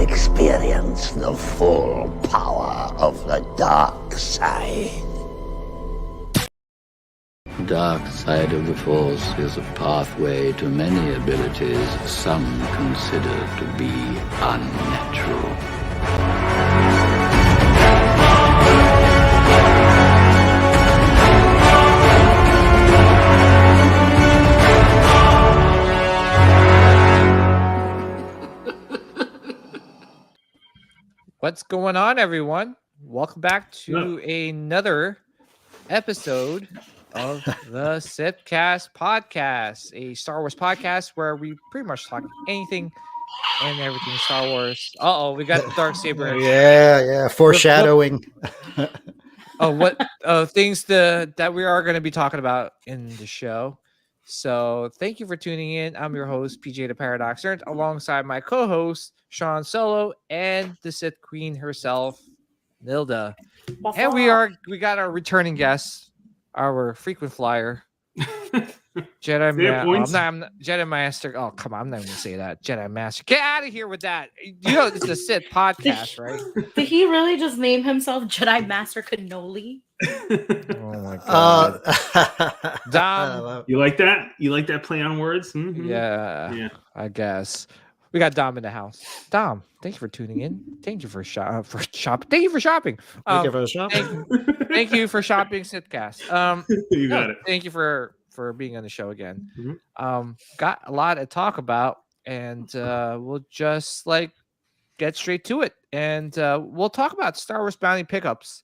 experience the full power of the dark side. Dark side of the Force is a pathway to many abilities some consider to be unnatural. What's going on, everyone? Welcome back to another episode of the Sithcast podcast, a Star Wars podcast where we pretty much talk anything and everything Star Wars. We got the Darksaber. Yeah, foreshadowing. What things that we are going to be talking about in the show. So thank you for tuning in. I'm your host, PJ the Paradoxer, alongside my co-host, Sean Solo, and the Sith Queen herself, Nilda. And we got our returning guest, our frequent flyer, Jedi Master. Oh, come on, I'm not even gonna say that. Jedi Master. Get out of here with that. You know it's a Sith podcast, right? Did he really just name himself Jedi Master Cannoli? Oh my god. Dom. You like that? You like that play on words? Mm-hmm. Yeah, I guess. We got Dom in the house. Dom, thank you for tuning in. Thank you for shopping. Thank you for shopping. Thank you for shopping. Thank you for shopping, Sithcast. You got it. Thank you for being on the show again. Mm-hmm. Got a lot to talk about, and we'll just get straight to it. And we'll talk about Star Wars bounty pickups.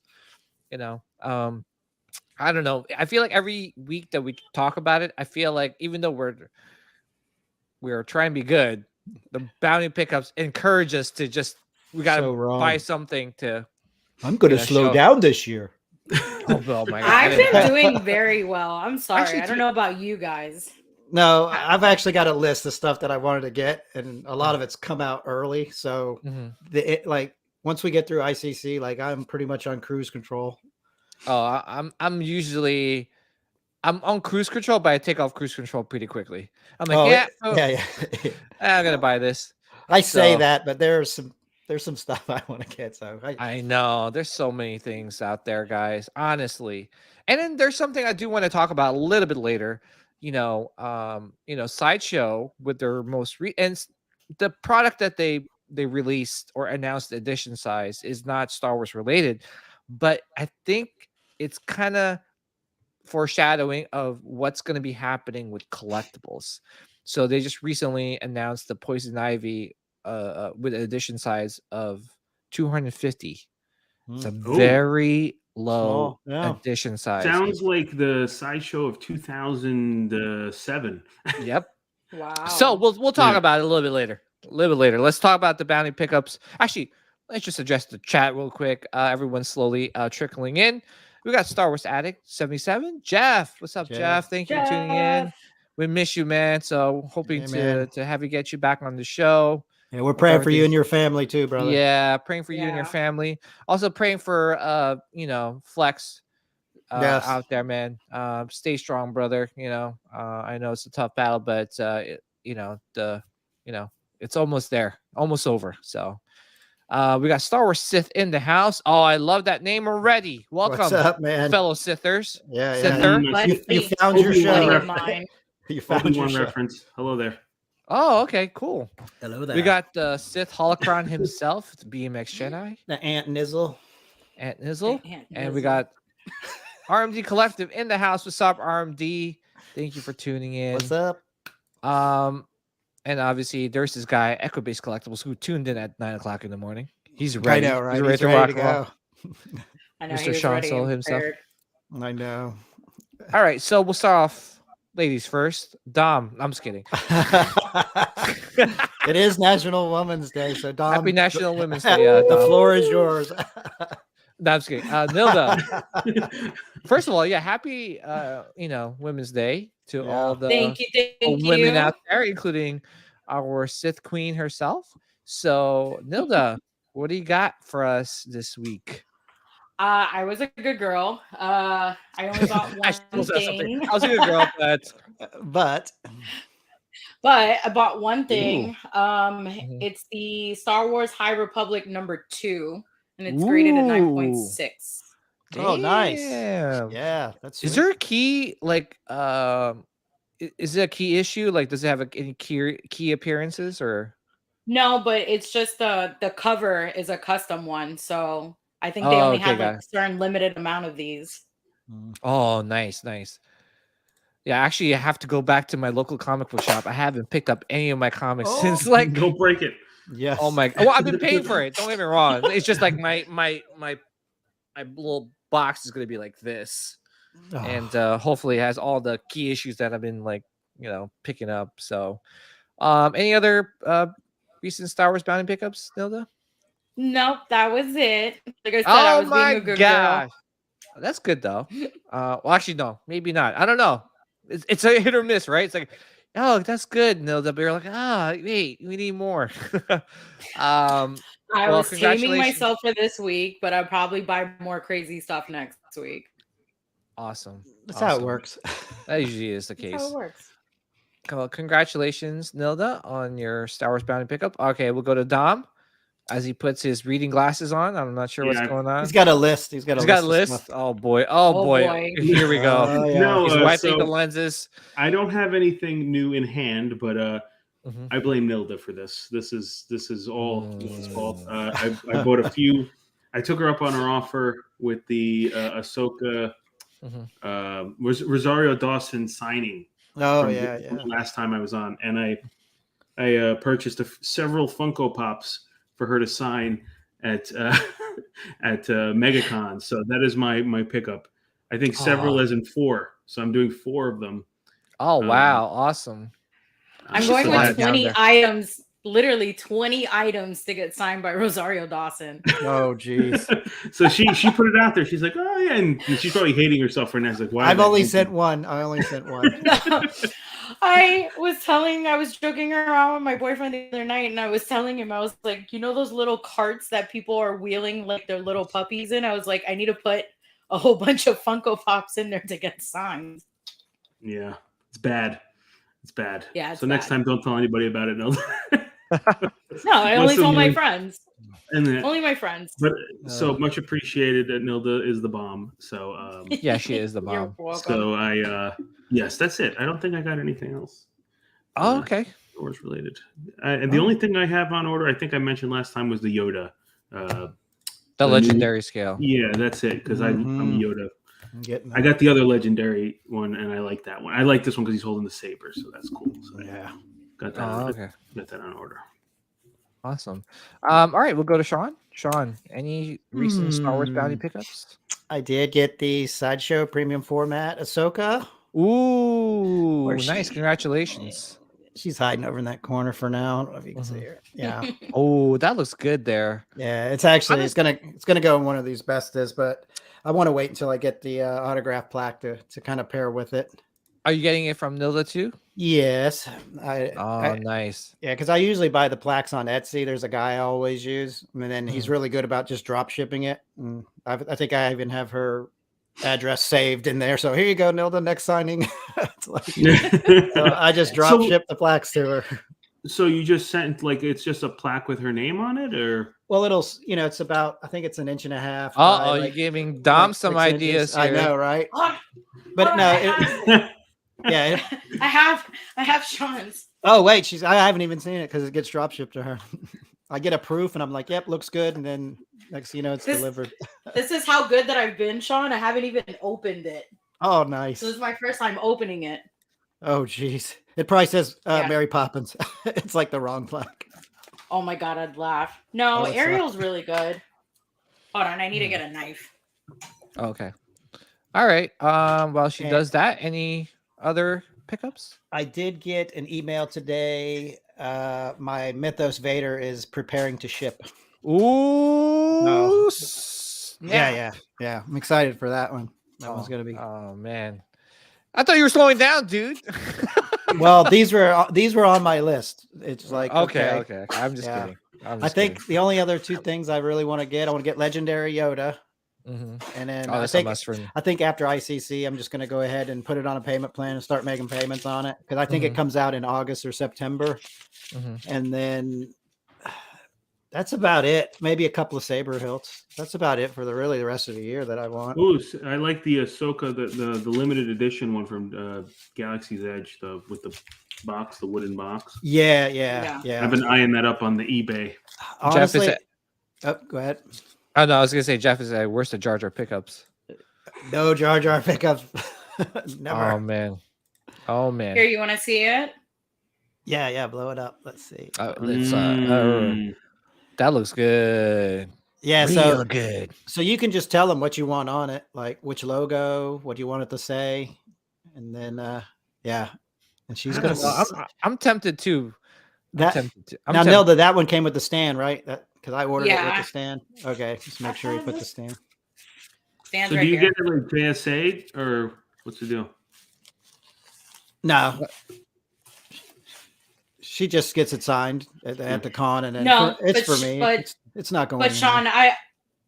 You know, I don't know. I feel like every week that we talk about it, I feel like even though we're trying to be good, the bounty pickups encourage us to we got to buy something to. I'm going to slow down this year. Oh my god! I've been doing very well. I'm sorry. Actually, I don't know about you guys. No, I've actually got a list of stuff that I wanted to get, and a lot of it's come out early. So once we get through ICC, I'm pretty much on cruise control. Oh, I'm on cruise control, but I take off cruise control pretty quickly. I'm like, I'm gonna buy this. I say that, but there's some stuff I want to get. So I know there's so many things out there, guys. Honestly, and then there's something I do want to talk about a little bit later. Sideshow with their most and the product that they released or announced edition size is not Star Wars related, but I think it's kind of foreshadowing of what's going to be happening with collectibles. So they just recently announced the Poison Ivy with an edition size of 250. It's a very low edition size. Sounds like the sideshow of 2007. Yep. Wow. So we'll talk about it a little bit later. Let's talk about the bounty pickups. Actually, let's just address the chat real quick. Everyone's slowly trickling in. We got Star Wars Addict 77. Jeff, what's up, Jeff? Thank you for tuning in. We miss you, man. So hoping to get you back on the show. Yeah, we're praying for you and your family too, brother. Yeah, praying for you and your family. Also praying for Flex out there, man. Stay strong, brother. I know it's a tough battle, but it's almost there, almost over. So we got Star Wars Sith in the house. Oh, I love that name already. Welcome, what's up, man? Fellow Sithers. Yeah. You found your show. You found your reference. Hello there. Oh, okay, cool. Hello there. We got the Sith holocron himself, the BMX Jedi. The Aunt Nizzle. And we got RMD Collective in the house. What's up, RMD? Thank you for tuning in. What's up? And obviously there's this guy, Echo Base Collectibles, who tuned in at 9 o'clock in the morning. He's ready. I know, right? He's ready to go. I know, Mr. Sean Solo himself. I know. All right, so we'll start off. Ladies first. Dom, I'm just kidding. It is National Women's Day, so Dom. Happy National Women's Day. The floor is yours. No, I'm just kidding. Nilda. First of all, happy Women's Day to all the thank you. women out there, including our Sith Queen herself. So, Nilda, what do you got for us this week? I was a good girl. I only got one thing. I was a good girl, but But I bought one thing. Mhm. It's the Star Wars High Republic #2, and it's graded at Ooh. 9.6. Oh, nice. Damn. Yeah, that's Is sweet. there a key like is it a key issue? Like does it have any key appearances or No, but it's just the cover is a custom one, so I think they Oh, only okay, have like got a it. certain limited amount of these. Mm. Oh, nice, nice. Yeah, actually I have to go back to my local comic book shop. I haven't picked up any of my comics Oh. since like Don't break it. Yes. oh my well, I've been paying for it. Don't get me wrong. It's just like my little box is gonna be like this. And hopefully it has all the key issues that I've been like, picking up. So any other recent Star Wars bounty pickups, Nilda? Nope, that was it. Like I said, I Oh was being my a good gosh. girl. That's good though. Well actually no, maybe not. I don't know. It's a hit or miss, right? It's like, oh, that's good, Nilda. But you're like, wait, we need more. I well, was taming congratulations. myself for this week, but I'll probably buy more crazy stuff next week. Awesome. That's how it awesome. works. That usually is the That's how case. it works. Well, congratulations, Nilda, on your Star Wars bounty pickup. Okay, we'll go to Dom as he puts his reading glasses on. I'm not sure what's Yeah, going on. He's got a list. He's got a He's got a list. list. Oh boy. Oh Oh, boy. boy. Here we go. Oh, yeah. No, He's wiping the so lenses. I don't have anything new in hand, but Mhm. I blame Nilda for this. This is all Nilda's fault. Mm. I bought a few. I took her up on her offer with the Ahsoka Mhm. Rosario Dawson signing. Oh, from yeah, the yeah. last time I was on, and I purchased several Funko Pops for her to sign at at MegaCon. So that is my pickup. I think several as in 4. So I'm doing 4 of them. Oh wow, awesome. I'm So going lot with down 20 there. items, literally 20 items to get signed by Rosario Dawson. Oh, geez. So she put it out there. She's like, oh yeah, and she's probably hating herself for now. She's like, why? I've did I only think sent that? one. I only sent one. I was joking around with my boyfriend the other night, and I was telling him, I was like, those little carts that people are wheeling like their little puppies in? I was like, I need to put a whole bunch of Funko Pops in there to get signed. Yeah, it's bad. It's bad. Yeah, it's so next bad. time, don't tell anybody about it. No, No, I only Listen, told my man. friends. And then, Only my friends. but so much appreciated that Nilda is the bomb. So Yeah, she is the You're bomb. welcome. so I yes, that's it. I don't think I got anything else. Oh, okay. Star Wars related. And the only thing I have on order, I think I mentioned last time, was the Yoda. The new- legendary scale. Yeah, that's it. Because I'm Mhm. Yoda. I'm getting I got the other legendary one, and I like that one. I like this one because he's holding the saber, so that's cool. So Yeah. got that. Oh, okay. Got that on order. Awesome. All right, we'll go to Sean. Sean, any recent Star Wars bounty pickups? I did get the Sideshow premium format Ahsoka. Ooh, Where's nice. she? Congratulations. She's hiding over in that corner for now. I don't know if you can see her. Yeah. Oh, that looks good there. Yeah, it's actually it's gonna go in one of these bestas, but I want to wait until I get the autograph plaque to kind of pair with it. Are you getting it from Nilda too? Yes, Nice. Yeah, because I usually buy the plaques on Etsy. There's a guy I always use, and then he's really good about just drop shipping it. And I think I even have her address saved in there. So here you go, Nilda. Next signing. It's like, so I just drop ship the plaques to her. So you just sent it's just a plaque with her name on it, or Well, it'll it's about I think it's 1.5 inches. Oh, you're giving Dom some 6 ideas inches. I here. know, right? But Oh, no, yeah. I have Sean's. Oh wait, I haven't even seen it because it gets drop shipped to her. I get a proof and I'm like, yep, looks good, and then next thing you know, it's delivered. This is how good that I've been, Sean. I haven't even opened it. Oh, nice. So this is my first time opening it. Oh, geez. It probably says Yeah. Mary Poppins. It's like the wrong plaque. Oh my god, I'd laugh. No, Oh, it's Ariel's really good. Hold on, I need to get a knife. Okay. All right. While she And- does that, any other pickups? I did get an email today. My Mythos Vader is preparing to ship. Ooh. Yeah. I'm excited for that one. That one's gonna be. Oh man. I thought you were slowing down, dude. Well, these were on my list. It's like okay. I'm just Yeah. kidding. I think the only other two things I really want to get, I want to get Legendary Yoda, And then Oh, that's a must for me. I think after ICC, I'm just going to go ahead and put it on a payment plan and start making payments on it because I think it comes out in August or September. And then that's about it. Maybe a couple of saber hilts. That's about it for the rest of the year that I want. Ooh, I like the Ahsoka, the limited edition one from Galaxy's Edge, with the box, the wooden box. Yeah. I've been eyeing that up on the eBay. Honestly, Jeff is go ahead. Oh no, I was gonna say Jeff is where's the Jar Jar pickups? No Jar Jar pickups. Never. Oh man. Here, you want to see it? Yeah, blow it up. Let's see. That looks good. Yeah, real good. So you can just tell them what you want on it, like which logo, what you want it to say, and then and she's gonna. Well, I'm tempted too. Nilda, that one came with the stand, right? Because I ordered it with the stand. Okay, just make sure you put the stand. Stands so right do you here. get it like JSA or what's the deal? No. She just gets it signed at the con, and then it's for me. It's not going. But Sean,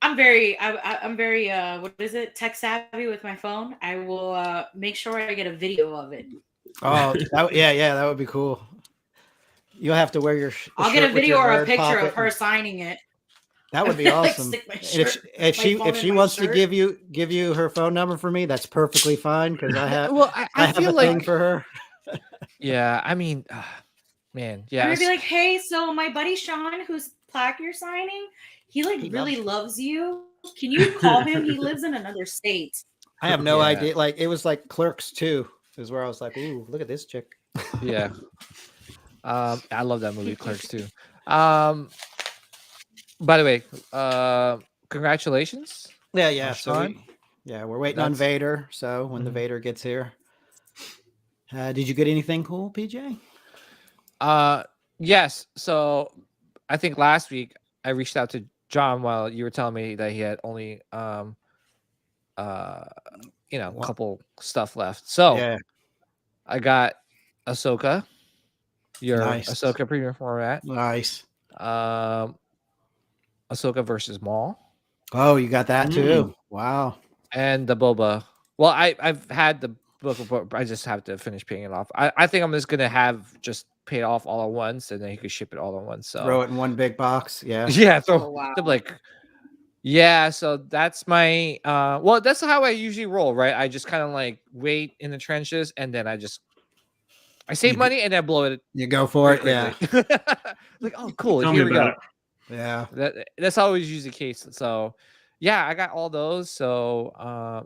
I'm very what is it? Tech savvy with my phone. I will make sure I get a video of it. Oh, that would be cool. You'll have to wear your. I'll get a video or a picture of her signing it. That would be awesome. If she wants to give you her phone number for me, that's perfectly fine because I have. Well, I have feel a like thing for her. Yeah, I mean, man, yeah. I'm gonna be like, hey, so my buddy Sean, whose plaque you're signing, he really loves you. Can you call him? He lives in another state. I have no idea. Like it was like Clerks 2 is where I was like, ooh, look at this chick. Yeah. I love that movie, Clerks too. By the way, congratulations. Yeah. So we're waiting on Vader. So when the Vader gets here, did you get anything cool, PJ? Yes. So I think last week I reached out to John while you were telling me that he had only a couple stuff left. So I got Ahsoka. Your Ahsoka premium format. Nice. Ahsoka versus Maul. Oh, you got that too. Wow. And the Boba. Well, I've had the book, I just have to finish paying it off. I think I'm just gonna have just pay it off all at once, and then you could ship it all at once. So throw it in one big box. Yeah. Yeah. So so that's my well, that's how I usually roll, right? I just kind of like wait in the trenches, and then I save money and then blow it. You go for it, yeah. Like, oh, cool. Tell Here me we about go. it. Yeah. That's always usually the case. So, yeah, I got all those. So,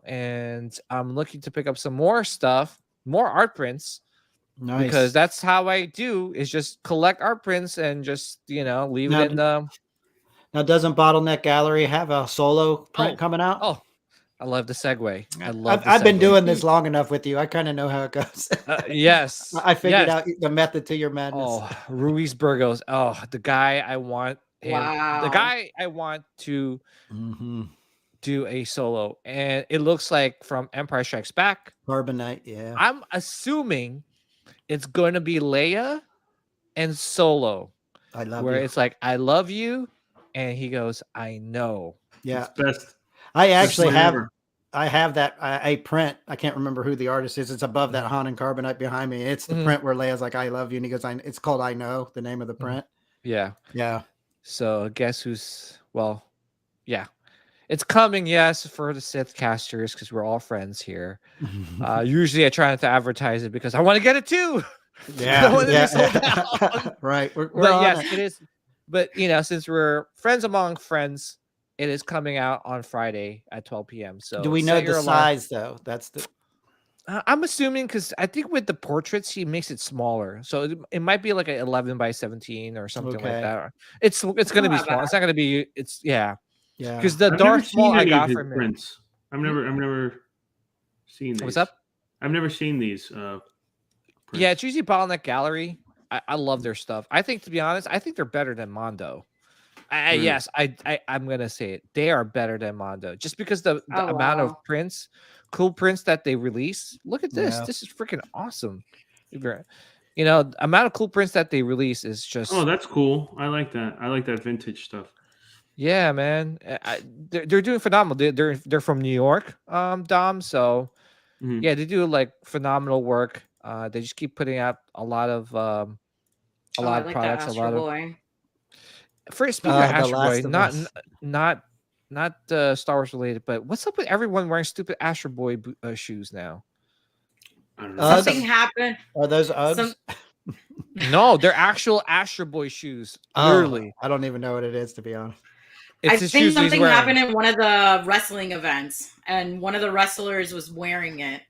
and I'm looking to pick up some more stuff, more art prints. Nice. Because that's how I do is just collect art prints and just, leave it in the. Now, doesn't Bottleneck Gallery have a solo print coming out? Oh, I love the segue. I've been doing this long enough with you. I kind of know how it goes. Yes. I figured out the method to your madness. Oh, Ruiz Burgos. Oh, the guy I want. Wow. The guy I want to do a solo. And it looks like from Empire Strikes Back. Carbonite, yeah. I'm assuming it's going to be Leia and Solo. I love where you. It's like, I love you. And he goes, I know. Yeah. It's best. I actually have that a print. I can't remember who the artist is. It's above that Han and Carbonite behind me. It's the print where Leia's like, I love you. And he goes, it's called I Know, the name of the print. Yeah. Yeah. So guess who's, it's coming, yes, for the Sith casters because we're all friends here. Usually I try not to advertise it because I want to get it too. Yeah. Right. We're yes, it is. But, since we're friends among friends, it is coming out on Friday at 12 p.m. So do we know the size though? That's the. I'm assuming because I think with the portraits he makes it smaller, so it might be like an 11 by 17 or something like that. It's going to be small. It's not going to be. It's Because the Darth Maul I got from prints. I've never seen these. What's up? I've never seen these. Yeah, it's usually Bottleneck Gallery. I love their stuff. I think, to be honest, they're better than Mando. Yes, I'm gonna say it. They are better than Mando, just because the amount of cool prints that they release. Look at this. Yeah. This is freaking awesome. Amount of cool prints that they release is just. Oh, that's cool. I like that. I like that vintage stuff. Yeah, man. They're doing phenomenal. They're from New York, Dom. So Mhm. yeah, they do like phenomenal work. They just keep putting out a Oh, I lot of like that products, a Astro lot of Boy. for speaking of The Astro Boy, Last of Us. not Star Wars related, but what's up with everyone wearing stupid Astro Boy shoes now? I don't know. Uggs? Something happened. Are those Uggs? Some No, they're actual Astro Boy shoes. Literally, I don't even know what it is, to be honest. I it's the think shoes that he's something wearing. happened in one of the wrestling events, and one of the wrestlers was wearing it.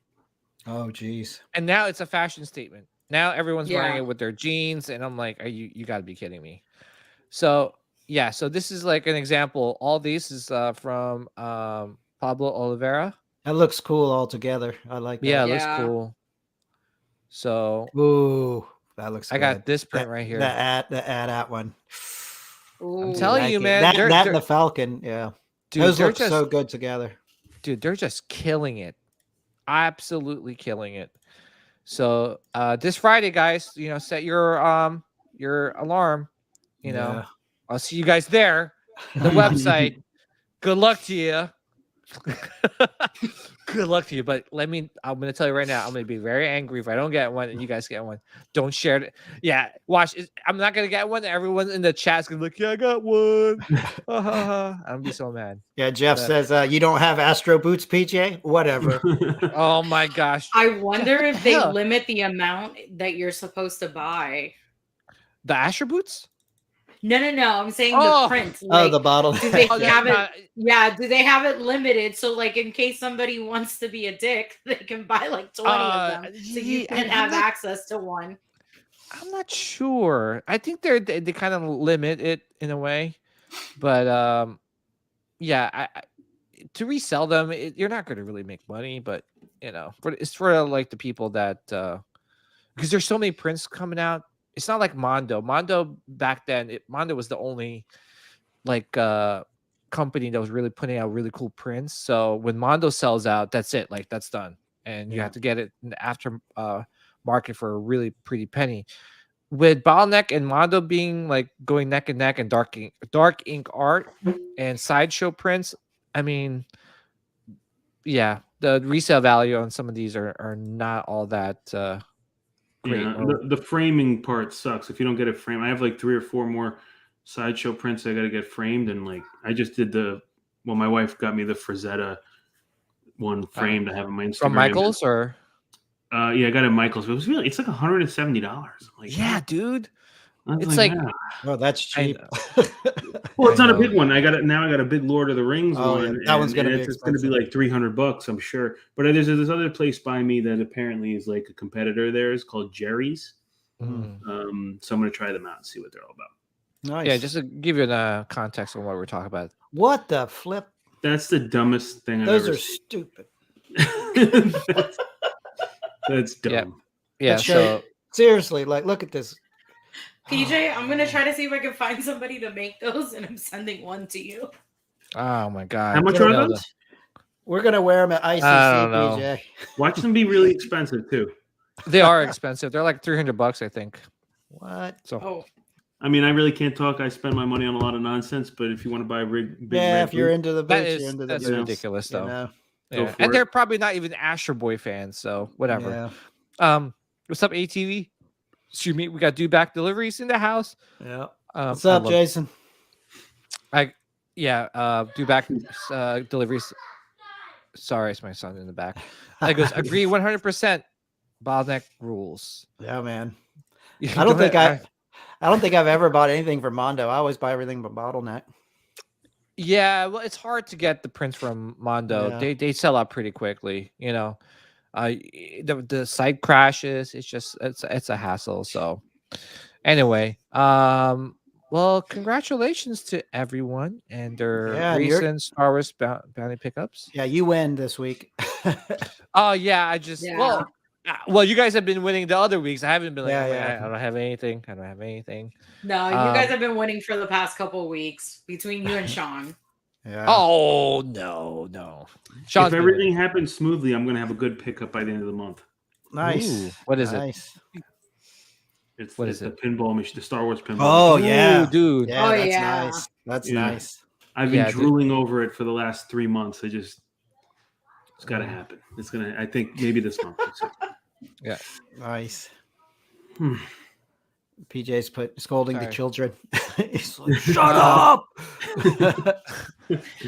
Oh, geez. And now it's a fashion statement. Now everyone's wearing Yeah. it with their jeans, and I'm like, you got to be kidding me? So yeah, so this is like an example. All these is from Pablo Oliveira. That looks cool altogether. I like that. Yeah, it looks Yeah. cool. So Ooh, that looks I good. got this print right here. The ad one. Ooh. telling you, man, That they're- and they're- the Falcon, yeah. dude, Those they're look just so good together. dude, they're just killing it. Absolutely killing it. So this Friday, guys, set your alarm. Yeah. I'll see you guys there. The website. Good luck to you. Good luck to you. But I'm gonna tell you right now, I'm gonna be very angry if I don't get one and you guys get one. Don't share it. Yeah, watch. I'm not gonna get one. Everyone in the chat's gonna be like, yeah, I got one. I'm gonna be so mad. Yeah, Jeff But- says you don't have Astro boots, PJ? Whatever. Oh my gosh. I wonder What if the they hell? limit the amount that you're supposed to buy. The Asher boots? No. I'm saying Oh. the print. Oh, Like, the bottle. do they Oh, have that's it? Yeah, do they have it limited? So, like, in case somebody wants to be a dick, they can buy like 20 of them, so you yeah, can I'm have not- access to one. I'm not sure. I think they kind of limit it in a way, but yeah, to resell them, you're not going to really make money. But it's for like the people that because there's so many prints coming out. It's not like Mando. Mando back then, Mando was the only like company that was really putting out really cool prints. So when Mando sells out, that's it. Like that's done, and you have to get it in the after market for a really pretty penny. With Bottleneck and Mando being like going neck and neck, and dark ink art and sideshow prints, I mean, yeah, the resale value on some of these are not all that great. Yeah, the framing part sucks. If you don't get it framed, I have like 3 or 4 more sideshow prints I got to get framed, and like I just did my wife got me the Frazetta one framed. I have on my Instagram. From Michaels or yeah, I got it at Michaels. But it's like $170. Like, yeah, dude. It's It's like yeah. Oh, that's cheap. Well, it's I not a know. big one. I got a big Lord of the Rings Oh, yeah, one. that one's gonna be it's going to be expensive. like $300, I'm sure. But there's this other place by me that apparently is like a competitor of theirs called Jerry's. Mm. So I'm going to try them out and see what they're all about. Nice. Yeah, just to give you a context on what we're talking about. What the flip? That's the dumbest thing I've Those ever are seen. stupid. That's dumb. Yeah. Yeah, That's so right. Seriously, like, look at this. PJ, I'm gonna try to see if I can find somebody to make those, and I'm sending one to you. oh my god. How much you are know those? We're gonna wear them at ICC, I don't know. PJ. Watch them be really expensive too. They are expensive. They're like $300, I think. What? So Oh, I mean, I really can't talk. I spend my money on a lot of nonsense, but if you want to buy a big Yeah, red if you're boot, into the that boots, is you're into the that's boots. ridiculous you though. know? Go Yeah. for And it. they're probably not even Astro Boy fans, so whatever. Yeah. What's up, ATV? Excuse me, we got due back deliveries in the house. Yeah. I What's up, love- Jason? due back deliveries. Sorry, it's my son in the back. I goes, agree 100%. Bottleneck rules. Yeah, man. You I don't go think ahead. I don't think I've ever bought anything from Mando. I always buy everything from Bottleneck. Yeah, well, it's hard to get the prints from Mando. Yeah. They sell out pretty quickly. The site crashes. It's just it's a hassle. So anyway, well, congratulations to everyone and their Yeah, and you're- recent Star Wars bounty pickups. Yeah, you win this week. Oh yeah, I just Yeah. well, you guys have been winning the other weeks. I haven't been like, Yeah, oh, yeah. I don't have anything. I don't have anything. no, you Um, guys have been winning for the past couple of weeks between you and Sean. Yeah. Oh no. Sean's if been everything winning. happens smoothly, I'm going to have a good pickup by the end of the month. Nice. Ooh, what is it? Nice. What It's is the pinball machine, the Star Wars pinball. Oh Ooh, yeah, dude. Yeah, Oh, that's yeah. nice. That's Yeah. nice. I've been drooling over it for the last 3 months. It's got to happen. It's gonna. I think maybe this month. Yeah. Nice. Hmm. PJ's scolding the Sorry. children. He's like, "Shut up!"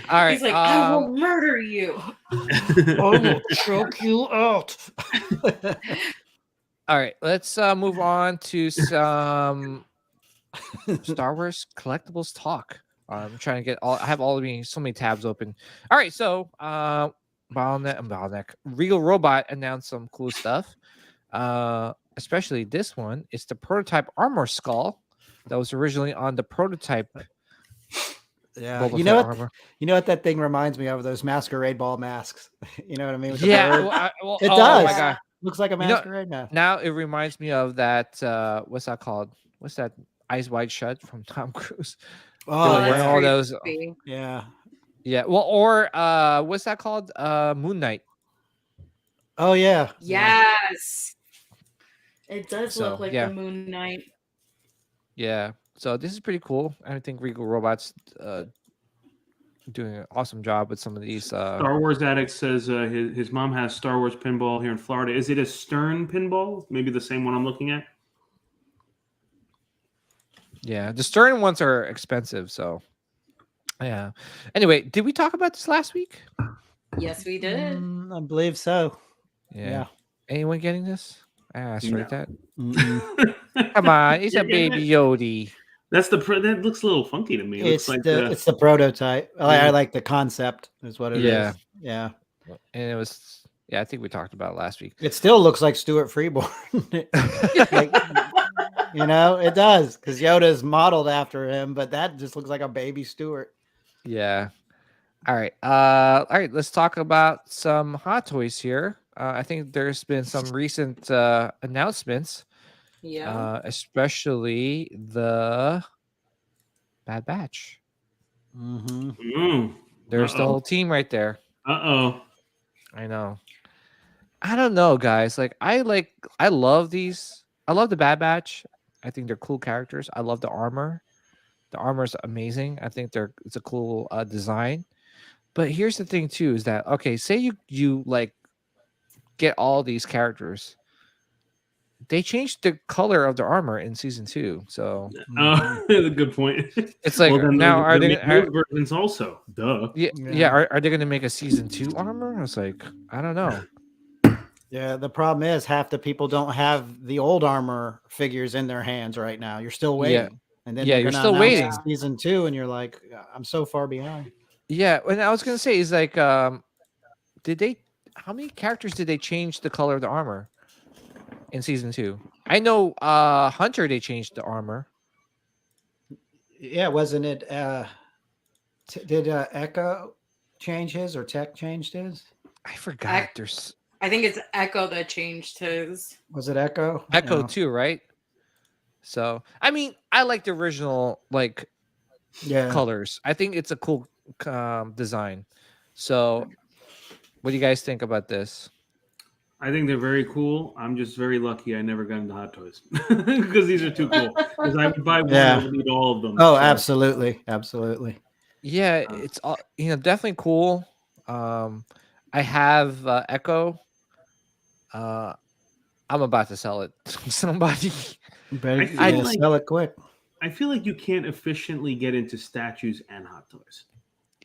All right. He's like, I will murder you. I will choke you out. All right. Let's move on to some Star Wars collectibles talk. I'm trying to get all. I have so many tabs open. All right. So, Bottleneck, Regal Robot announced some cool stuff. Especially this one. It's the prototype armor skull that was originally on the prototype. Yeah, Boba you know Fett what? armor. You know what that thing reminds me of? Those masquerade ball masks. You know what I mean? With the Yeah. bird? Well, It oh does. my god. Looks like a know, masquerade mask. Now it reminds me of that. What's that called? What's that? Eyes Wide Shut from Tom Cruise. Oh, Wearing that's all those. creepy. yeah. Yeah. Well, or what's that called? Moon Knight. Oh yeah. Yes. It does So, look like yeah. the Moon Knight. Yeah. So this is pretty cool. I think Regal Robots doing an awesome job with some of these. Star Wars Addict says his mom has Star Wars pinball here in Florida. Is it a Stern pinball? Maybe the same one I'm looking at. Yeah, the Stern ones are expensive. So, yeah. Anyway, did we talk about this last week? Yes, we did. I believe so. Yeah. Anyone getting this? I asked No. right that. Come on, it's a baby Yodi. That's that looks a little funky to me. It's looks like it's the prototype. I like the concept. Is what it is. Yeah. And it was. Yeah, I think we talked about it last week. It still looks like Stuart Freeborn. Like, it does because Yoda's modeled after him, but that just looks like a baby Stuart. Yeah. All right. All right. Let's talk about some Hot Toys here. I think there's been some recent announcements. Yeah. Especially the Bad Batch. Mm-hmm. There's the whole team right there. Uh-oh. I know. I don't know, guys. I love these. I love the Bad Batch. I think they're cool characters. I love the armor. The armor is amazing. I think it's a cool design. But here's the thing too: is that okay? Say you like get all these characters. They changed the color of the armor in season 2, so a good point. It's like now are they versions also? Duh. Yeah. Are they going to make a season 2 armor? I was like, I don't know. Yeah, the problem is half the people don't have the old armor figures in their hands right now. You're still waiting, Yeah. and then You're still waiting. Season 2, and you're like, I'm so far behind. Yeah, and I was going to say is like, how many characters did they change the color of the armor in season 2? I know Hunter they changed the armor. Yeah, wasn't it did Echo change his or Tech changed his? I forgot. I think it's Echo that changed his. Was it Echo? Echo too, right? So, I mean, I like the original colors. I think it's a cool design. So, what do you guys think about this? I think they're very cool. I'm just very lucky I never got into Hot Toys because these are too cool. Because I would buy one, I would need all of them. Oh, so. Absolutely. Yeah, it's definitely cool. I have Echo. I'm about to sell it to somebody. I sell it quick. I feel like you can't efficiently get into statues and Hot Toys.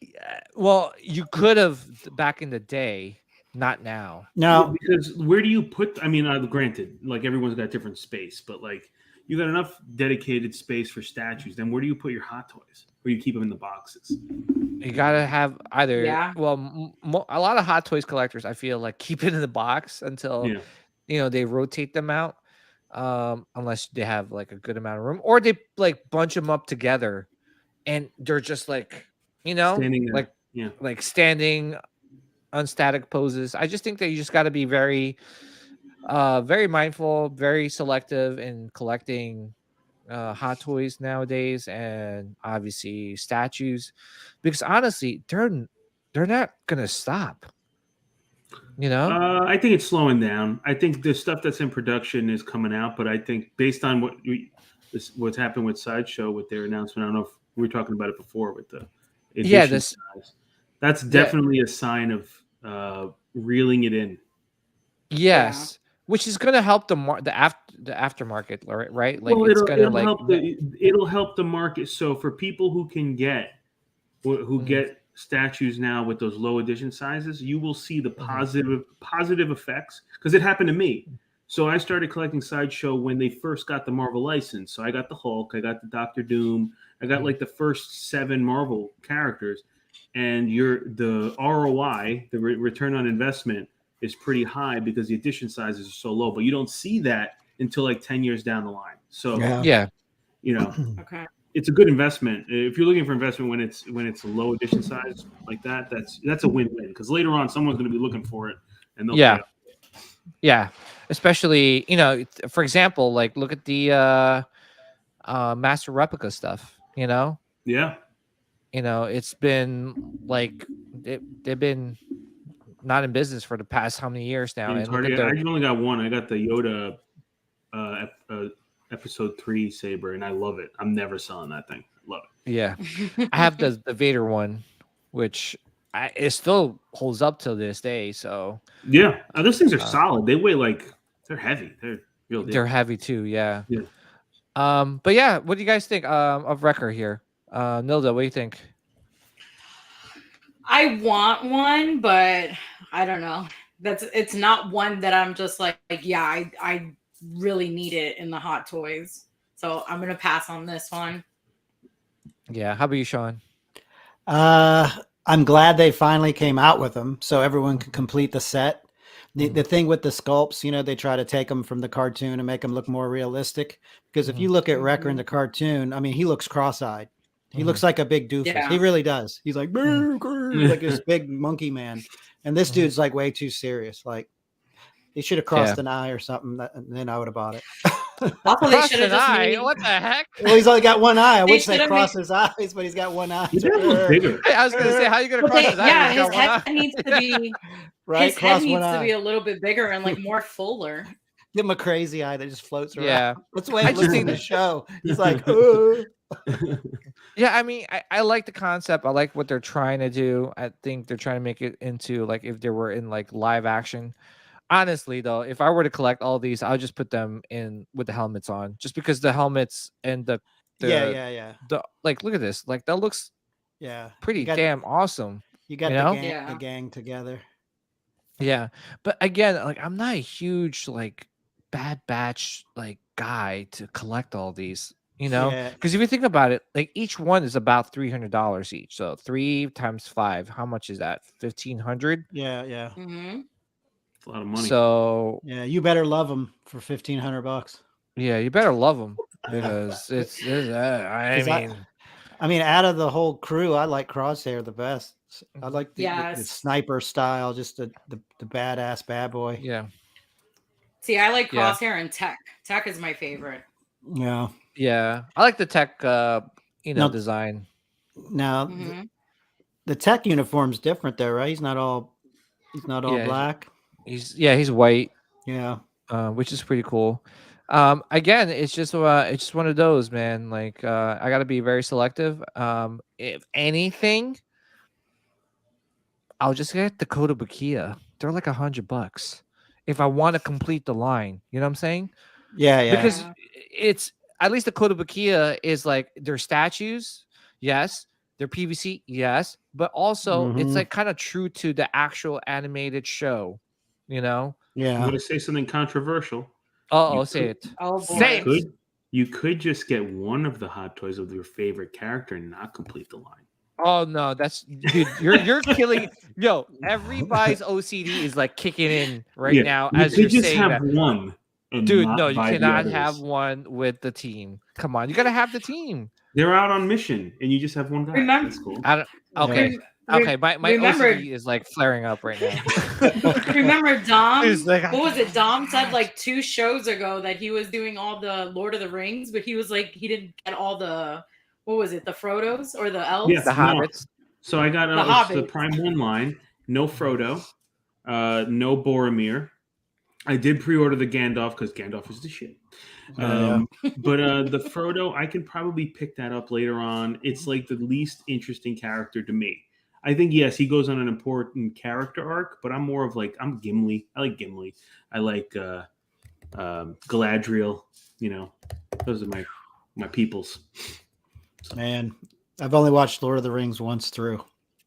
Yeah, well, you could have back in the day. Not now. No, because where do you put? I mean, granted, like everyone's got different space, but like you got enough dedicated space for statues. Then where do you put your Hot Toys? Or you keep them in the boxes? You gotta have either. Yeah. Well, a lot of Hot Toys collectors, I feel like keep it in the box until they rotate them out, unless they have like a good amount of room, or they like bunch them up together, and they're just like standing there. like standing. Unstatic poses. I just think that you just got to be very mindful, very selective in collecting Hot Toys nowadays, and obviously statues, because honestly, they're not gonna stop. I think it's slowing down. I think the stuff that's in production is coming out, but I think based on what's happened with Sideshow with their announcement, I don't know if we were talking about it before with the Yeah, edition this size. That's definitely a sign of reeling it in. yes, which is gonna help the aftermarket, right? Like Well, it's it'll gonna it'll like help the market. So for people who can get who Mhm. get statues now with those low edition sizes, you will see the positive effects because it happened to me. So I started collecting Sideshow when they first got the Marvel license. So I got the Hulk, I got the Doctor Doom, I got like the first 7 Marvel characters, and the ROI, the return on investment, is pretty high because the edition sizes are so low. But you don't see that until like 10 years down the line. So yeah. you know, Okay. it's a good investment. If you're looking for investment when it's a low edition size like that, that's a win-win because later on someone's going to be looking for it and they'll pay Yeah. up. Yeah. Especially, for example, like look at the master replica stuff, Yeah, it's been like they've been not in business for the past how many years now, and it's and look hard. at I their only got one. I got the Yoda episode 3 saber, and I love it. I'm never selling that thing. Love it. yeah. I have the Vader one, which it still holds up till this day. So Yeah, those things are uh, solid. They weigh like they're heavy. They're real deal. they're heavy too. Yeah. Yeah. But yeah, what do you guys think of Wrecker here? Nilda, what do you think? I want one, but I don't know. It's not one that I'm just like yeah, I really need it in the Hot Toys. So I'm gonna pass on this one. Yeah. How about you, Sean? I'm glad they finally came out with them so everyone can complete the set. The thing with the sculpts, they try to take them from the cartoon and make them look more realistic. Because if you look at Wrecker in the cartoon, I mean, he looks cross-eyed. He looks like a big doofus. Yeah. He really does. He's like, like this big monkey man. And this dude's like way too serious. Like he should have crossed an eye or something. And then I would have bought it. Also, they should have just made. What the heck? Well, he's only got one eye. I They wish they should've crossed his eyes, but he's got one eye. His head looks bigger. I was gonna say, how are you gonna But cross they- his eye? yeah, He's his got one head eye. needs to be Right? his head Cross needs one to eye. be a little bit bigger and like more fuller. Give him a crazy eye that just floats around. Yeah. That's the way I it just looks think in the that- show. He's like, oh. Yeah, I mean, I like the concept. I like what they're trying to do. I think they're trying to make it into like if they were in like live action. Honestly, though, if I were to collect all these, I would just put them in with the helmets on, just because the helmets and the Yeah. like look at this, like that looks Yeah. pretty You got- damn awesome. You got You the, know? gang, Yeah. the gang together. Yeah, but again, like I'm not a huge like Bad Batch like guy to collect all these, Yeah. because if you think about it, like each one is about $300 each. So 3 times 5, how much is that? 1,500. Yeah. Mm-hmm. It's a lot of money. So Yeah. You better love them for $1,500. yeah, you better love them because it's I 'Cause mean, I mean, out of the whole crew, I like Crosshair the best. I like the Yes. sniper style, just the badass bad boy. yeah, See, I like Yeah. Crosshair and Tech. Tech is my favorite. Yeah. yeah. I like the tech, No. design. Now hmm the tech uniform's different there, right? He's not all Yeah, black. He's white. Yeah. Which is pretty cool. Again, it's just one of those, man. Like, I got to be very selective. If anything, I'll just get the Dakota Bakia. They're like $100 if I want to complete the line. You know what I'm saying? Yeah. Because Yeah. it's at least the Dakota Bakia is like their statues, yes, their PVC, yes, but also it's Mhm. like kind of true to the actual animated show. You know? I'm Yeah. going to say something controversial. Oh, You say could- it. Oh boy. Say it. You could just get one of the Hot Toys of your favorite character and not complete the line. Oh no, that's dude. You're killing. Yo, everybody's OCD is like kicking in right Yeah, now you as could you're just saying have that. one. And Dude, not no, you buy the cannot others. have one with the team. Come on, you gotta have the team. They're out on mission, and you just have one guy. Remember- That's cool. I don't. Okay, Rem- okay. My remember- OCD is like flaring up right now. Remember Dom? It's like- What was it? Dom said like 2 shows ago that he was doing all the Lord of the Rings, but he was like he didn't get all the what was it? The Frodos or the elves? Yeah. The No. hobbits. So I got The it's the Hobbit. Prime 1 line. No Frodo. No Boromir. I did pre-order the Gandalf because Gandalf is the shit. Yeah. But the Frodo, I can probably pick that up later on. It's like the least interesting character to me. I think yes, he goes on an important character arc, but I'm more of like I'm Gimli. I like Gimli. I like Galadriel. You know, those are my peoples. Man, I've only watched Lord of the Rings once through.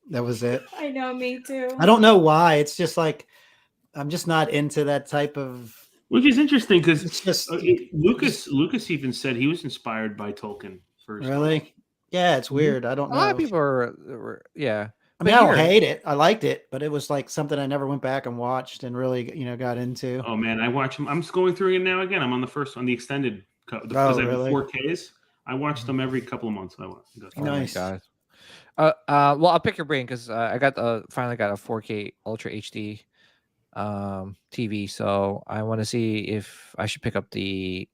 That was it. I know, me too. I don't know why. It's just like I'm just not into that type of. Which is interesting because It's just Lucas even said he was inspired by Tolkien for Star Wars. really. Yeah, it's weird. I don't A know. lot of people were yeah. I mean, But I don't here- hate it. I liked it, but it was like something I never went back and watched and really, got into. Oh man, I watch them. I'm just going through it now again. I'm on the extended because I have really? 4Ks. I watch them every couple of months. Oh Nice. my god. Well, I'll pick your brain because I got finally got a 4K Ultra HD TV, so I want to see if I should pick up the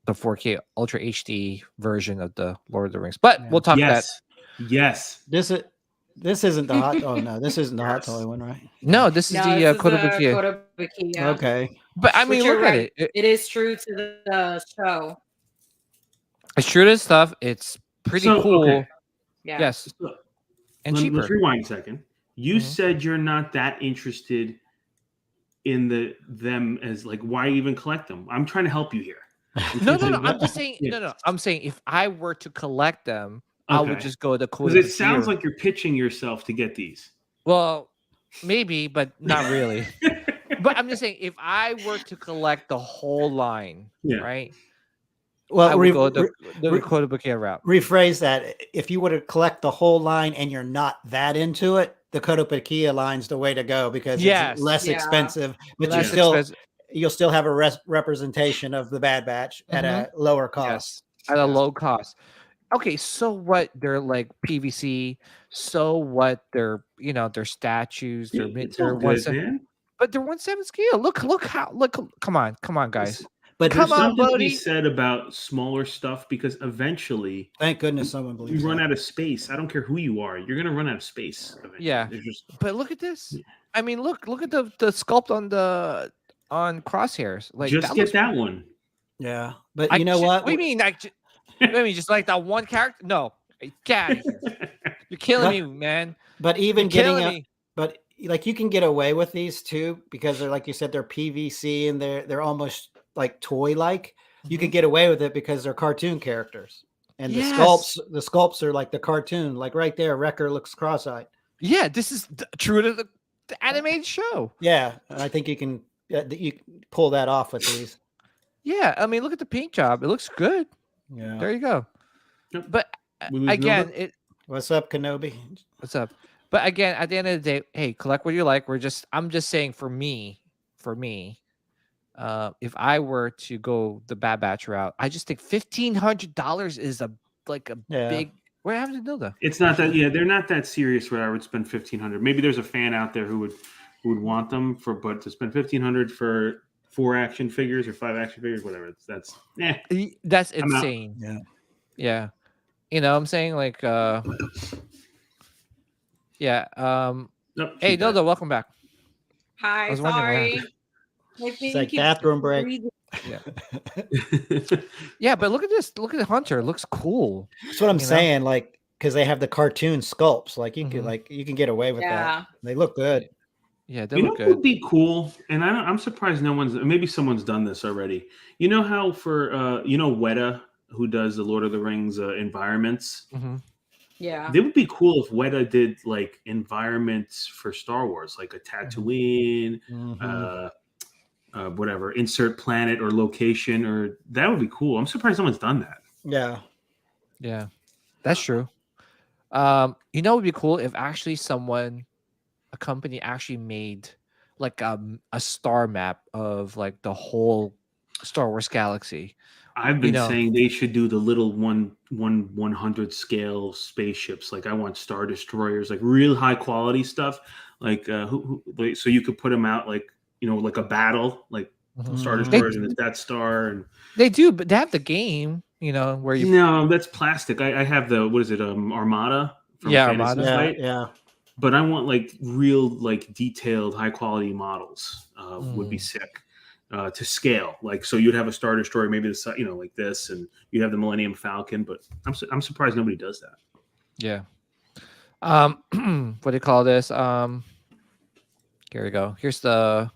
4K Ultra HD version of the Lord of the Rings. But Yeah. we'll talk that. Yes. This isn't the hot. Oh no, this isn't the hot Yes. toy one, right? No, this is No, the this is Kotobukiya. Kotobukiya. Okay. But I But mean, you're look at right. it. It is true to the show. It's true to stuff. It's pretty So, cool. okay. Yeah. Yes, So, and let's cheaper. rewind a second. You Mhm. said you're not that interested in them as like why even collect them? I'm trying to help you here. No. I'm just saying. Yeah. No. I'm saying if I were to collect them, I would Okay. just go the Because Kotobukiya. it sounds like you're pitching yourself to get these. Well, maybe, but not really. But I'm just saying, if I were to collect the whole line, Yeah. right? Well, I would go the re- Kotobukiya route. rephrase that. If you were to collect the whole line and you're not that into it, the Kotobukiya line's the way to go because Yes. it's less Yeah. expensive, but Less you'll still have a representation of the Bad Batch at a lower cost. Yes, at a low cost. Okay, so what? They're like PVC. So what? They're their statues. They're It's they're all good, 1/7 man. but they're 1/7 scale. Look how Come on, guys. But Come There's on, something to Bodhi. be said about smaller stuff because eventually thank goodness someone you believes run that. out of space. I don't care who you are. You're gonna run out of space. Eventually. Yeah. There's just But look at this. I mean, look at the sculpt on crosshairs. Like just get looks that one. Yeah, but you know what? what? What do you mean? What do you mean just like that one character? No, get out of here. You're killing me, man. But even You're getting killing a, me. but like you can get away with these too because they're like you said they're PVC and they're almost like toy like. You can get away with it because they're cartoon characters. And Yes. the sculpts are like the cartoon, like right there. Wrecker looks cross-eyed. Yeah, this is true to the animated show. Yeah, and I think you can pull that off with these. Yeah, I mean, look at the paint job. It looks good. Yeah. There you go. Yep. But We lose again, Nova? What's up, Kenobi? what's up? But again, at the end of the day, hey, collect what you like. I'm just saying for me, if I were to go the Bad Batch route, I just think $1,500 is a Yeah. big. Where happened to Nilda? It's not that. Yeah, they're not that serious. Where I would spend $1,500. Maybe there's a fan out there who would want them but to spend $1,500 for 4 action figures or 5 action figures, whatever. That's That's I'm out. insane. Yeah. Yeah. You know what I'm saying? Like yeah. Nope, Hey, keep that. Nilda, welcome back. Hi, I was wondering sorry. My thing like keeps bathroom break. freezing. Yeah, but look at this. Look at Hunter. It looks cool. That's what I'm You know? saying. Like, because they have the cartoon sculpts. Like you Mhm. you can get away with Yeah. that. They look good. Yeah, they You know look what good. would be cool, and I'm surprised maybe someone's done this already. You know how for Weta, who does the Lord of the Rings environments, Mhm. Yeah. it would be cool if Weta did like environments for Star Wars, like a Tatooine, whatever, insert planet or location, or that would be cool. I'm surprised someone's done that. Yeah. Yeah, that's true. What would be cool if actually a company actually made like a star map of like the whole Star Wars galaxy. I've been know. saying they should do the little 1/100 scale spaceships. Like I want Star Destroyers, like real high quality stuff. Like so you could put them out like like a battle, like Star Mhm. Destroyers and the Death Star. And They do, but they have the game, where you no, that's plastic. I have the what is it, Armada? From Yeah, Fantasy Armada. Yeah. Flight. Yeah. But I want like real, like detailed, high quality models. Would be Mm. sick. to scale. Like, so you'd have a Star Destroyer, maybe the you know, like this, and you have the Millennium Falcon. But I'm surprised nobody does that. Yeah. What do you call this? Here we go. Here's the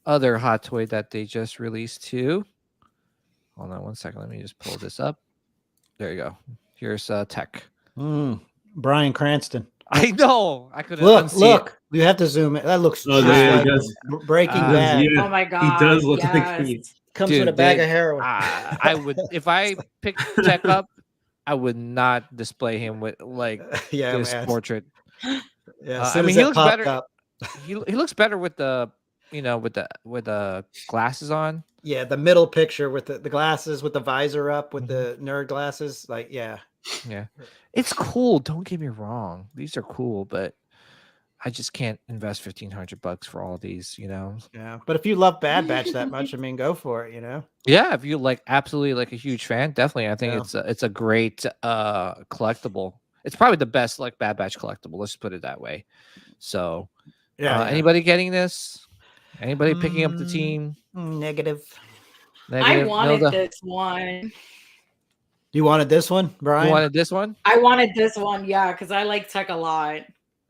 other hot toy that they just released too. Hold on one second. Let me just pull this up. There you go. Here's tech. Bryan Cranston. I know. I could look. You have to zoom in. That looks just like Breaking Bad. Oh my god, he does look like me. Comes with a bag of heroin. I would, if I picked Tech up, I would not display him with like this portrait. Yeah, I mean, he looks better. He looks better with the, you know, with the glasses on. Yeah, the middle picture with the glasses, with the visor up, with the nerd glasses. Like, yeah. It's cool. Don't get me wrong. These are cool, but I just can't invest $1,500 for all these, you know? Yeah. But if you love Bad Batch that much, I mean, go for it, you know? Yeah. If you like absolutely like a huge fan, definitely. I think it's a great collectible. It's probably the best like Bad Batch collectible. Let's put it that way. So anybody getting this? Anybody picking up the team? Negative. I wanted this one. You wanted this one, Brian? You wanted this one? I wanted this one, yeah, because I like Tech a lot.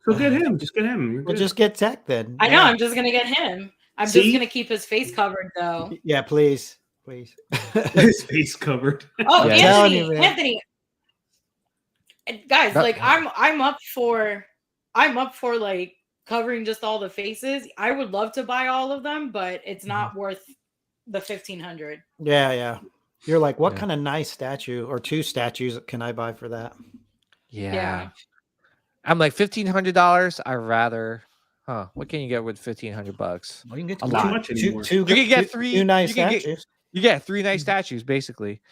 So get him. Just get him. Well, just get Tech then. I know. I'm just gonna get him. I'm just gonna keep his face covered though. Yeah, please. His face covered. Oh, yeah. Anthony. Guys, like I'm up for like covering just all the faces. I would love to buy all of them, but it's not worth the $1,500. Yeah. You're like, what kind of nice statue or two statues can I buy for that? Yeah. I'm like $1,500. I rather, what can you get with $1,500? Well, you can get a lot. Much anymore. You can get two nice statues. You get 3 nice statues, basically.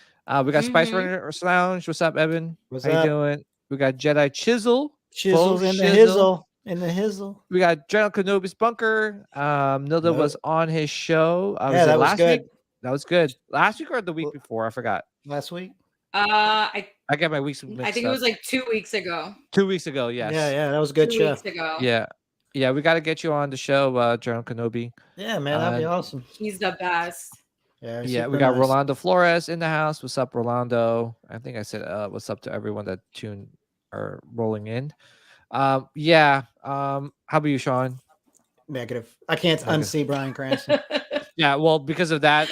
We got Spice Runner Lounge. What's up, Evan? How you doing? We got Jedi Chisel. Chisel's in the hizzle. In the hizzle. We got General Kenobi's bunker. Nilda was on his show. That was good. Week? That was good. Last week or the week before? I forgot. Last week? I got my weeks mixed I think it was like 2 weeks ago. 2 weeks ago, yes. Yeah, that was a good 2 show. weeks ago. Yeah, we got to get you on the show, General Kenobi. Yeah, man, that'd be awesome. He's the best. Yeah, we got Rolando Flores in the house. What's up, Rolando? I think I said what's up to everyone that tuned or rolling in. How about you, Sean? Negative. I can't unsee Bryan Cranston. Yeah, well, because of that,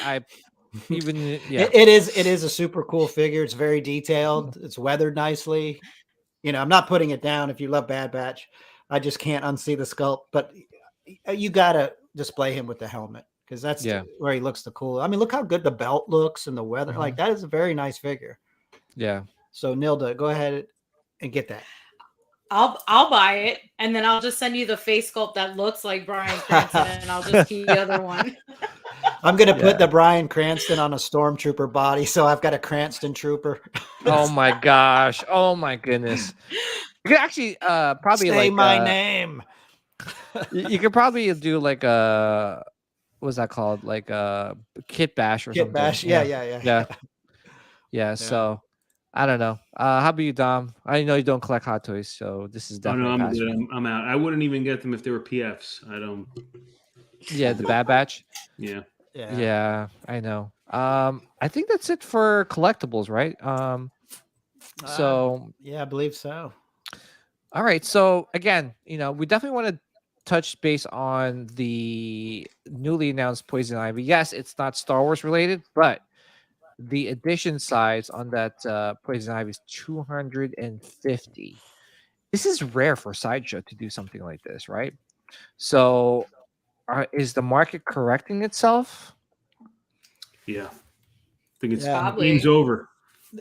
it is a super cool figure. It's very detailed. It's weathered nicely. You know, I'm not putting it down if you love Bad Batch. I just can't unsee the sculpt, but you gotta display him with the helmet because that's where he looks the cool. I mean, look how good the belt looks and the weather. Like, that is a very nice figure. Yeah. So Nilda, go ahead and get that. I'll buy it, and then I'll just send you the face sculpt that looks like Bryan Cranston, and I'll just keep the other one. I'm gonna put the Bryan Cranston on a stormtrooper body, so I've got a Cranston trooper. Oh my gosh! Oh my goodness! You could actually probably say my name. You could probably do like a what's that called? Like a kit bash or something. Kit bash, yeah. So. I don't know. How about you, Dom? I know you don't collect Hot Toys, so this is definitely. Oh, no, I'm good. I'm out. I wouldn't even get them if they were PFs. I don't. Yeah, the Bad Batch. Yeah, I know. I think that's it for collectibles, right? So yeah, I believe so. All right. So again, you know, we definitely want to touch base on the newly announced Poison Ivy. Yes, it's not Star Wars related, but the edition size on that Poison Ivy is 250. This is rare for Sideshow to do something like this, right? So, is the market correcting itself? Yeah, I think it's game's over.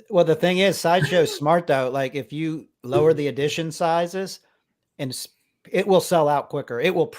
Well, the thing is, Sideshow's smart though. Like, if you lower the edition sizes, and it will sell out quicker. It will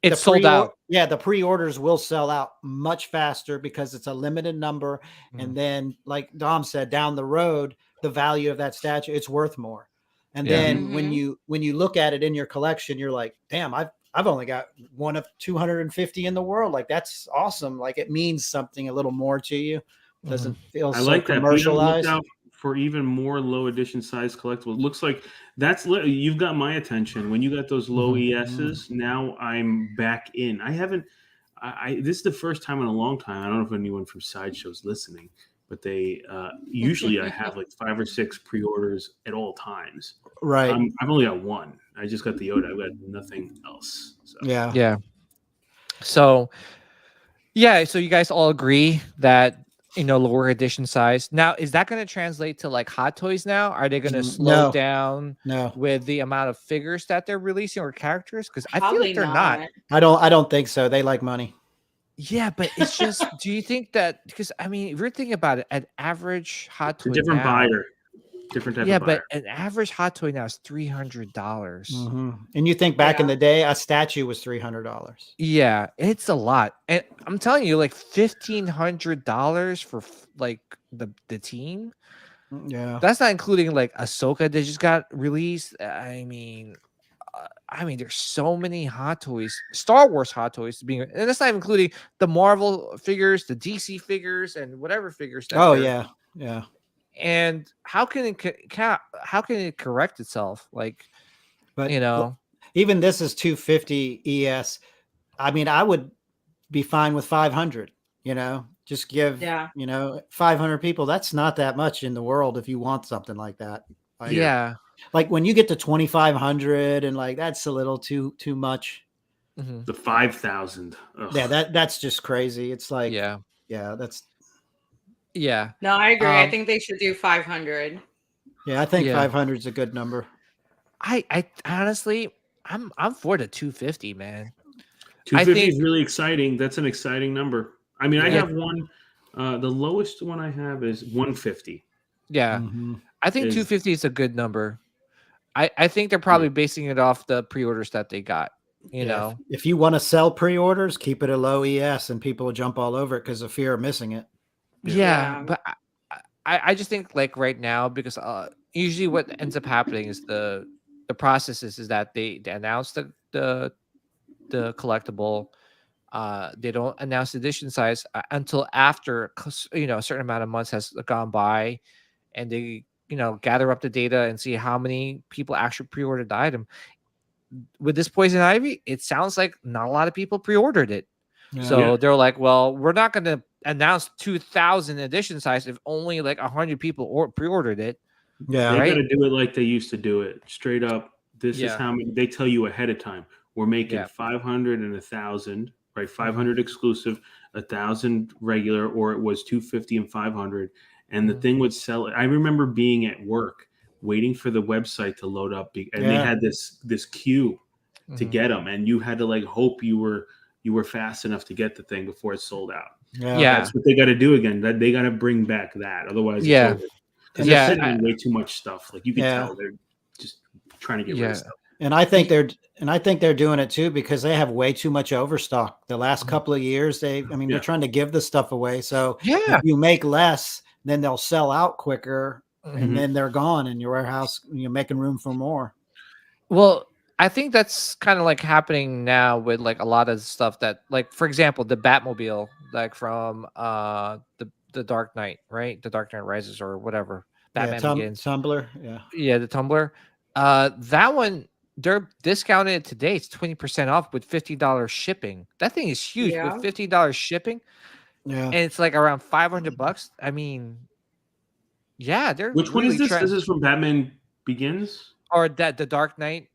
It's sold out. Yeah, the pre-orders will sell out much faster because it's a limited number. And then, like Dom said, down the road, the value of that statue, it's worth more. And then when you look at it in your collection, you're like, damn, I've only got one of 250 in the world. Like, that's awesome. Like, it means something a little more to you. It doesn't feel so commercialized. Look out for even more low edition size collectibles. Looks like you've got my attention when you got those low ESs. Now I'm back in. this is the first time in a long time. I don't know if anyone from Sideshow's listening, but they usually I have like 5 or 6 pre-orders at all times. Right. I've only got one. I just got the Yoda. I've got nothing else. So. Yeah. Yeah. So so you guys all agree that lower edition size. Now, is that going to translate to like Hot Toys now? Are they going to slow No. down No. with the amount of figures that they're releasing or characters? Because I feel Probably like they're not. I don't think so. They like money. Yeah, but it's just, do you think that, because I mean, if you're thinking about it, an average Hot Toy It's a different now, buyer. Different type yeah, of buyer. but an average Hot Toy now is $300. And you think back in Yeah. the day, a statue was $300. Yeah, it's a lot. And I'm telling you, like $1,500 for like the team. Yeah. That's not including like Ahsoka that just got released. I mean, there's so many Hot Toys, Star Wars Hot Toys being, and that's not even including the Marvel figures, the DC figures, and whatever figures. That Oh they're- yeah. And how can it correct itself? Like, But you even this is 250 ES. I mean, I would be fine with 500. Just give 500 people. That's not that much in the world if you want something like that. yeah. Like when you get to 2,500 and like that's a little too much. Mhm. The 5,000. Yeah, that's just crazy. It's like Yeah. that's Yeah. No, I agree. I think they should do 500. yeah. I think Yeah. 500 is a good number. I honestly, I'm for the 250, man. 250 is really exciting. That's an exciting number. I mean, I Yeah. have one. The lowest one I have is 150. Yeah. Mhm. I think 250 is a good number. I think they're probably basing it off the pre-orders that they got. You know, if you want to sell pre-orders, keep it a low ES, and people will jump all over it because of fear of missing it. Yeah, but I just think like right now, because usually what ends up happening is the process is that they announce the collectible. They don't announce the edition size until after a certain amount of months has gone by, and they gather up the data and see how many people actually pre-ordered the item. With this Poison Ivy, it sounds like not a lot of people pre-ordered it. So they're like, well, we're not going to announce 2,000 edition size if only like 100 people pre-ordered it. Yeah, they got to do it like they used to do it. Straight up. This is Yeah. how many they tell you ahead of time. We're making Yeah. 500 and 1,000, right? 500 exclusive, 1,000 regular, or it was 250 and 500. And the thing would sell it. I remember being at work waiting for the website to load up, and they had this queue to get them, and you had to like hope you were fast enough to get the thing before it sold out. Yeah. That's what they got to do again. That they got to bring back that. Otherwise, Yeah. it's over. Because they're sitting on way too much stuff. Like you can tell they're just trying to get rid of stuff. And I think they're doing it too because they have way too much overstock. The last couple of years, they're trying to give the stuff away. So if you make less, then they'll sell out quicker, and then they're gone in your warehouse. You're making room for more. Well, I think that's kind of like happening now with like a lot of stuff that, like, for example, the Batmobile, like from the Dark Knight, right? The Dark Knight Rises or whatever. Batman Begins. Tumblr, yeah, the Tumblr. That one, they're discounted it today. It's 20% off with $50 shipping. That thing is huge with $50 shipping. Yeah, And it's like around $500. I mean, yeah, they're Which one really is this? This is from Batman Begins, or that the Dark Knight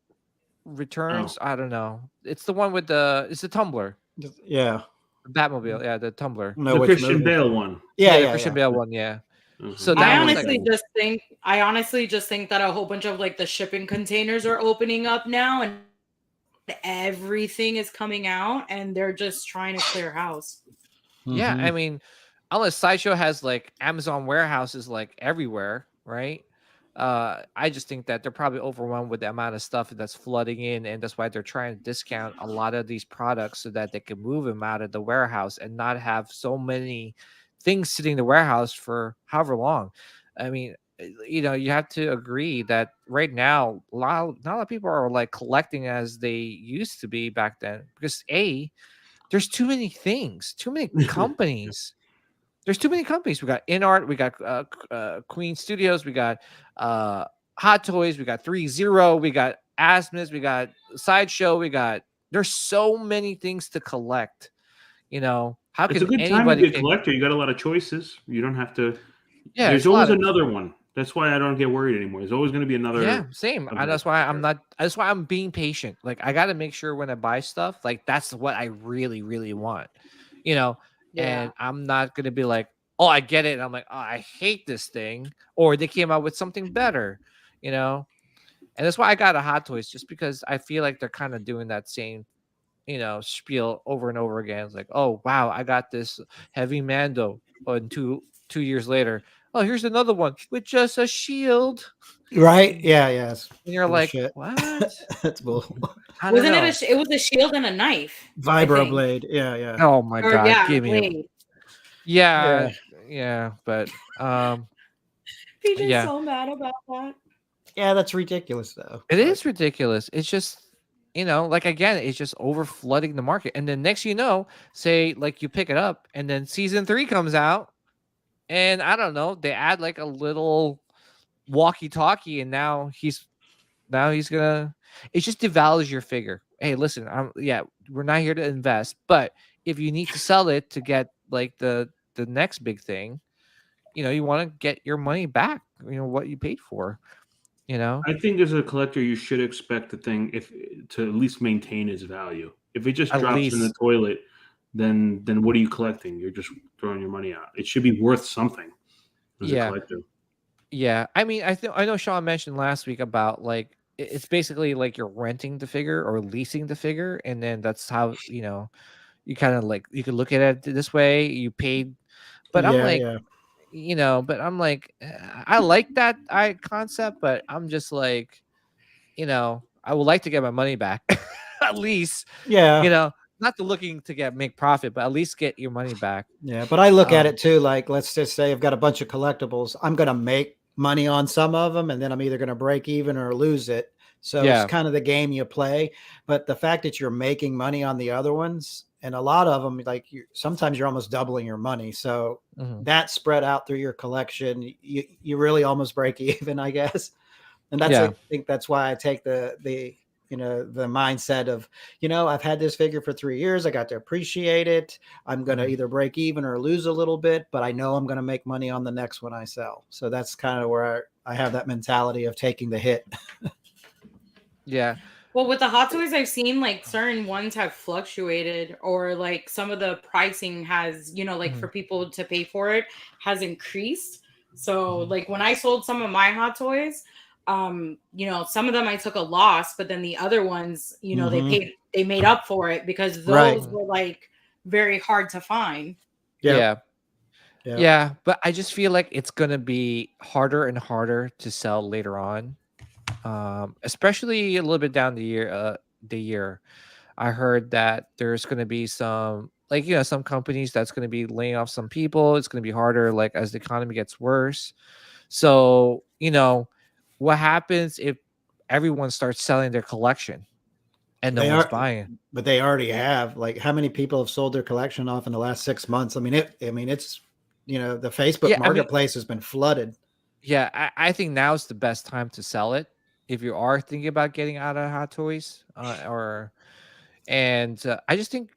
Returns. I don't know. It's the one with it's the Tumblr. yeah. Batmobile, yeah, the Tumblr. No, the which Christian movie? Bale one. The Christian Bale one, yeah. So that I one's honestly just think that a whole bunch of like the shipping containers are opening up now, and everything is coming out, and they're just trying to clear house. Yeah, I mean, unless Sideshow has like Amazon warehouses like everywhere, right? I just think that they're probably overwhelmed with the amount of stuff that's flooding in, and that's why they're trying to discount a lot of these products so that they can move them out of the warehouse and not have so many things sitting in the warehouse for however long. I mean, you have to agree that right now, not a lot of people are like collecting as they used to be back then because there's too many things, too many companies. There's too many companies. We got InArt, we got Queen Studios, we got Hot Toys, we got 3-0, we got Asmus, we got Sideshow, there's so many things to collect. How It's can a good time to anybody be a pick? collector. You got a lot of choices. You don't have to. Yeah, There's it's a lot always of another one. That's why I don't get worried anymore. There's always going to be yeah, another same. And event that's why out I'm there. not. That's why I'm being patient. Like I got to make sure when I buy stuff, like that's what I really, really want. You know, Yeah. and I'm not gonna be like, oh, I get it. And I'm like, oh, I hate this thing, or they came out with something better. You know, and that's why I got a Hot Toys just because I feel like they're kind of doing that same spiel over and over again. It's like, oh wow, I got this heavy Mando, and two years later, oh here's another one with just a shield, Right? Yeah, yeah. It's and you're like, bullshit. what? That's bull. I don't Wasn't it know. it was a shield and a knife, I Vibro think. blade. Yeah, yeah. Oh my Or god, yeah, give me a blade. yeah, Yeah. yeah, but PJ's yeah, so mad about that. Yeah, that's ridiculous though. it is ridiculous. It's just like again, it's just over flooding the market, and then next say like you pick it up, and then season 3 comes out, and I don't know, they add like a little walkie-talkie, and now he's gonna it just devalues your figure. Hey, listen, we're not here to invest, but if you need to sell it to get like the next big thing, you want to get your money back, what you paid for, I think as a collector, you should expect the thing if to at least maintain its value. If it just at drops in the least. toilet, then what are you collecting? You're just throwing your money out. It should be worth something as a Yeah. collector. Yeah, I mean, I know Sean mentioned last week about like it's basically like you're renting the figure or leasing the figure, and then that's how you kind of like you could look at it this way. You paid, but I'm Yeah, like, yeah. I like that I concept, but I'm just like, I would like to get my money back, at least, Yeah. not to looking to make profit, but at least get your money back. Yeah. But I look at Um, it too, like let's just say I've got a bunch of collectibles. I'm gonna make money on some of them, and then I'm either gonna break even or lose it. So it's yeah, kind of the game you play. But the fact that you're making money on the other ones, and a lot of them, like sometimes you're almost doubling your money. So mhm. that spread out through your collection, you really almost break even, I guess. And I Yeah, think that's why I take the mindset of, I've had this figure for 3 years. I got to appreciate it. I'm going to mhm. either break even or lose a little bit, but I know I'm going to make money on the next one I sell. So that's kind of where I have that mentality of taking the hit. Yeah, Well, with the Hot Toys, I've seen like certain ones have fluctuated, or like some of the pricing has, like mhm, for people to pay for it has increased. So, mhm. like when I sold some of my Hot Toys, some of them I took a loss, but then the other ones, Mhm. they made up for it because Right. those were like very hard to find. Yep. Yeah. Yep. Yeah, but I just feel like it's gonna be harder and harder to sell later on, especially a little bit down the year. I heard that there's gonna be some, like some companies that's gonna be laying off some people. It's gonna be harder, like as the economy gets worse. So what happens if everyone starts selling their collection and no They one's are, buying? but they already have. Like, how many people have sold their collection off in the last 6 months? I mean, it's, the Facebook Yeah, I mean, marketplace has been flooded. yeah, I think now's the best time to sell it if you are thinking about getting out of Hot Toys, I just think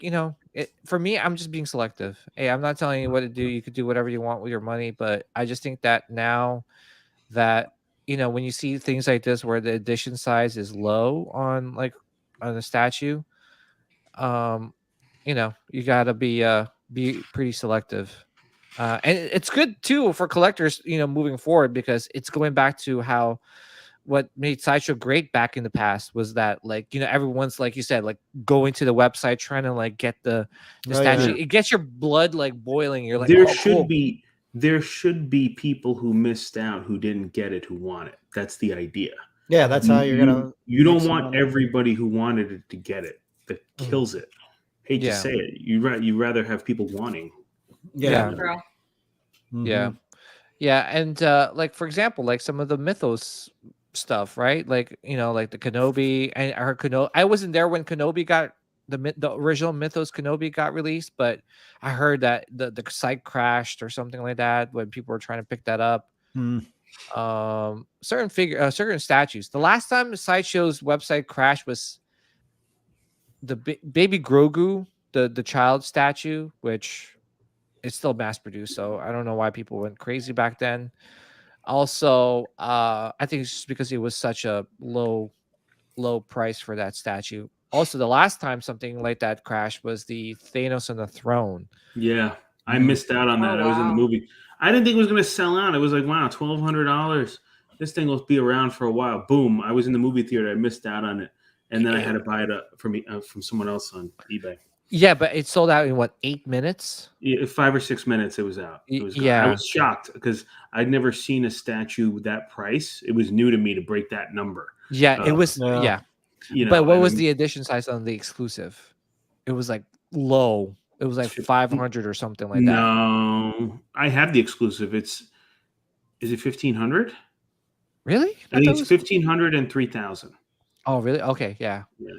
for me, I'm just being selective. Hey, I'm not telling you what to do. You could do whatever you want with your money, but I just think that now that when you see things like this where the edition size is low on the statue, um, you gotta be pretty selective. And it's good too for collectors, moving forward, because it's going back to how what made Sideshow great back in the past was that, like, everyone's, like you said, like going to the website trying to like get the Oh yeah. statue. It gets your blood like boiling. You're like, There oh, should cool. be there should be people who missed out who didn't get it who want it. That's the idea. Yeah, that's how you're gonna You make don't some want money. everybody who wanted it to get it. That Mhm. kills it. Hate to Yeah. say it. You rather have people wanting. Yeah. Yeah. Girl. Yeah. Mhm. Yeah. And like, for example, like some of the Mythos stuff, right? Like, like the Kenobi, and I heard Kenobi. I wasn't there when Kenobi got the original Mythos Kenobi got released, but I heard that the site crashed or something like that when people were trying to pick that up. Mm. Certain statues. The last time Sideshow's website crashed was the baby Grogu. the child statue, which is still mass produced, so I don't know why people went crazy back then. Also, I think it's just because it was such a low price for that statue. Also, the last time something like that crashed was the Thanos on the throne. Yeah, I Mhm. missed out on Oh, that. I was in the wow. movie. I didn't think it was going to sell out. It was like, wow, $1,200. This thing will be around for a while. Boom! I was in the movie theater. I missed out on it, and then I had to buy it up from someone else on eBay. Yeah, but it sold out in what, 8 minutes? Yeah, 5 or 6 minutes, it was out. It was gone. I Yeah, was shocked because I'd never seen a statue with that price. It was new to me to break that number. yeah, it was. Yeah. Yeah, You know, but what and was I'm- the edition size on the exclusive? It was like low. It was like 500 or something like that. No, I have the exclusive. Is it 1,500? Really? I think thought it's it was- 1,500 and 3,000. Oh, really? Okay, yeah. Yeah.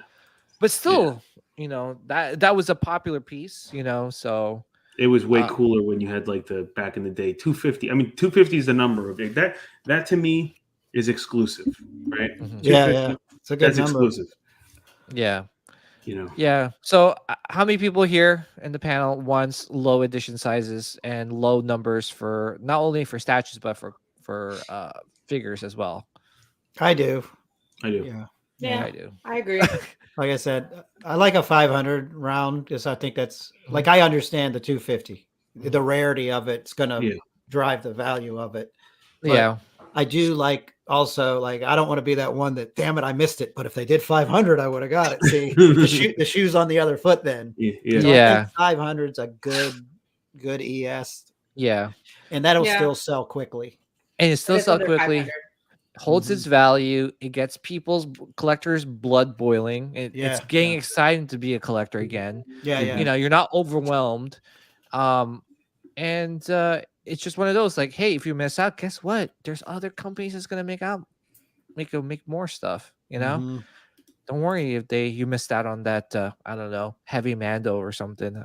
But still, that was a popular piece, so It was way Uh, cooler when you had like the back in the day 250. I mean, 250 is the number of it. That to me is exclusive, right? Mhm. Yeah, 250, yeah. It's a good that's number. exclusive. yeah. You know, Yeah. So, how many people here in the panel wants low edition sizes and low numbers for not only for statues but for figures as well? I do. I do. Yeah. Yeah, I do. I agree. Like I said, I like a 500 round because I think that's like I understand the 250. The rarity of it's going to Yeah. drive the value of it. But Yeah. I do like also like I don't want to be that one that damn it I missed it. But if they did 500, I would have got it. See the shoes on the other foot then. Yeah. So Yeah. Yeah. 500's a good ES, Yeah. and that'll Yeah. still sell quickly. And it still It's sell under quickly. 500. Holds its value. It gets collectors' blood boiling. It's Yeah, getting yeah. exciting to be a collector again. Yeah, yeah. You're not overwhelmed. And it's just one of those like, hey, if you miss out, guess what? There's other companies that's gonna make more stuff. Mhm. Don't worry if you missed out on that. I don't know, heavy Mando or something.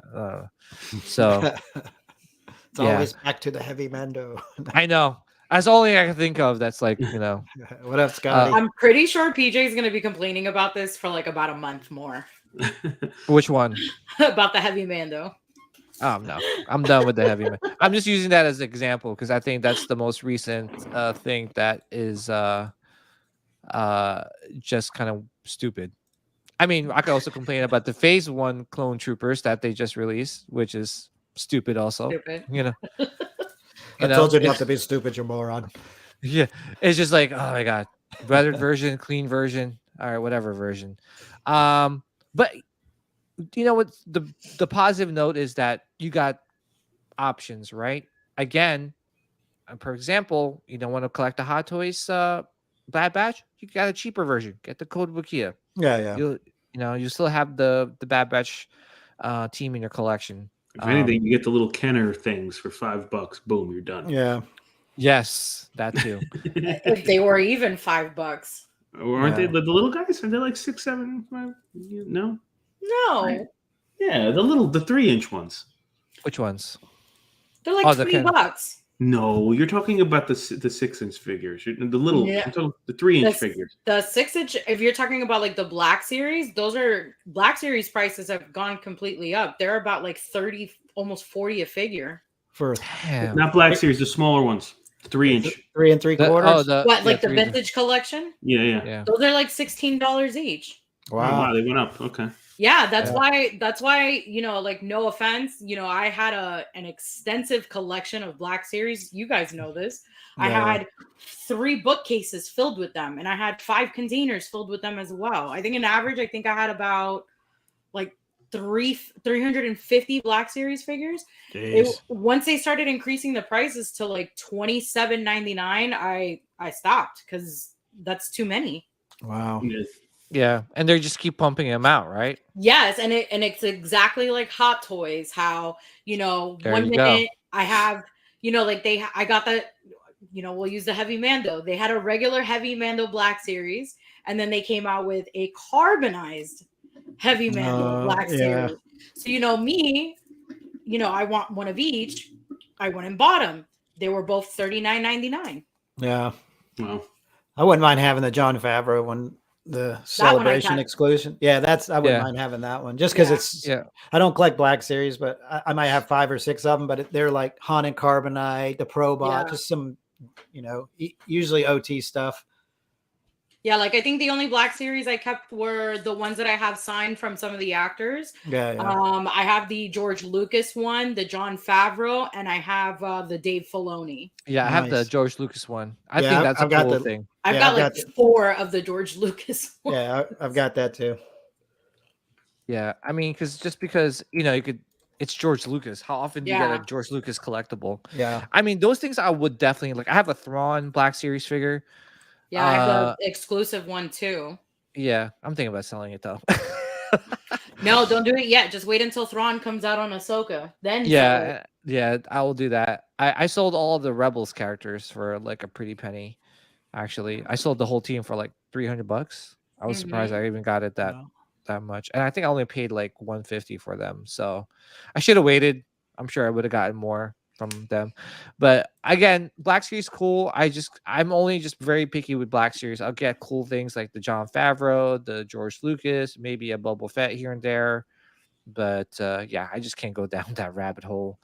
So It's yeah. always back to the heavy Mando. I know that's the only I can think of. That's like What up, Scotty? I'm pretty sure PJ is going to be complaining about this for like about a month more which one? about the heavy Mando. Oh no, I'm done with the heavy man. I'm just using that as an example because I think that's the most recent thing that is just kind of stupid. I mean, I could also complain about the Phase 1 clone troopers that they just released, which is stupid also. Stupid. I told you not it's- to be stupid, you moron. Yeah, it's just like, oh my god, weathered version, clean version, all right, whatever version. But you know what? The positive note is that you got options, right? Again, for example, you don't want to collect the Hot Toys Bad Batch, you got a cheaper version. Get the Code Bukia. Yeah, yeah. You still have the Bad Batch team in your collection. If anything, you get the little Kenner things for $5. Boom, you're done. Yeah. Yes, that too. If they were even $5. Or aren't they Yeah. the little guys? Are they like 6, 7, 5? No. No, Yeah, the 3-inch ones. Which ones? they're like Oh, the $20. No, you're talking about the 6-inch figures. The little, Yeah. I'm talking the 3-inch The- figures. The 6-inch, if you're talking about like the Black Series, those are Black Series prices have gone completely up. They're about like 30, almost 40 a figure. For Damn. Not Black Series, the smaller ones. 3-inch. 3 3/4. What, like the three- vintage collection? Yeah. Yeah. Those are like $16 each. Oh, Wow. wow, they went up. Okay. Yeah, that's Yeah. why, like no offense, I had an extensive collection of Black Series. You guys know this. I Yeah. had 3 bookcases filled with them, and I had 5 containers filled with them as well. I think in average, I had about like 350 Black Series figures. Jeez. Once they started increasing the prices to like $27.99, I stopped because that's too many. Wow. Yes. Yeah, and they just keep pumping them out, right? Yes, and it's exactly like Hot Toys. How There one you go. minute I have like I got the we'll use the Heavy Mando. They had a regular Heavy Mando Black Series, and then they came out with a carbonized Heavy Mando Black yeah. Series. So me, I want one of each. I went and bought them. They were both $39.99. Yeah. Wow. I wouldn't mind having the John Favreau one The I Celebration kept. exclusion. Yeah, I wouldn't Yeah. mind having that one just because Yeah. it's. Yeah. I don't collect Black Series, but I might have 5 or 6 of them. But they're like Haunted Carbonite, the Probot, Yeah. just some, usually OT stuff. Yeah, like I think the only Black Series I kept were the ones that I have signed from some of the actors. Yeah, yeah. I have the George Lucas one, the Jon Favreau, and I have the Dave Filoni. Yeah, I have the Nice. George Lucas one. I Yeah, think that's I've a got cool the- thing. I've Yeah, got I've like got 4 of the George Lucas ones. Yeah, I've got that too. Yeah, I mean, because you could, it's George Lucas. How often do you get a Yeah. George Lucas collectible? Yeah. I mean, those things I would definitely like. I have a Thrawn Black Series figure. Yeah, I have the exclusive one too. Yeah, I'm thinking about selling it though. No, don't do it yet. Just wait until Thrawn comes out on Ahsoka. Then sell it. Yeah, I will do that. I sold all of the Rebels characters for like a pretty penny. Actually, I sold the whole team for like $300. I was surprised I even got it that much, and I think I only paid like $150 for them. So I should have waited. I'm sure I would have gotten more from them. But again, Black Series cool. I'm only just very picky with Black Series. I'll get cool things like the Jon Favreau, the George Lucas, maybe a Boba Fett here and there. But yeah, I just can't go down that rabbit hole.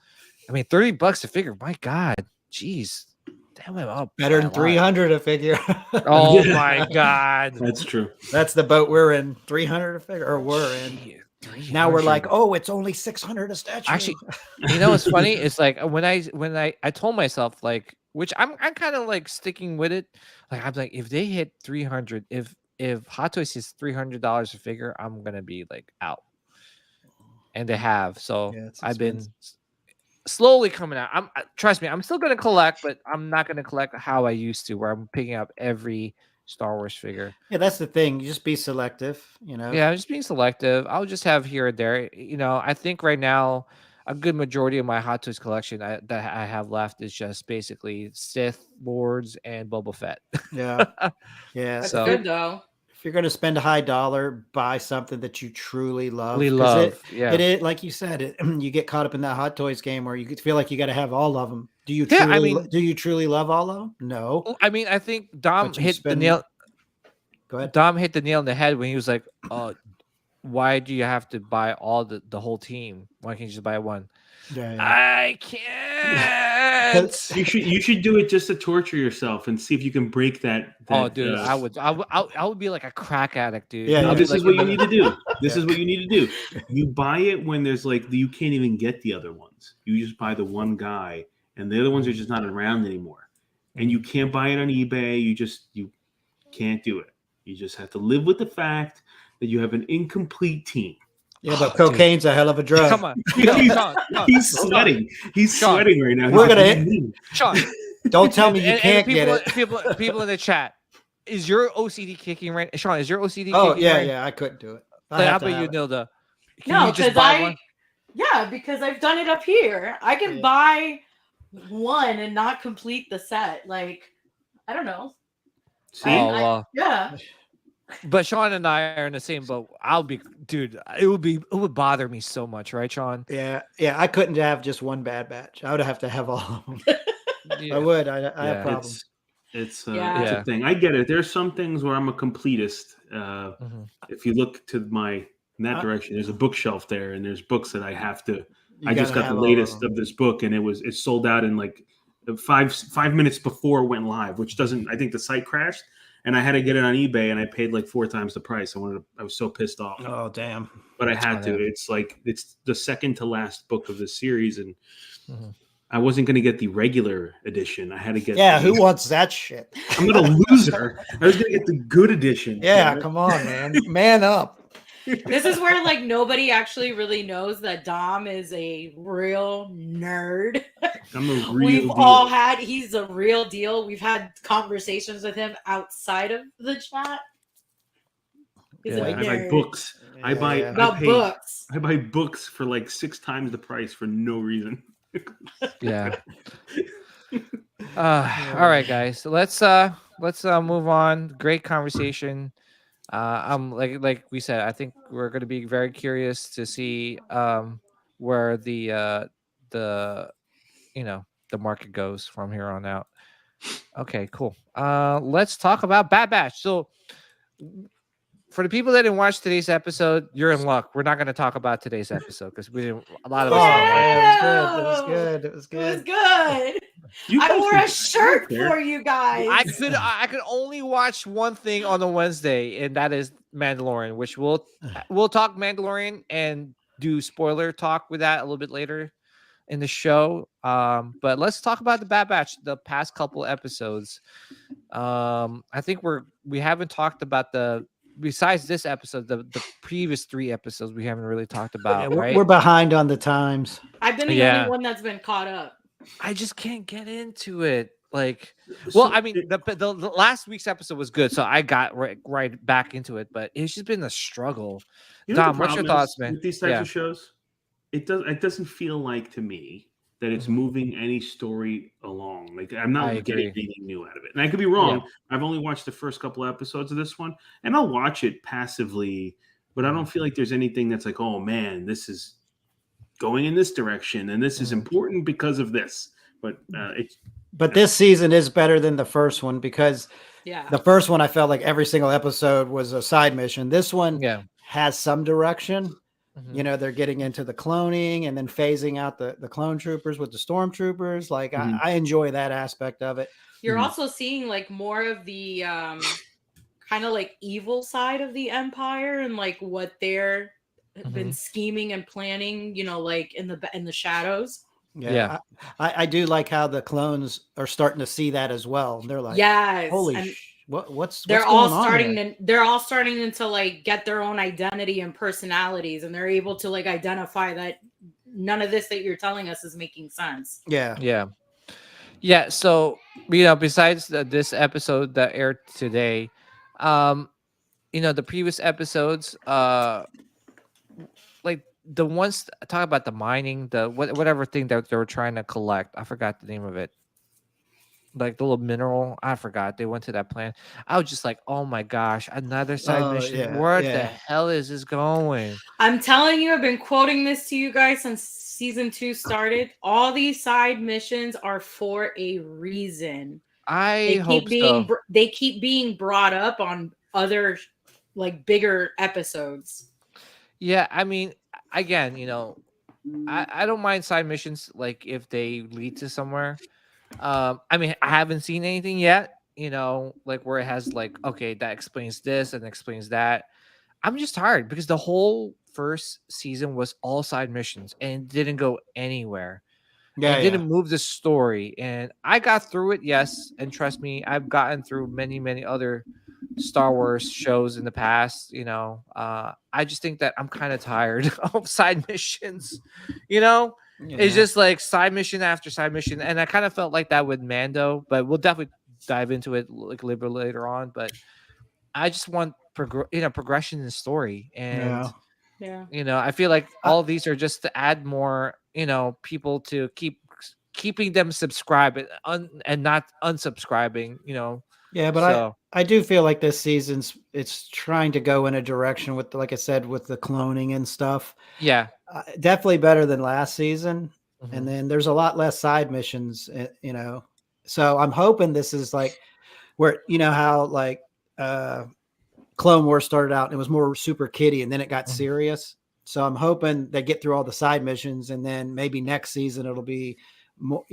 I mean, $30 a figure. My God, jeez, damn it up. Better than 300 a figure. Oh my God, That's true. That's the boat we're in. 300 a figure, or we're in. Now we're like, oh, it's only 600 a statue. Actually, what's funny? It's like when I told myself like, which I'm kind of like sticking with it. Like I'm like, if they hit 300, if Hot Toys is $300 a figure, I'm gonna be like out. And they have. So Yeah, it's I've been expensive. slowly coming out. Trust me, I'm still gonna collect, but I'm not gonna collect how I used to, where I'm picking up every Star Wars figure. Yeah, that's the thing. You just be selective, Yeah, I'm just being selective. I'll just have here and there. I think right now a good majority of my Hot Toys collection that I have left is just basically Sith Lords and Boba Fett. Yeah. Yeah. That's So- good though. If you're going to spend a high dollar, buy something that you truly love. We 'Cause love, yeah. It is, like you said, you get caught up in that Hot Toys game where you feel like you got to have all of them. Do you Yeah, do you truly love all of them? No. I mean, I think Dom But you hit the spend- nail. Go ahead. Dom hit the nail on the head when he was like, why do you have to buy all the whole team? Why can't you just buy one? Yeah, I can't. You should do it just to torture yourself and see if you can break that. Oh, dude, I would be like a crack addict, dude. Yeah, I'd No, be this like is what in you the- need to do. This is what you need to do. You buy it when there's like you can't even get the other ones. You just buy the one guy, and the other ones are just not around anymore. And you can't buy it on eBay. You can't do it. You just have to live with the fact that you have an incomplete team. Yeah, but cocaine's a hell of a drug. Come on, Sean, He's sweating. He's Sean. sweating right now. We're He's gonna like, hit- Sean. Don't tell me you And can't people, get it. People in the chat, is your OCD kicking right? Sean, is your OCD Oh, kicking yeah, right? yeah. I couldn't do it. Like, how about you, Nilda? Can you just buy one? Yeah, because I've done it up here. I can buy one and not complete the set. Like, I don't know. See? Yeah. But Sean and I are in the same boat. Dude, it would bother me so much, right, Sean? Yeah, yeah. I couldn't have just one bad batch. I would have to have all of them. I would. I have problems. It's Yeah. it's a thing. I get it. There's some things where I'm a completist. If you look to in that direction, there's a bookshelf there, and there's books that I have to. I just got the latest of this book, and it's sold out in like 5 minutes before it went live, which doesn't. I think the site crashed, and I had to get it on eBay, and I paid like 4 times the price. I was so pissed off. Oh damn! But I had to. It's like it's the second to last book of this series, and I wasn't going to get the regular edition. I had to get. Yeah, who wants that shit? I'm not a loser. I was going to get the good edition. Yeah, come on, man. Man up. This is where like nobody actually really knows that Dom is a real nerd. I'm a real We've deal. all had he's a real deal. We've had conversations with him outside of the chat. He's a I buy nerd. books. I buy About I pay- books. I buy books for like 6 times the price for no reason. Yeah. All right, guys. So let's move on. Great conversation. Like we said, I think we're going to be very curious to see where the market goes from here on out. Okay, cool. Let's talk about Bad Batch. So for the people that didn't watch today's episode, you're in luck. We're not going to talk about today's episode because we didn't. A lot of Oh, us didn't watch it. yeah, it was good. It was It was good. good. You I guys wore can- a shirt there. for you guys. I could only watch one thing on a Wednesday, and that is Mandalorian, which we'll talk Mandalorian and do spoiler talk with that a little bit later in the show. But let's talk about the Bad Batch, the past couple episodes. I think we haven't talked about besides this episode, the previous 3 episodes we haven't really talked about, Yeah, right? we're behind on the times. I've been the Yeah. only one that's been caught up. I just can't get into it. Like, So well, I mean, the last week's episode was good, so I got right back into it. But it's just been a struggle. You know what Dom, the what's your problem thoughts, is man? with these types Yeah. of shows? It doesn't feel like to me that it's Mhm. moving any story along. Like I'm I not getting agree. anything new out of it. And I could be wrong. I've only watched the first couple episodes of this one, and I'll watch it passively, but I Mm-hmm. don't feel like there's anything that's like, oh man, this is going in this direction, and this is Mhm. important because of this. But it's But this season is better than the first one because Yeah. the first one I felt like every single episode was a side mission. This one Yeah. has some direction. Mhm. You know, they're getting into the cloning and then phasing out the clone troopers with the stormtroopers. Like Mhm. I enjoy that aspect of it. You're Mhm. also seeing like more of the kind of like evil side of the empire and like what they're been scheming and planning, like in the shadows. Yeah. I do like how the clones are starting to see that as well. They're like, Yes. holy and what's they're going all on starting here? they're all starting to like get their own identity and personalities, and they're able to like identify that none of this that you're telling us is making sense. Yeah. Yeah. So besides this episode that aired today, the previous episodes, like the ones talk about the mining, the whatever thing that they were trying to collect. I forgot the name of it. Like the little mineral, I forgot. They went to that planet. I was just like, oh my gosh, another side Oh, mission. yeah, Where the yeah. hell is this going? I'm telling you, I've been quoting this to you guys since season 2 started. All these side missions are for a reason. I hope so. They keep being brought up on other like bigger episodes. Yeah, I mean, again, I don't mind side missions like if they lead to somewhere. I mean, I haven't seen anything yet, like where it has like, okay, that explains this and explains that. I'm just tired because the whole first season was all side missions and it didn't go anywhere. Yeah. It didn't move the story. And I got through it, yes. And trust me, I've gotten through many, many other Star Wars shows in the past. I just think that I'm kind of tired of side missions, It's just like side mission after side mission. And I kind of felt like that with Mando, but we'll definitely dive into it like a little bit later on. But I just want progression in the story. And Yeah. I feel like all of these are just to add more, people to keeping them subscribed and not unsubscribing, Yeah, but I do feel like this season's it's trying to go in a direction with, like I said, with the cloning and stuff. Yeah. Definitely better than last season. Mhm. And then there's a lot less side missions, So I'm hoping this is like where, how like Clone Wars started out and it was more super kiddie and then it got serious. So I'm hoping they get through all the side missions and then maybe next season it'll be more,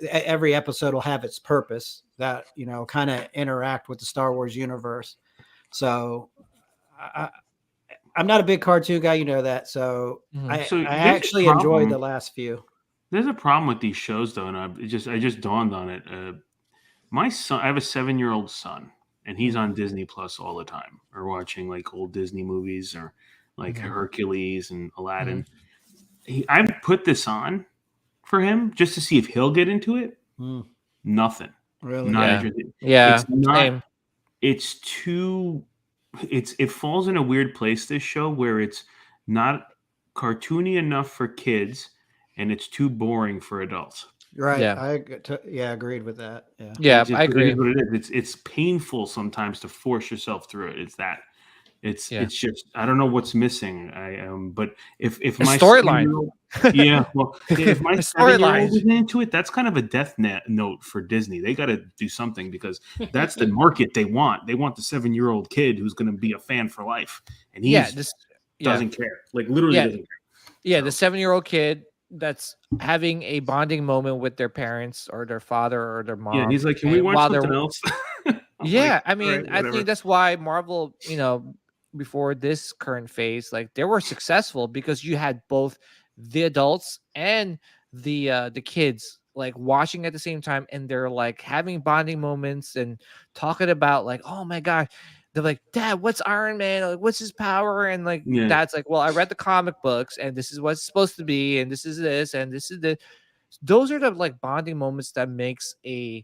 every episode will have its purpose that, kind of interact with the Star Wars universe. So I'm not a big cartoon guy, that. So I So I here's the actually enjoyed problem. the last few. There's a problem with these shows, though, and I just dawned on it. My son, I have a 7-year-old son, and he's on Disney Plus all the time, or watching like old Disney movies, or like Hercules and Aladdin. I put this on for him just to see if he'll get into it. Nothing. Really? Not Yeah. interested. Yeah. It's not. Same. It's too. It falls in a weird place. This show where it's not cartoony enough for kids, and it's too boring for adults. Right. Yeah. Agreed with that. Yeah. Yeah, It I agree. is what it is. It's painful sometimes to force yourself through it. It's that. Yeah. It's just I don't know what's missing. But if A my storyline. 7-year-old yeah, well, if my A 7-year-old storyline. is into it, that's kind of a note for Disney. They got to do something because that's the market they want. They want the 7-year-old kid who's going to be a fan for life, and Yeah, he this yeah. doesn't care. Like literally Yeah. doesn't care. Yeah, So, the 7-year-old kid that's having a bonding moment with their parents or their father or their yeah, mom. he's like, "Can we And watch while they're something else?" I'm like, yeah, I "All right, mean, I whatever." think that's why Marvel, before this current phase, like they were successful because you had both the adults and the kids like watching at the same time, and they're like having bonding moments and talking about like, oh my god, they're like, Dad, what's Iron Man? Like, what's his power? And like, Yeah, Dad's like, well, I read the comic books, and this is what it's supposed to be, and this is this, and this is the. Those are the like bonding moments that makes a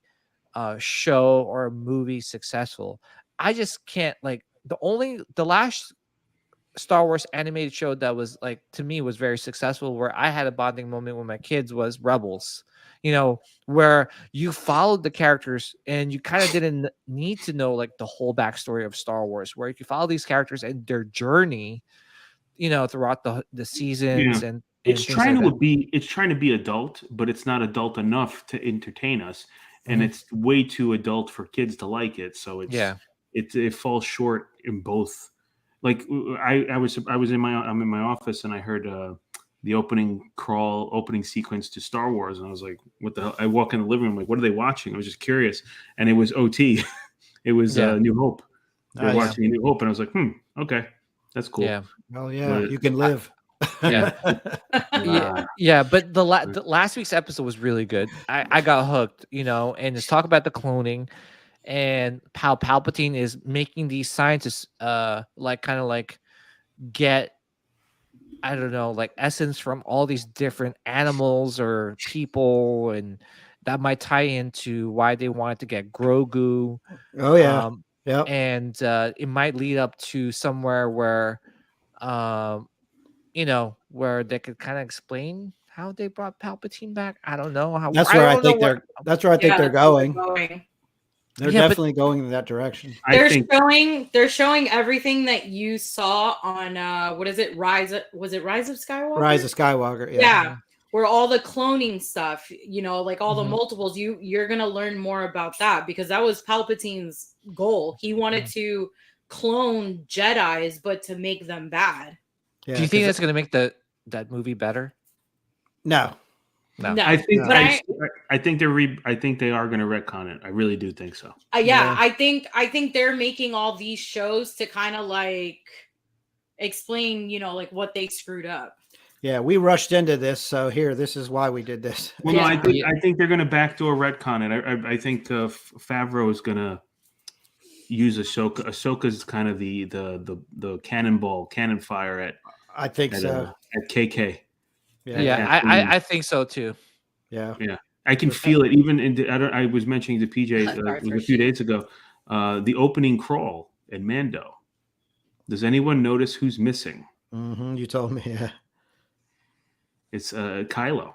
show or a movie successful. I just can't like the last Star Wars animated show that was like to me was very successful where I had a bonding moment with my kids was Rebels. Where you followed the characters and you kind of didn't need to know like the whole backstory of Star Wars, where you could follow these characters and their journey, throughout the yeah. seasons and things like that. It's trying to be adult, but it's not adult enough to entertain us, and Mhm. it's way too adult for kids to like it. So Yeah. it falls short in both. Like I'm in my office and I heard the opening sequence to Star Wars, and I was like, "What the hell?" I walk in the living room, like, "What are they watching?" I was just curious, and it was OT. It was Yeah. New Hope. They're Nice. watching New Hope, and I was like, okay, that's cool. Yeah. Oh yeah, But you can live. Yeah. Yeah, uh, yeah, but the last week's episode was really good. I got hooked, and it's talk about the cloning and how Palpatine is making these scientists like kind of like get, I don't know, like essence from all these different animals or people, and that might tie into why they wanted to get Grogu. Oh yeah. Um Yep. and it might lead up to somewhere where um where they could kind of explain how they brought Palpatine back. I don't know how. That's I where I don't know think what. Yeah, they're that's where going. they're going. They're Yeah, but definitely going in that direction. I They're think showing everything that you saw on what is it? Was it Rise of Skywalker? Rise of Skywalker. Yeah. Yeah. Where all the cloning stuff, like all the Mhm. multiples, you're gonna learn more about that because that was Palpatine's goal. He wanted to clone Jedis, but to make them bad. Yeah. do you think 'cause that's going to make that movie better? no. No. No, I think but I think I think they are going to retcon it. I really do think so. yeah, Yeah. I think they're making all these shows to kind of like explain, like what they screwed up. Yeah, we rushed into this, so this is why we did this. Well, no, Yeah. I think they're going to backdoor retcon it. I think Favreau is going to use Ahsoka. Ahsoka's kind of the cannon fire at I think so. at KK. Yeah, I think so too. Yeah. Yeah, I can feel it even in. I was mentioning to PJ Sorry it was for a few days ago. The opening crawl in Mando. Does anyone notice who's missing? You told me. Yeah. It's Kylo.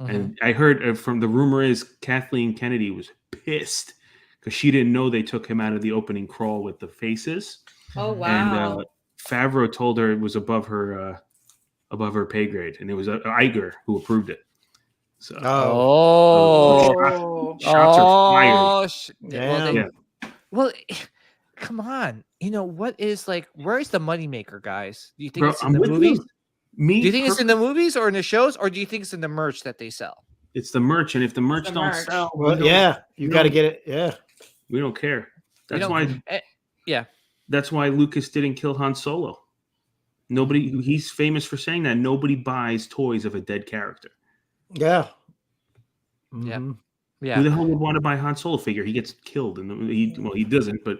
Mhm. And I heard from the rumor is Kathleen Kennedy was pissed because she didn't know they took him out of the opening crawl with the faces. Oh Mhm. wow. And Favreau told her it was above her pay grade, and it was Iger who approved it. So Oh. shots are fired. Well, Damn. Yeah. well, come on. What is like? Where's the moneymaker, guys? Do you think Bro, it's in I'm the with movies? you. Me, Do you think it's in the movies or in the shows, or do you think it's in the merch that they sell? It's the merch, and if the merch the don't merch. sell, Well, we don't- yeah, you we got to don't- get it. Yeah. We don't care. You That's know, why. yeah. That's why Lucas didn't kill Han Solo. Nobody. He's famous for saying that nobody buys toys of a dead character. Yeah. Yeah. Mhm. Yeah. Who the hell would want to buy a Han Solo figure? He gets killed, and he doesn't. But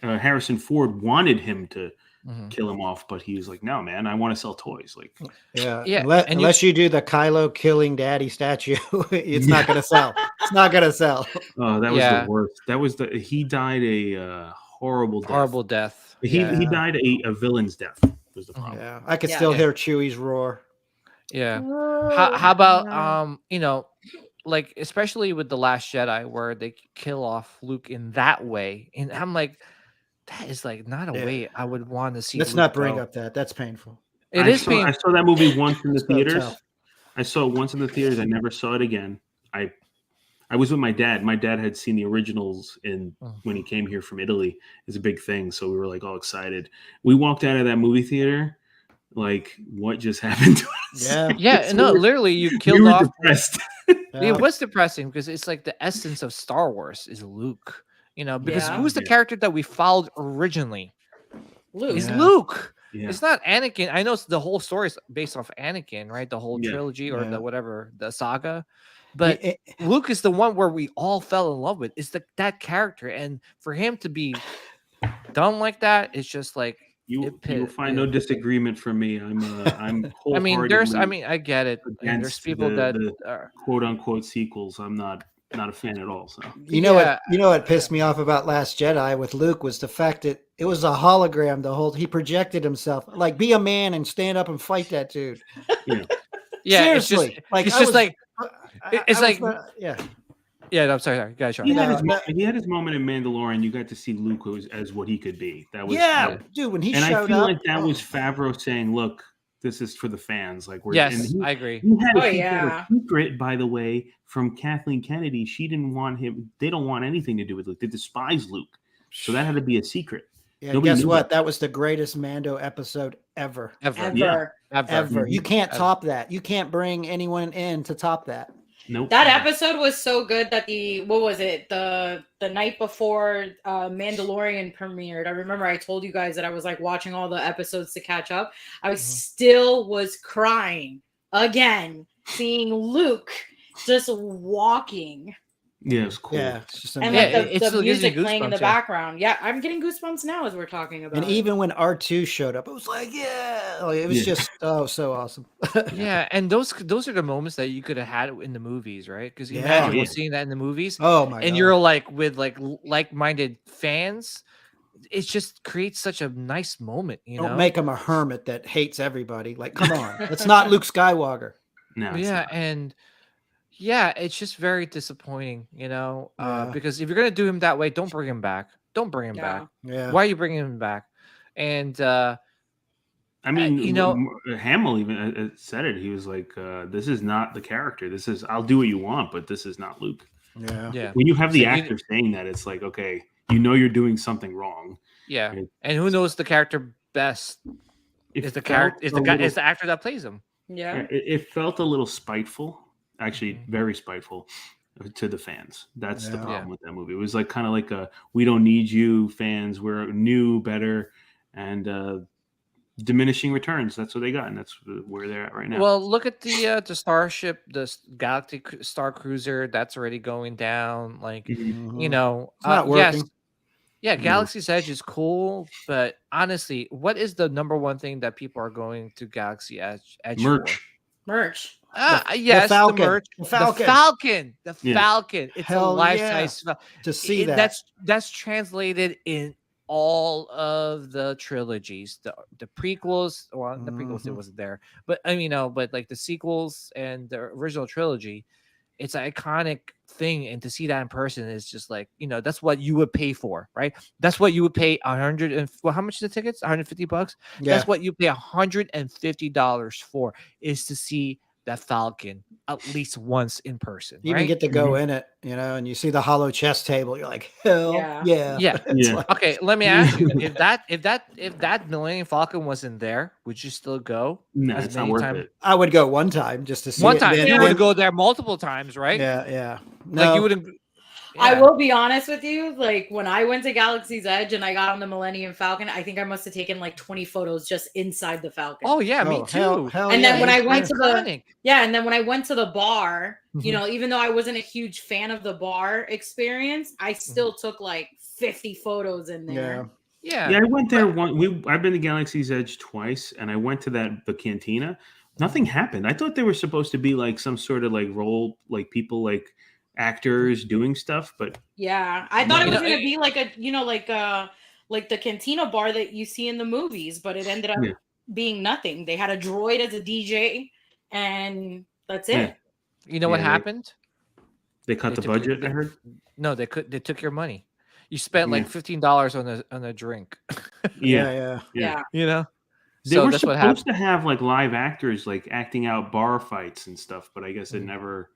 Harrison Ford wanted him to Mhm. kill him off, but he was like, "No, man, I want to sell toys." Like, Yeah. Yeah, and Unless you do the Kylo killing daddy statue, it's not going to sell. It's not going to sell. oh, that was Yeah. the worst. That was he died a horrible death. Horrible death. He Yeah. died a villain's death. Was the problem? Yeah. I could Yeah. still Yeah. hear Chewie's roar. Yeah. Oh, How about like especially with the Last Jedi where they kill off Luke in that way, and I'm like, that is like not a Yeah. way I would want to see. Let's Luke not bring go. up that. That's painful. It I is saw, I painful. saw that movie once in the So theaters. tough. I saw it once in the theaters. I never saw it again. I was with my dad. My dad had seen the originals when he came here from Italy. It's a big thing, so we were like all excited. We walked out of that movie theater like, what just happened to us? Yeah. Yeah, no, literally, you We killed were off. depressed. It was depressing because it's like the essence of Star Wars is Luke. Because Yeah. who's the Yeah. character that we followed originally? Luke. It's Yeah. Luke. Yeah. It's not Anakin. I know the whole story is based off Anakin, right? The whole Yeah. trilogy or Yeah. the whatever, the saga. But It- Luke is the one where we all fell in love with. It's that character, and for him to be done like that, it's just like You will find no disagreement from me. I'm I mean, wholeheartedly I get it. And there's against people that the are. quote unquote sequels. I'm not a fan at all. So You know Yeah. what pissed me off about Last Jedi with Luke was the fact that it was a hologram. He projected himself. Like, be a man and stand up and fight that dude. yeah. Yeah, Seriously. it's just like it's like yeah. yeah. I'm sorry, guys. He had, his No, moment, he had his moment in Mandalorian. You got to see Luke as what he could be. That was Yeah, dude, when he and showed I feel up, like that was Favreau saying, "Look, this is for the fans." Like, we're and Yes, he, I agree. he had Oh, a yeah. secret, by the way, from Kathleen Kennedy. She didn't want him. They don't want anything to do with Luke. They despise Luke, so that had to be a secret. Yeah, Nobody guess knew what? That was the greatest Mando episode ever. Ever. Yeah. Ever. You can't Ever. top that. You can't bring anyone in to top that. Nope. That episode was so good that what was it? The night before Mandalorian premiered. I remember I told you guys that I was like watching all the episodes to catch up. I still was crying again, seeing Luke just walking. Yeah, it was cool. Yeah, it's just And amazing. like it the still gives me music playing in the goosebumps, yeah. background. Yeah, I'm getting goosebumps now as we're talking about And it. even when R2 showed up, it was like, yeah, like, it was Yeah. just so awesome. Yeah, and those are the moments that you could have had in the movies, right? Because Yeah. imagine Yeah. seeing that in the movies, Oh my and god. you're like with like-minded fans. It just creates such a nice moment, you know. Don't make him a hermit that hates everybody. Like, come on. It's not Luke Skywalker. No, it's Yeah, not. and yeah, it's just very disappointing, Yeah. because if you're gonna do him that way, don't bring him back. Don't bring him back. Yeah. Why are you bringing him back? And I mean, you know- Hamill even said it. He was like, "This is not the character. This is I'll do what you want, but this is not Luke." Yeah. yeah, When you have the So you- actor saying that, it's like, okay, you're doing something wrong. yeah. It- And who knows the character best? It Is the felt character is a the guy little- is the actor that plays him? Yeah. It felt a little spiteful, actually, Mhm. very spiteful to the fans. That's the Yeah. problem Yeah. with that movie. It was like kind of like a "we don't need you" fans. We're new, better, and diminishing returns. That's what they got, and that's where they're at right now. Well, look at the Starship, the Galaxy Star Cruiser. That's already going down. Like Mhm. you know, It's not yes, working. yeah, No. Galaxy's Edge is cool, but honestly, what is the number one thing that people are going to Galaxy Edge Merch. for? Merch. Yes, Falcon. the merch, The the Falcon. Falcon, the Yeah. Falcon. It's Hell a life yeah. size. To see that. That's translated in all of the trilogies, the prequels. Well, the prequels it Mhm. wasn't there, but I mean, but like the sequels and the original trilogy, it's an iconic thing, and to see that in person is just like that's what you would pay for, right? That's what you would pay how much are the tickets? $150. Yeah. That's what you pay $150 for, is to see that Falcon at least once in person, You right? even get to go in it, and you see the hollow chess table. You're like, hell Yeah. yeah. Yeah. It's Yeah. like- Okay, let me ask you: if that Millennium Falcon wasn't there, would you still go? No, as it's not many worth times- it. I would go one time just to see One it. time, then- you then- would go there multiple times, right? Yeah. Like you No, wouldn't. I yeah. will be honest with you. Like when I went to Galaxy's Edge and I got on the Millennium Falcon, I think I must have taken like 20 photos just inside the Falcon. Oh yeah, me Oh, too. hell And yeah. then when I It's went to the iconic. and then when I went to the bar, Mhm. even though I wasn't a huge fan of the bar experience, I still took like 50 photos in Yeah. there. Yeah. Yeah, I went there one. I've been to Galaxy's Edge twice, and I went to the cantina. Nothing happened. I thought they were supposed to be like some sort of like role, like people like actors doing stuff, but Yeah, I thought it You was know, gonna be like like the cantina bar that you see in the movies, but it ended up Yeah. being nothing. They had a droid as a DJ, and that's it. Yeah. You know what Yeah, happened? they cut They the took your- budget. I heard. No, they took your money. you spent like Yeah. $15 on a drink. Yeah. Yeah. You know, They so were that's what supposed happened. to have like live actors like acting out bar fights and stuff, but I guess it Mm. never.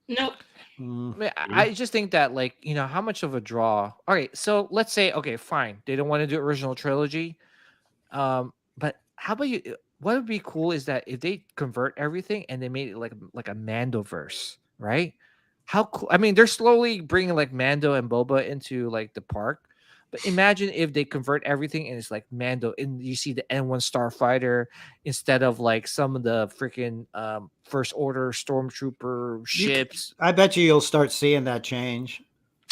Nope. Mm. I mean, Yeah. I just think that, like, how much of a draw. All right, so let's say, okay, fine, they don't want to do original trilogy. But how about you? What would be cool is that if they convert everything and they made it like a Mandoverse, right? How cool! I mean, they're slowly bringing like Mando and Boba into like the park, but imagine if they convert everything and it's like Mando, and you see the N1 Starfighter instead of like some of the freaking First Order stormtrooper ships. I bet you'll start seeing that change.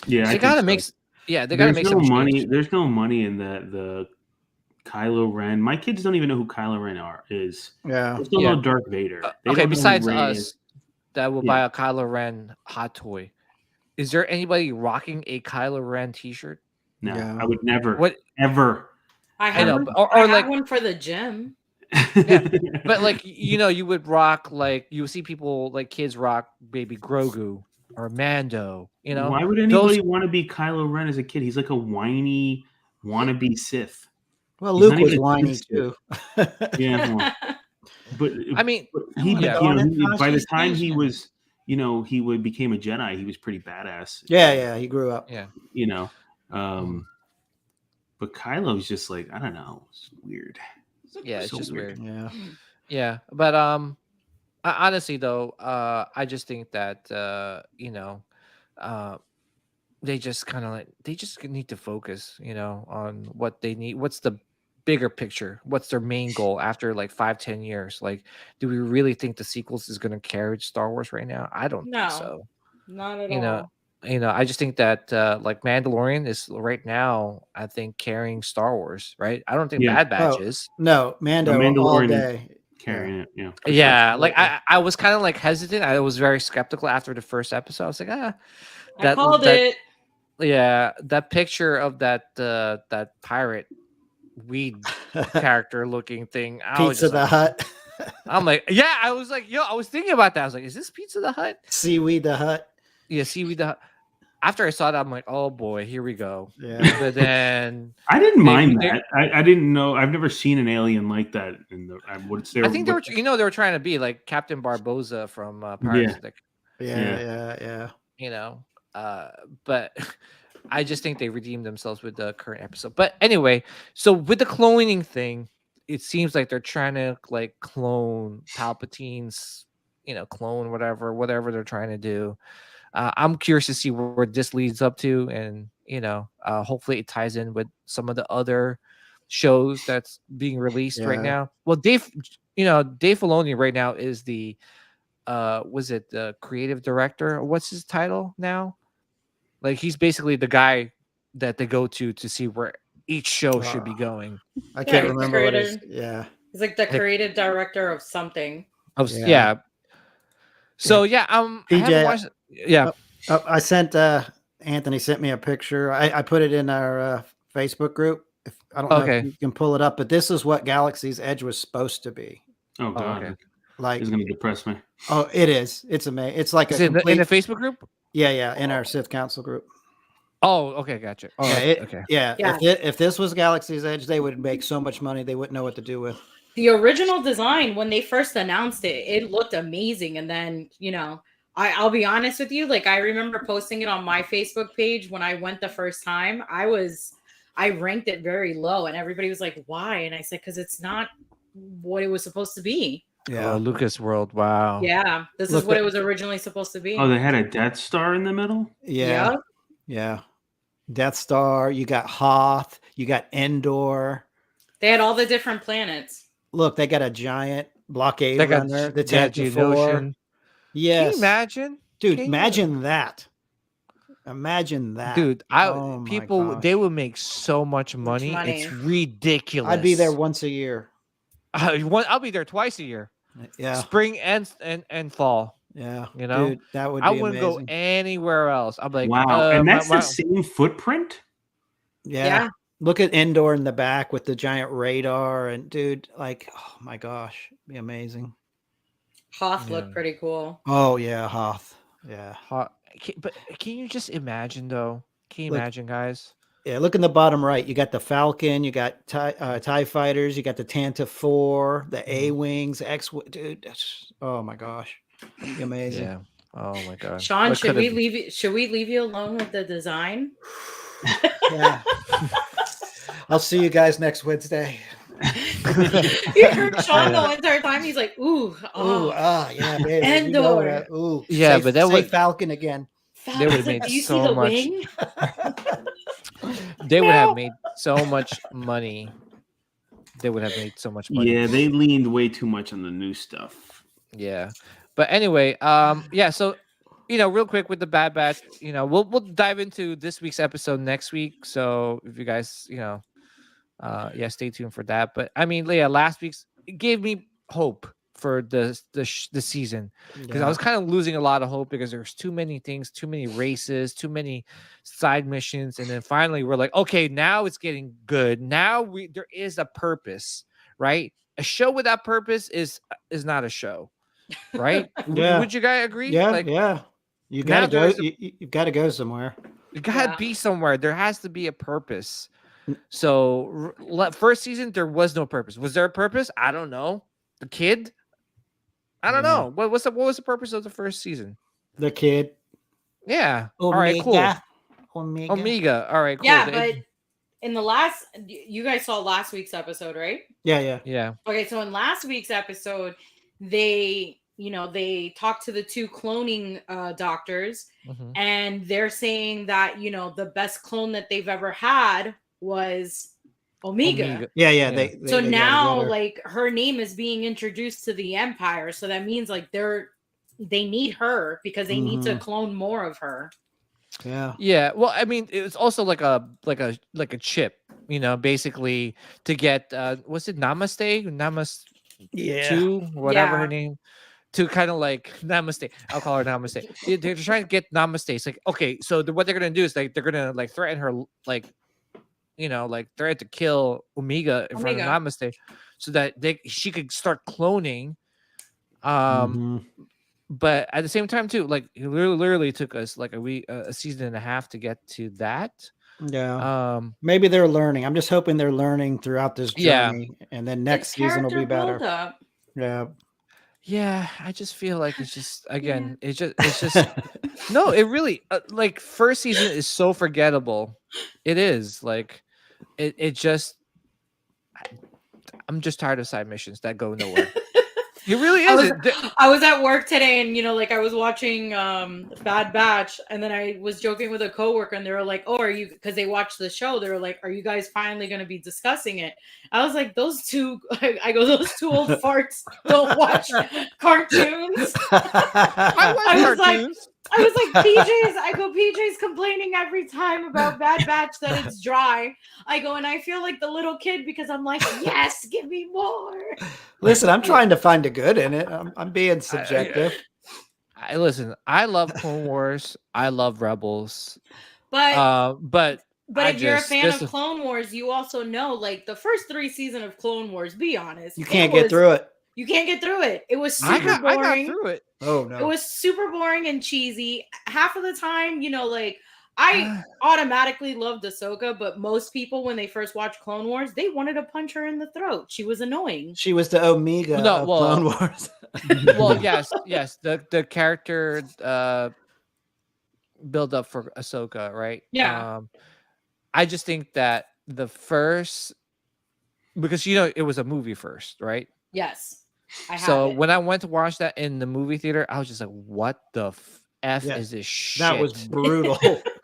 Yeah, I They think gotta so. make, yeah, they gotta There's make no some money. change. There's no money in the Kylo Ren. My kids don't even know who Kylo Ren is. Yeah. They still Yeah. know Darth Vader. They Okay, don't know who besides Rey is. us that will Yeah. buy a Kylo Ren hot toy, is there anybody rocking a Kylo Ren T-shirt? No, Yeah. I would never, What ever. I I have know, one. but, I or have like, one for the gym. yeah, but like, you would rock, like, you see people like kids rock Baby Grogu or Mando. Why would those. anybody want to be Kylo Ren as a kid? He's like a whiny wannabe Sith. Well, He's Luke not even was a whiny true Sith. too. Yeah, well, but I mean, he, yeah. by the time he was, became a Jedi, he was pretty badass. Yeah, he grew up. Yeah. But Kylo's just like, I don't know, it's weird. Yeah, it's So just weird. Yeah. Yeah, but honestly though, I just think that they just kind of like, they just need to focus, on what they need. What's the bigger picture? What's their main goal after like 5-10 years? Like, do we really think the sequels is going to carry Star Wars right now? I don't think No, so. not at You know, all. I just think that like Mandalorian is right now, I think, carrying Star Wars, right? I don't think Yeah. Bad Batch Oh, is. no, Mando all Mandalorian day. carrying it. Yeah. for Yeah, sure. like I was kind of like hesitant. I was very skeptical after the first episode. I was like, I that called that it. yeah, that picture of that pirate weed character looking thing. I was Pizza just the like, Hut. I'm like, yeah, I was like, I was thinking about that. I was like, is this Pizza the Hut? Seaweed the Hut. Yeah, seaweed the Hut. After I saw that, I'm like, oh boy, here we go. Yeah. But then I didn't mind they- that. I didn't know. I've never seen an alien like that. In the what's there? I think they were trying to be like Captain Barboza from Pirates of the Yeah. But I just think they redeemed themselves with the current episode. But anyway, so with the cloning thing, it seems like they're trying to like clone Palpatine's, clone whatever they're trying to do. I'm curious to see where this leads up to, and hopefully it ties in with some of the other shows that's being released right Yeah. now. Well, Dave Filoni right now is the was it the creative director? What's his title now? Like, he's basically the guy that they go to see where each show should be going. I can't Yeah, remember what it is. creator. Yeah. He's like the creative director of something. Yeah. Yeah. So I haven't PJ, watched. Yeah. I sent Anthony sent me a picture. I put it in our Facebook group. I don't know Okay. if you can pull it up, but this is what Galaxy's Edge was supposed to be. Oh god, okay. Like, it's gonna depress me. oh, it is. It's amazing. It's like Is a it complete, in the Facebook group? yeah, in our Sith Council group. Oh, okay, gotcha. Oh, okay. Yeah. Yeah. If this was Galaxy's Edge, they would make so much money they wouldn't know what to do with. The original design, when they first announced it, it looked amazing. And then, I'll be honest with you. Like, I remember posting it on my Facebook page when I went the first time. I ranked it very low, and everybody was like, "Why?" And I said, "Because it's not what it was supposed to be." Yeah. Oh, Lucas World. Wow. Yeah, this Look is what at- it was originally supposed to be. Oh, they had a Death Star in the middle. Yeah. Yep. Yeah. Death Star. You got Hoth. You got Endor. They had all the different planets. Look, they got a giant blockade They got runner. The yeah, Tantive Geonosian. 4. Can Yes. you imagine? Dude, Can you- imagine that. Imagine that. Dude, Oh my people gosh. they would make so much money. money. It's ridiculous. I'd be there once a year. I'll be there twice a year. Yeah. Spring and fall. Yeah. Dude, that would be I wouldn't amazing. go anywhere else. I'm like, Wow, and that's my- the same footprint. Yeah. Look at Endor in the back with the giant radar, and dude, like, oh my gosh, be amazing. Hoth Yeah. looked pretty cool. Oh yeah, Hoth. Yeah. But can you just imagine though? Can you Look- imagine, guys? Yeah, look in the bottom right. You got the Falcon, you got TIE fighters, you got the Tanta 4, the A-Wings, X. Dude, oh my gosh. Amazing. Yeah. Oh my god. Sean, What should could we it be? leave you? Should we leave you alone with the design? Yeah. I'll see you guys next Wednesday. You heard Sean the entire time. He's like, "Ooh, Yeah, baby. You know Endor. that. Ooh, Yeah, say, but that say would Falcon again. they would have He's like, made do you see so the much. wing? They would No. have made so much money. They would have made so much money. Yeah, they leaned way too much on the new stuff. Yeah. But anyway, yeah, so real quick with the Bad Batch, we'll dive into this week's episode next week. So if you guys, yeah, stay tuned for that. But I mean, yeah, last week's it gave me hope for the season, because I was kind of losing a lot of hope because there's too many things, too many races, too many side missions, and then finally we're like, okay, now it's getting good. Now there is a purpose, right? A show without purpose is not a show, right? Yeah. Would you guys agree? Yeah, Like, yeah. You now gotta go. there's You've got to go somewhere. you gotta Yeah. be somewhere. There has to be a purpose. So first season there was no purpose. Was there a purpose? I don't know. The kid? I don't know. What was the purpose of the first season? The kid. Yeah. All right, cool. Omega. Omega. All right, cool. Yeah, but in the last, you guys saw last week's episode, right? Yeah. yeah. Okay, so in last week's episode, they talked to the two cloning doctors, Mhm. and they're saying that the best clone that they've ever had was Omega. Yeah. Yeah. So they now, got her. like, her name is being introduced to the Empire, so that means like they need her because they need to clone more of her. Yeah. Yeah. Well, I mean, it's also like a chip, basically to get was it Namaste? Yeah. 2, whatever her Yeah. name. To kind of like Namaste. I'll call her Namaste. They're trying to get Namaste. It's like, okay, so what they're gonna do is like they're gonna like threaten her, like like threaten to kill Omega in front of Namaste, so that she could start cloning. But at the same time too, like it literally took us like a season and a half to get to that. Yeah. Maybe they're learning. I'm just hoping they're learning throughout this journey, and then next season will be better. Build-up. Yeah. Yeah, I just feel like it's just again, it's just no, it really like first season is so forgettable. It is like it just I'm just tired of side missions that go nowhere. It really is. I was at work today, and like I was watching Bad Batch, and then I was joking with a coworker, and they were like, "Oh, are you?" Because they watched the show. They were like, "Are you guys finally going to be discussing it?" I was like, "Those two." I go, "Those two old farts don't watch cartoons." I was like, PJ's. I go, PJ's complaining every time about Bad Batch that it's dry. I go, and I feel like the little kid because I'm like, yes, give me more. Listen, I'm trying to find a good in it. I'm being subjective. Listen, I love Clone Wars. I love Rebels. But if you're a fan of Clone Wars, you also know like the first 3 seasons of Clone Wars. Be honest, you can't get through it. You can't get through it. It was super boring. I got through it. Oh no, it was super boring and cheesy. Half of the time, like I automatically loved Ahsoka, but most people when they first watched Clone Wars, they wanted to punch her in the throat. She was annoying. She was the Omega of Clone Wars. Well, yes. The character build up for Ahsoka, right? Yeah. I just think that the first, because it was a movie first, right? Yes. When I went to watch that in the movie theater, I was just like, "What the f is this shit?" That was brutal.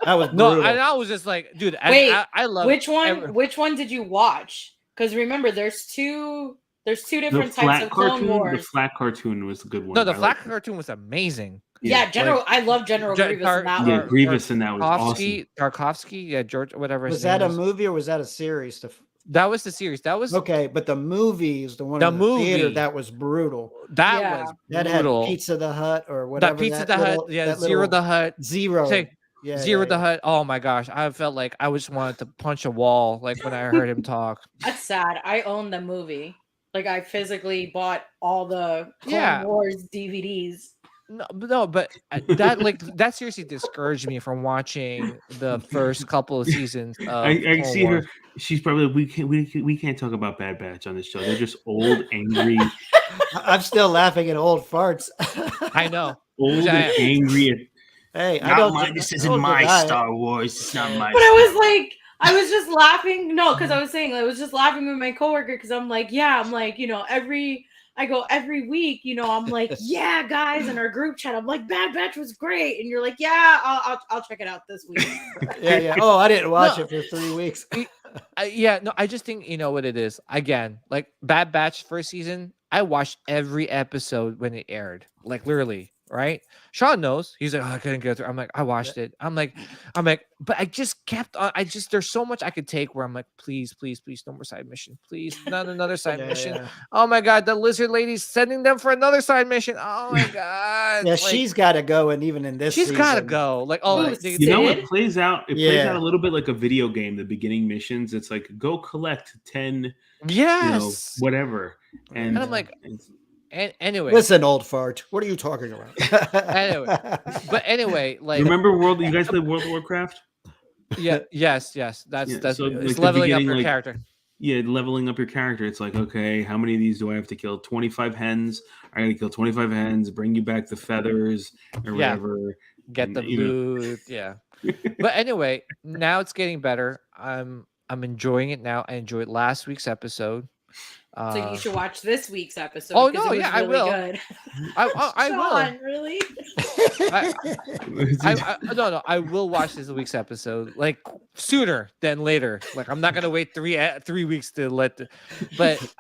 That was brutal. No, and I was just like, "Dude, wait, I love which one? Which one did you watch? Because remember, there's two different types of Clone Wars. The flat cartoon was a good one. No, the flat cartoon was amazing. Yeah, I love General Grievous in that one. Yeah, Grievous in that was awesome. Tarkovsky, yeah, George, whatever. Was that a movie or was that a series? That was the series. That was okay, but the movie is the one in the theater that was brutal. That was brutal. Had Pizza the Hut or whatever. That Pizza the Hut, yeah, Zero the Hut. Zero. Zero the Hut. Oh my gosh, I felt like I just wanted to punch a wall like when I heard him talk. That's sad. I own the movie. Like I physically bought all the Clone Wars DVDs. no, but that seriously discouraged me from watching the first couple of seasons of I Clone see her. Wars. She's probably we can't talk about Bad Batch on this show. They're just old, angry, I'm still laughing at old farts. I know. old Which I am. and angry. Hey, I Not don't. my. This I isn't don't my deny it. Star Wars. It's not my. But I was like, I was just laughing. No, because I was saying I was just laughing with my coworker because I'm like, yeah, I'm like, every week, I'm like, yeah, guys, in our group chat, I'm like, Bad Batch was great, and you're like, yeah, I'll check it out this week. Yeah. Oh, I didn't watch No. it for 3 weeks. I just think you know what it is. Again, like Bad Batch first season, I watched every episode when it aired, like literally, right? Sean knows. He's like, oh, I couldn't get through. I'm like, I watched it. I'm like, but I just kept on. There's so much I could take where I'm like, please, no more side mission, please, not another side mission. Yeah. Oh my god, the lizard lady's sending them for another side mission. Oh my god, Yeah, like, she's got to go, and even in this, she's got to season- go. Like, Ooh, like, You know, Sid? it plays out. It plays Yeah. out a little bit like a video game. The beginning missions. It's like go collect 10, yes, whatever. And I'm like, and anyway, Listen, old fart. What are you talking about? anyway, like, remember You guys played World of Warcraft? yes. That's Yeah, that's so, it's like, the leveling up beginning, your like, character. Yeah, leveling up your character. It's like, okay, how many of these do I have to kill? 25 hens. I gotta kill 25 hens. Bring you back the feathers or Yeah. whatever. Get the And, you know. loot, yeah. But anyway, now it's getting better. I'm enjoying it now. I enjoyed last week's episode. So you should watch this week's episode. Oh, 'cause no, it was yeah, I really will. Good. I will. Sean, really? No, I will watch this week's episode like sooner than later. Like I'm not gonna wait 3 weeks to let. But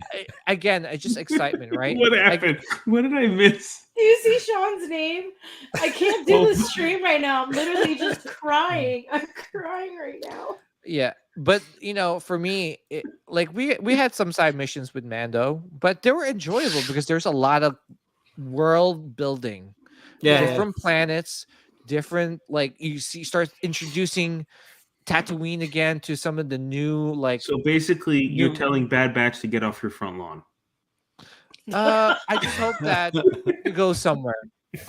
again, it's just excitement, right? What happened? What did I miss? Do you see Sean's name? I can't do the stream right now. I'm literally just crying. I'm crying right now. Yeah, but for me, like we had some side missions with Mando, but they were enjoyable because there's a lot of world building. Different planets, different start introducing Tatooine again to some of the new So basically, you're telling Bad Batch to get off your front lawn. I just hope that it goes somewhere.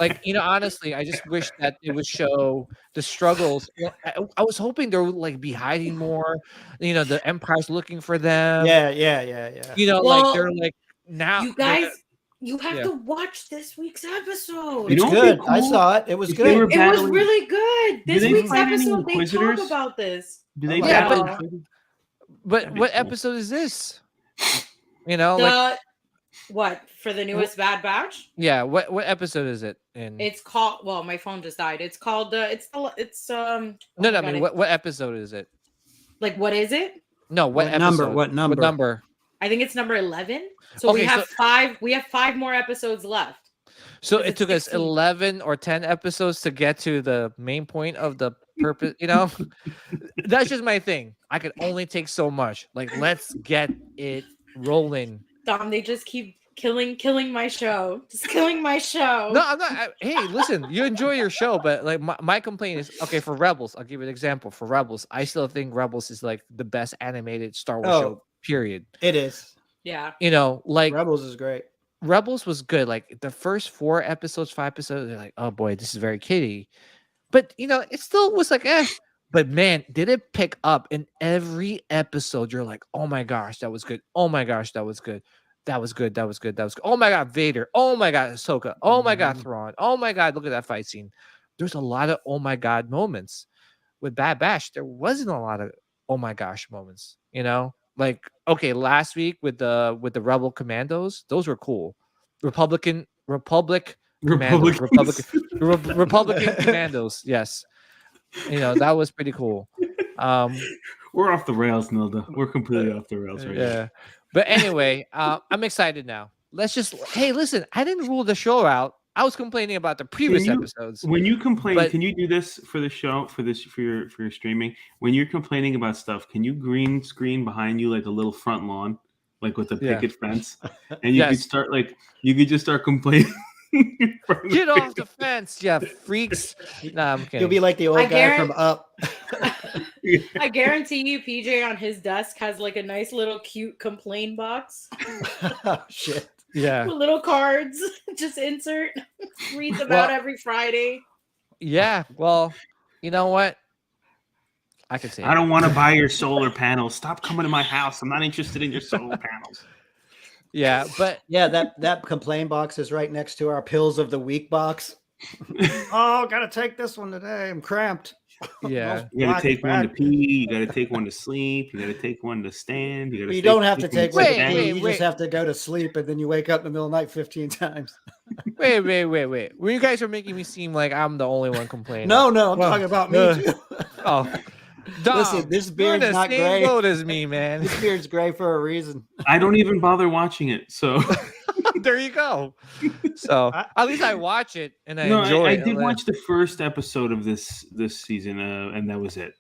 Honestly, I just wish that it would show the struggles. I was hoping there would be hiding more. The Empire's looking for them. Yeah. They're now. You guys, you have to watch this week's episode. It's know good. what'd be I cool? saw it. It was If they good. were It was battling- really good. This they week's find any episode, they talk Inquisitors? about this. Do they Yeah, battle but- Inquisitors? But That'd be what cool. episode is this? What for the newest Bad Batch? Yeah. What episode is it? In It's called. Well, my phone just died. It's called. no. I mean, what episode is it? Like, what is it? No, what What number? episode? What number? What number? I think it's number 11. So we Okay, have five. We have 5 more episodes left. So Is it it took us 16? 11 or 10 episodes to get to the main point of the purpose. That's just my thing. I could only take so much. Let's get it rolling. Dom, they just keep killing my show. Just killing my show. No, I'm not. Hey, listen, you enjoy your show, but my complaint is okay for Rebels. I'll give you an example. For Rebels, I still think Rebels is the best animated Star Wars show. Period. It is. Yeah. Rebels is great. Rebels was good. The first 4 episodes, 5 episodes, they're like, oh boy, this is very kiddie. But it still was eh. But man, did it pick up in every episode? You're like, oh my gosh, that was good. Oh my gosh, that was good. That was good. That was good. That was good. Oh my god, Vader. Oh my god, Ahsoka. Oh my god, Thrawn. Oh my god, look at that fight scene. There's a lot of oh my god moments. With Bad Batch, there wasn't a lot of oh my gosh moments. Okay, last week with the Rebel Commandos, those were cool. Republic Commandos, Republican Commandos. Yes, that was pretty cool. We're off the rails, Nilda. We're completely off the rails right now. But anyway, I'm excited now. Hey, listen, I didn't rule the show out. I was complaining about the previous episodes. When you complain, can you do this for the show for your streaming? When you're complaining about stuff, can you green screen behind you like a little front lawn, with a picket fence, and you could start you could just start complaining. Get off the fence, yeah, freaks. Nah, I'm kidding. You'll be like the old guy from Up. I guarantee you, PJ on his desk has a nice little cute complain box. Oh, shit. Yeah. With little cards. Just insert. Reads them out every Friday. Yeah. Well, you know what? I could say I don't want to buy your solar panels. Stop coming to my house. I'm not interested in your solar panels. Yeah, but Yeah, that complaint box is right next to our pills of the week box. Oh, gotta take this one today. I'm cramped. yeah. You got to take one to back. pee. You got to take one to sleep. You got to take one to stand. You got to. You don't have to take one to Wait, pee. You wait. just have to go to sleep, and then you wake up in the middle of the night 15 times. Wait. Well, you guys are making me seem like I'm the only one complaining. No, I'm talking about me too. Oh, Dom, Listen, this you're in beard's the not same gray. boat as me, man. This beard's gray for a reason. I don't even bother watching it. So There you go. So at least I watch it and I enjoy I it. did watch the first episode of this season, and that was it.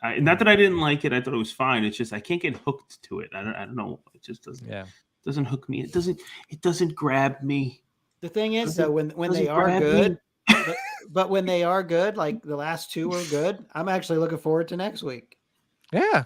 Not that I didn't like it. I thought it was fine. It's just I can't get hooked to it. I don't know. It just doesn't hook me. It doesn't grab me. The thing is, though, when they are good, but when they are good, like the last two were good, I'm actually looking forward to next week. Yeah.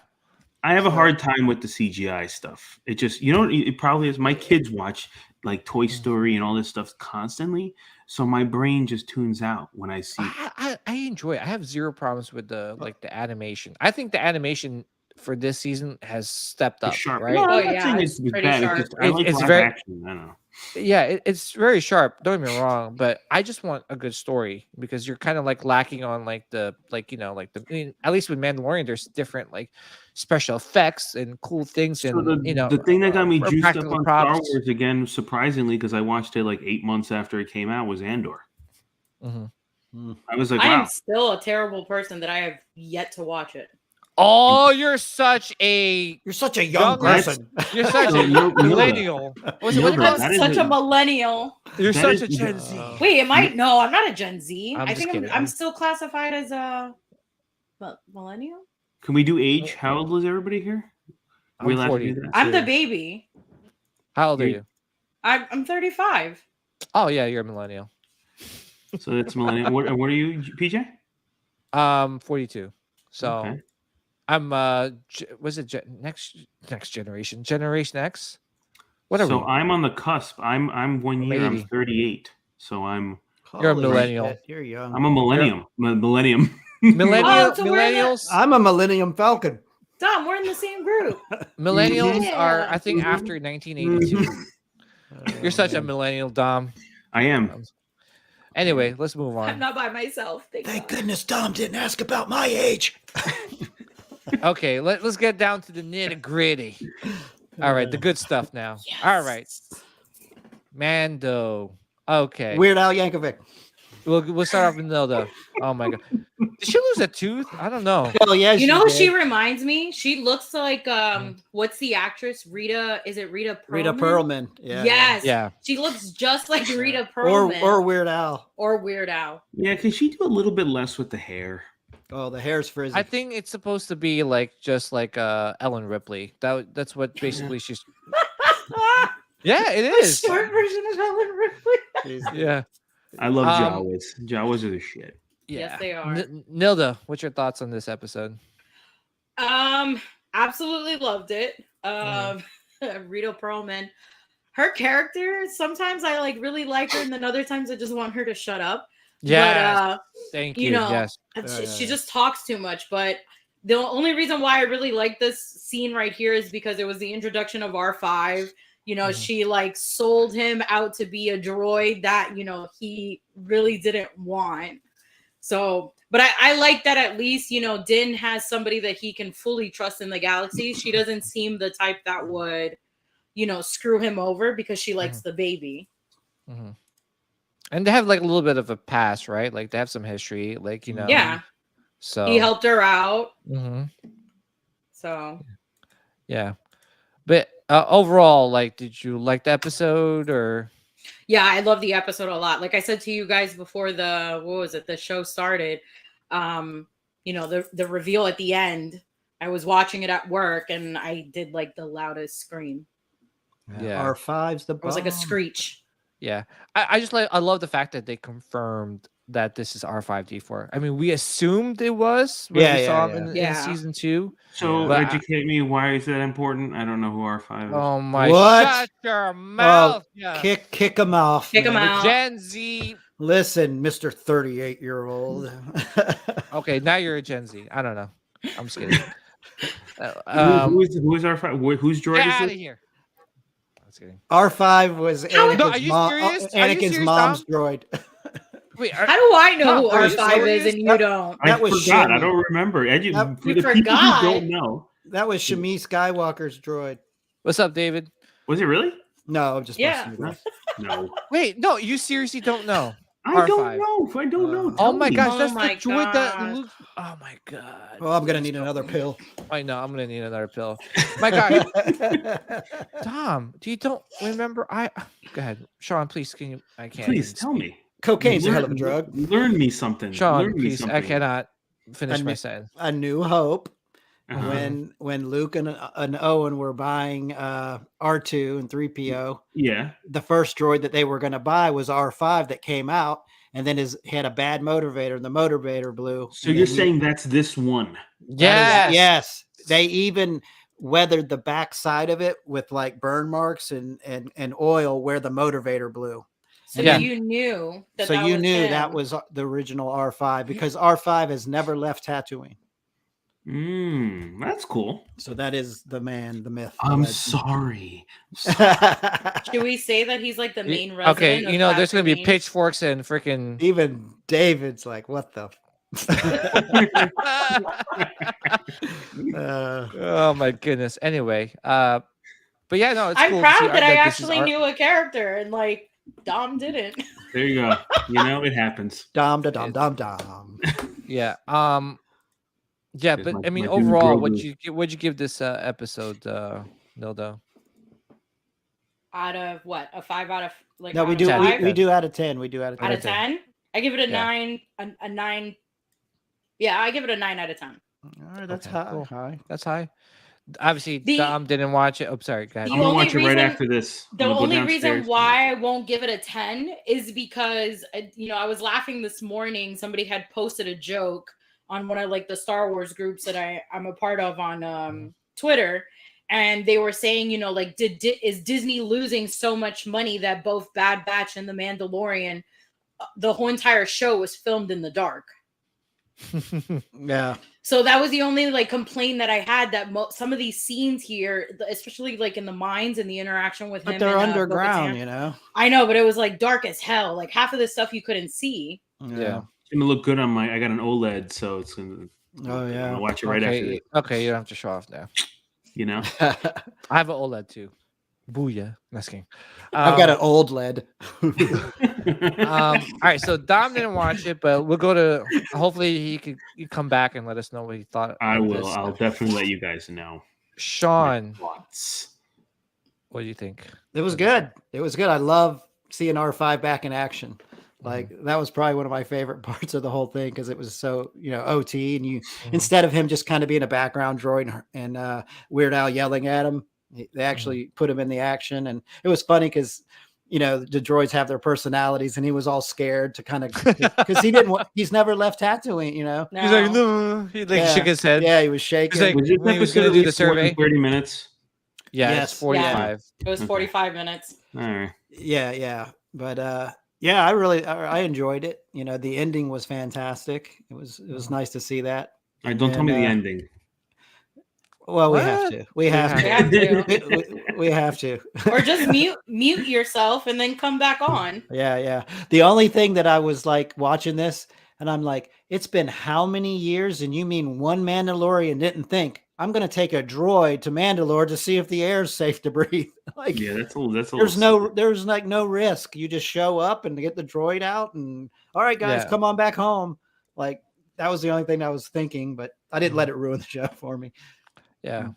I have a hard time with the CGI stuff. It just, it probably is. My kids watch like Toy Story and all this stuff constantly, so my brain just tunes out when I see. I enjoy it. I have zero problems with the animation. I think the animation for this season has stepped up. Sharp. Right? No, Oh, I'm not yeah, saying it's it's pretty bad. sharp. It's just, I like It's live very- action. I don't know. Yeah, it's very sharp. Don't get me wrong, but I just want a good story because you're kind of like lacking on at least with Mandalorian, there's different like special effects and cool things, So and the thing that got me or juiced up practical on Star props. Wars again, surprisingly, because I watched it like 8 months after it came out, was Andor. Mhm. I was like, I wow. am still a terrible person that I have yet to watch it. Oh, you're such a young person. You're such So, a Yoda. millennial. What's it Yoda, called? that is Such a millennial. You're that such is- a Gen Z. Wait, am I? No, I'm not a Gen Z. I'm I just think kidding. I'm still classified as a millennial. Can we do age? How old was everybody here? Are we I'm allowed 40. to do that? I'm the baby. How old are you? I'm 35. Oh yeah, you're a millennial. So that's millennial. What are you, PJ? 42. So Okay. I'm next generation? Generation X? What are So we? I'm on the cusp. I'm 1 year. I'm 80. 38. So I'm You're a Holy millennial. shit, you're young. a millennium. Millennium. Millennial, so we're in the- millennials. I'm a Millennium Falcon. Dom, we're in the same group. Millennials Yeah. are, I think, Mhm. after 1982. You're such a millennial, Dom. I am. Anyway, let's move I'm on. not by myself. Thank goodness Tom didn't ask about my age. Okay, let's get down to the nitty gritty. All right, the good stuff now. All right, Mando. Okay, Weird Al Yankovic. we'll start off with Nilda. Oh my god, did she lose a tooth? I don't know. Oh yeah, You know who she did. reminds me? She looks like what's the actress? Rita? Is it Rita Perlman? Rita Perlman. Yeah. Yes. Yeah. She looks just like Rita Or Perlman. Weird Al. Or Weird Al. Yeah, can she do a little bit less with the hair? Oh, the hair's frizzy. I think it's supposed to be like just like Ellen Ripley. That's what basically she's. Yeah, it is. Short version of Ellen Ripley. Jeez. Yeah. I love Um, Jawas. Jawas are the shit. Yeah. Yes, they are. Nilda, what's your thoughts on this episode? Absolutely loved it. Rita Perlman. Her character, sometimes I really like her, and then other times I just want her to shut up. Yeah. But Thank you you. know, Yes. she just talks too much. But the only reason why I really like this scene right here is because it was the introduction of R5. You know, she sold him out to be a droid that, he really didn't want. So, but I like that at least, Din has somebody that he can fully trust in the galaxy. She doesn't seem the type that would, screw him over because she likes the baby. Mm-hmm. And they have like a little bit of a past, right? Like they have some history, Yeah. So He helped her out. Mhm. So Yeah. But overall, did you like the episode or? yeah, I love the episode a lot. Like I said to you guys before the show started, the reveal at the end, I was watching it at work and I did the loudest scream. Yeah. R5's the It was like a bomb. screech. Yeah. I love the fact that they confirmed that this is R5D4. I mean, we assumed it was when Yeah, we saw yeah, him in yeah. season 2. So But educate me. Why is that important? I don't know who R5 is. oh my! What? Shut your mouth! Yeah. Kick him off. Kick him man. out. Gen Z. Listen, Mr. 38-year-old. Okay, now you're a Gen Z. I don't know. I'm just kidding. Who is R5? Whose droid Get is out this? of here. I'm just kidding. R5 was No, are Anakin's, you serious? Are you Anakin's serious, mom's Tom? droid. Wait, How do I know Tom, who are you R5 is serious? and you don't? I That was forgot. I Shimmy. don't remember. For You the people forgot. who don't know, That was Shmi Skywalker's droid. What's up, David? was it really? No, I'm just Yeah. busting it off. No, Wait, no, you seriously don't know. I don't R5. know. I don't know. Oh Tell my me. gosh, Oh that's my the droid that gosh. Luke. Oh my god. Well, I'm gonna need another pill. I know. I'm gonna need another pill. My God, Tom, you don't remember? Go ahead, Sean. Please, can you? I can't. Please even tell speak. me. Cocaine's a hell of a drug. Learn me something. Sean, Learn me please. something. I cannot finish I my kn- sentence. A New Hope. Uh-huh. When Luke and Owen were buying R2 and 3PO, Yeah. the first droid that they were going to buy was R5 that came out, and then he had a bad motivator, and the motivator blew. So and you're then saying that's this one? Yes. yes. They even weathered the back side of it with like burn marks and oil where the motivator blew. So Yeah. you knew that. So that you was knew him. that was the original R5 because R5 has never left Tatooine. That's cool. So that is the man, the myth. the I'm legend. sorry. Should we say that he's like the main resident? Okay, you of know, there's gonna be Tatooine? pitchforks and freaking. Even David's like, what the? Oh my goodness. Anyway, but yeah, no, it's I'm cool to see proud that I this is actually knew a character and like Dom didn't. There you go. You know, it happens. Dom, da, dom, dom, dom. Yeah. Yeah, Here's but my- I mean, my dude overall, Grogu. what'd you give this episode, Nildo? Out of what? A 5 out of like? No, out we of do. 5? We do out of 10. We do out of 10. Out of 10. I give it a Yeah. 9. A 9. Yeah, I give it a 9 out of 10. All right, that's Okay, high. cool. High. That's high. Obviously, The- Dom didn't watch it. Oh, sorry. Go ahead. The I'm gonna only watch it right reason- after this. The I'm gonna go only reason downstairs. why I won't give it a 10 is because I was laughing this morning. Somebody had posted a joke on one of like the Star Wars groups that I'm a part of on Twitter, and they were saying, like, is Disney losing so much money that both Bad Batch and The Mandalorian, the whole entire show was filmed in the dark. Yeah. So that was the only like complaint that I had, that some of these scenes here, especially like in the mines and the interaction with him. But they're and, underground, Bo-Katan. you know. I know, but it was like dark as hell. Like half of the stuff you couldn't see. Yeah. It's gonna look good on I got an OLED, so it's gonna. Oh, I'm yeah. gonna watch it right after this. Okay, you don't have to show off now. You know. I have an OLED too. Booyah. That's kidding. I've got an old lead. All right, so Dom didn't watch it, but we'll go to. Hopefully, he could come back and let us know what he thought. I of will. this. I'll definitely let you guys know. Sean, Thoughts. what do you think? It was good. It was good. I love seeing R5 back in action. Like that was probably one of my favorite parts of the whole thing because it was so, OT, and instead of him just kind of being a background droid and Weird Al yelling at him, they actually put him in the action. And it was funny because, the droids have their personalities, and he was all scared to kind of, because he's never left Tatooine, No. He's like, no. He shook his head. Yeah, he was shaking. He's like, Was this when he was episode gonna at do the least more than survey? 30 minutes. Yeah, Yes. it's 45. It was 45 minutes. All right. Yeah. But I enjoyed it. The ending was fantastic. It was nice to see that. All right. Don't tell me the And, ending. Well, we have What? to. We have We to. have to. We have to. Or just mute yourself and then come back on. Yeah. The only thing that I was like watching this, and I'm like, it's been how many years? And you mean one Mandalorian didn't think, I'm going to take a droid to Mandalore to see if the air is safe to breathe? Like, Yeah, that's a little. there's like no risk. You just show up and get the droid out, and all right, guys, Yeah. come on back home. Like that was the only thing I was thinking, but I didn't let it ruin the show for me. Yeah.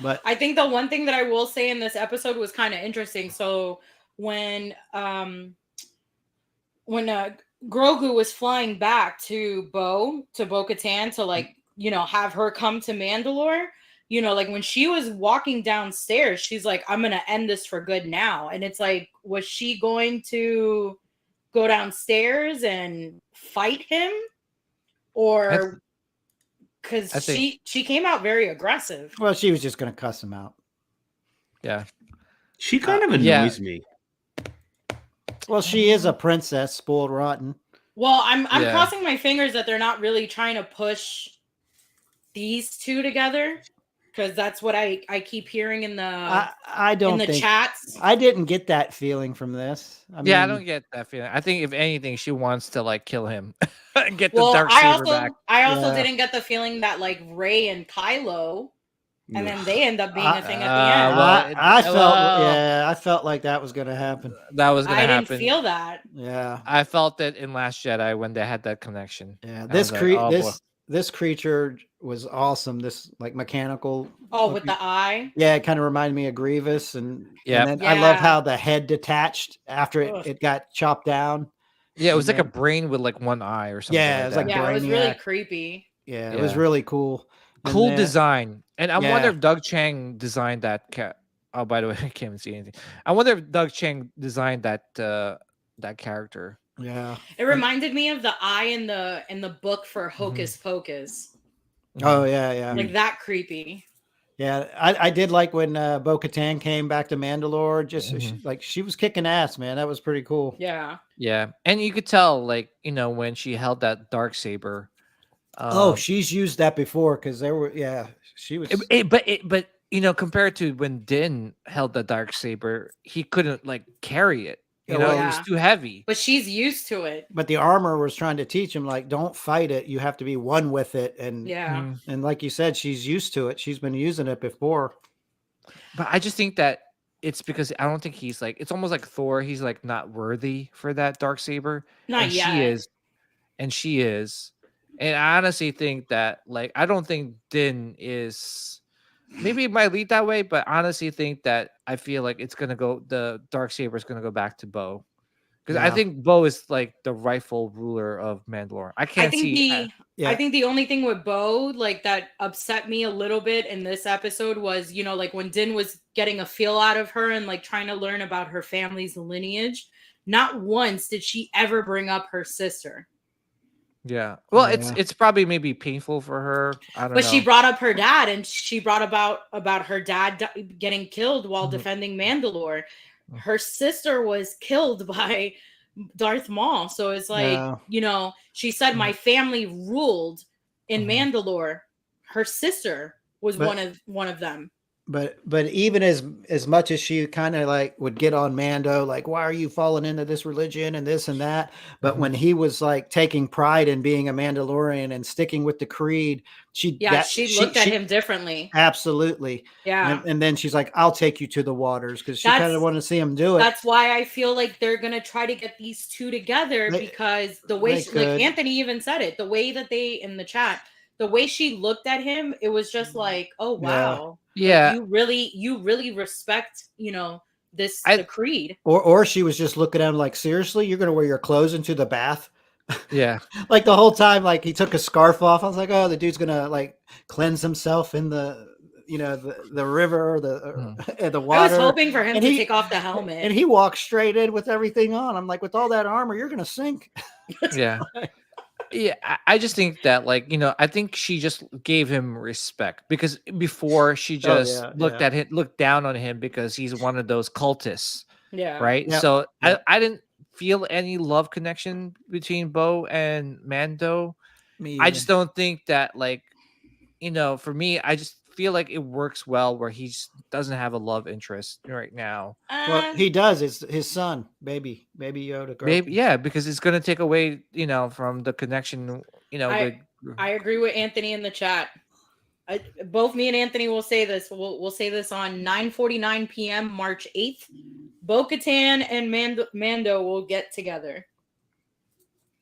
But I think the one thing that I will say in this episode was kind of interesting. So when Grogu was flying back to Bo-Katan to like, have her come to Mandalore, like when she was walking downstairs, she's like, I'm going to end this for good now. And it's like, was she going to go downstairs and fight him, or because I think- she came out very aggressive. Well, she was just going to cuss him out. Yeah. She kind of yeah. annoys me. Well, she is a princess, spoiled rotten. Well, I'm Yeah. crossing my fingers that they're not really trying to push these two together, because that's what I keep hearing in the I don't in the think chats. I didn't get that feeling from this. I Yeah, I mean, don't get that feeling. I think if anything, she wants to like kill him and get Well, the dark I saber also back. Yeah. didn't get the feeling that like Rey and Kylo, and then they end up being I- a thing at the end. well, I felt like that was going to happen. That was gonna I happen. didn't feel that. Yeah. I felt it in Last Jedi when they had that connection. Yeah. I This was like, oh, boy. this creature was awesome. This like mechanical. Oh, with the eye. Yeah, it kind of reminded me of Grievous, and Yep. then I love Yeah. how the head detached after Ugh. it got chopped down. Yeah, it was and like a then- brain with like one eye or something. Yeah, it like was that. like Yeah, it was really Brainiac. creepy. Yeah, it was Yeah. really cool. And cool then- design. And I Yeah. wonder if Doug Chang designed that cat. Oh, by the way, I can't even see anything. I wonder if Doug Chang designed that that character. Yeah. It reminded me of the eye in the book for Hocus Pocus. Oh yeah, yeah. Like that creepy. Yeah, I did like when Bo-Katan came back to Mandalore. Just she was kicking ass, man. That was pretty cool. Yeah. Yeah, and you could tell, like, when she held that dark saber. She's used that before because there were she was. But compared to when Din held the dark saber, he couldn't like carry it. Yeah, It well, was too heavy. But she's used to it. But the armor was trying to teach him like, don't fight it. You have to be one with it. And Yeah. and like you said, she's used to it. She's been using it before. But I just think that it's because I don't think he's like. It's almost like Thor. He's like not worthy for that dark saber. Not and yet. She is, and she is. And I honestly think that, like, I don't think Din is. Maybe it might lead that way, but honestly think that I feel like it's gonna go. The dark saber is gonna go back to Bo, because I Yeah. think Bo is like the rightful ruler of Mandalore. I I can't think see. I think the only thing with Bo, like that upset me a little bit in this episode was, like when Din was getting a feel out of her and like trying to learn about her family's lineage, not once did she ever bring up her sister. Yeah. Well, Yeah. it's probably maybe painful for her. I don't But know. she brought up her dad, and she brought about her dad getting killed while Mhm. defending Mandalore. Her sister was killed by Darth Maul, so it's like, Yeah. she said my family ruled in Mhm. Mandalore. Her sister was But- one of them. But even as much as she kind of like would get on Mando, like, why are you falling into this religion and this and that? But Mhm. when he was like taking pride in being a Mandalorian and sticking with the creed, she Looked at him differently. Absolutely. Yeah. And then she's like, I'll take you to the waters, because she kind That's- of wanted to see him do it. That's why I feel like they're gonna try to get these two together, They- because the way they like could. Anthony even said it, the way that they in the chat, the way she looked at him, it was just like, oh wow, Yeah. you really respect the creed. Or she was just looking at him like, seriously, you're gonna wear your clothes into the bath? Yeah. Like the whole time, like he took a scarf off. I was like, oh, the dude's gonna like cleanse himself in the the river or the I water. was hoping for him And to he- take off the helmet. And he walked straight in with everything on. I'm like, with all that armor, you're gonna sink. Yeah. Yeah, I just think that, like, I think she just gave him respect, because before she just looked at him, looked down on him because he's one of those cultists, yeah. right? Yep. So Yep. I didn't feel any love connection between Bo and Mando. I just don't think that, like, for me, I just feel like it works well where he doesn't have a love interest right now. Well, he does. It's his son, baby Yoda. Maybe, yeah, because it's gonna take away, from the connection, I agree with Anthony in the chat. Both me and Anthony will say this. We'll say this on 9:49 p.m. March 8th. Bo-Katan and Mando will get together.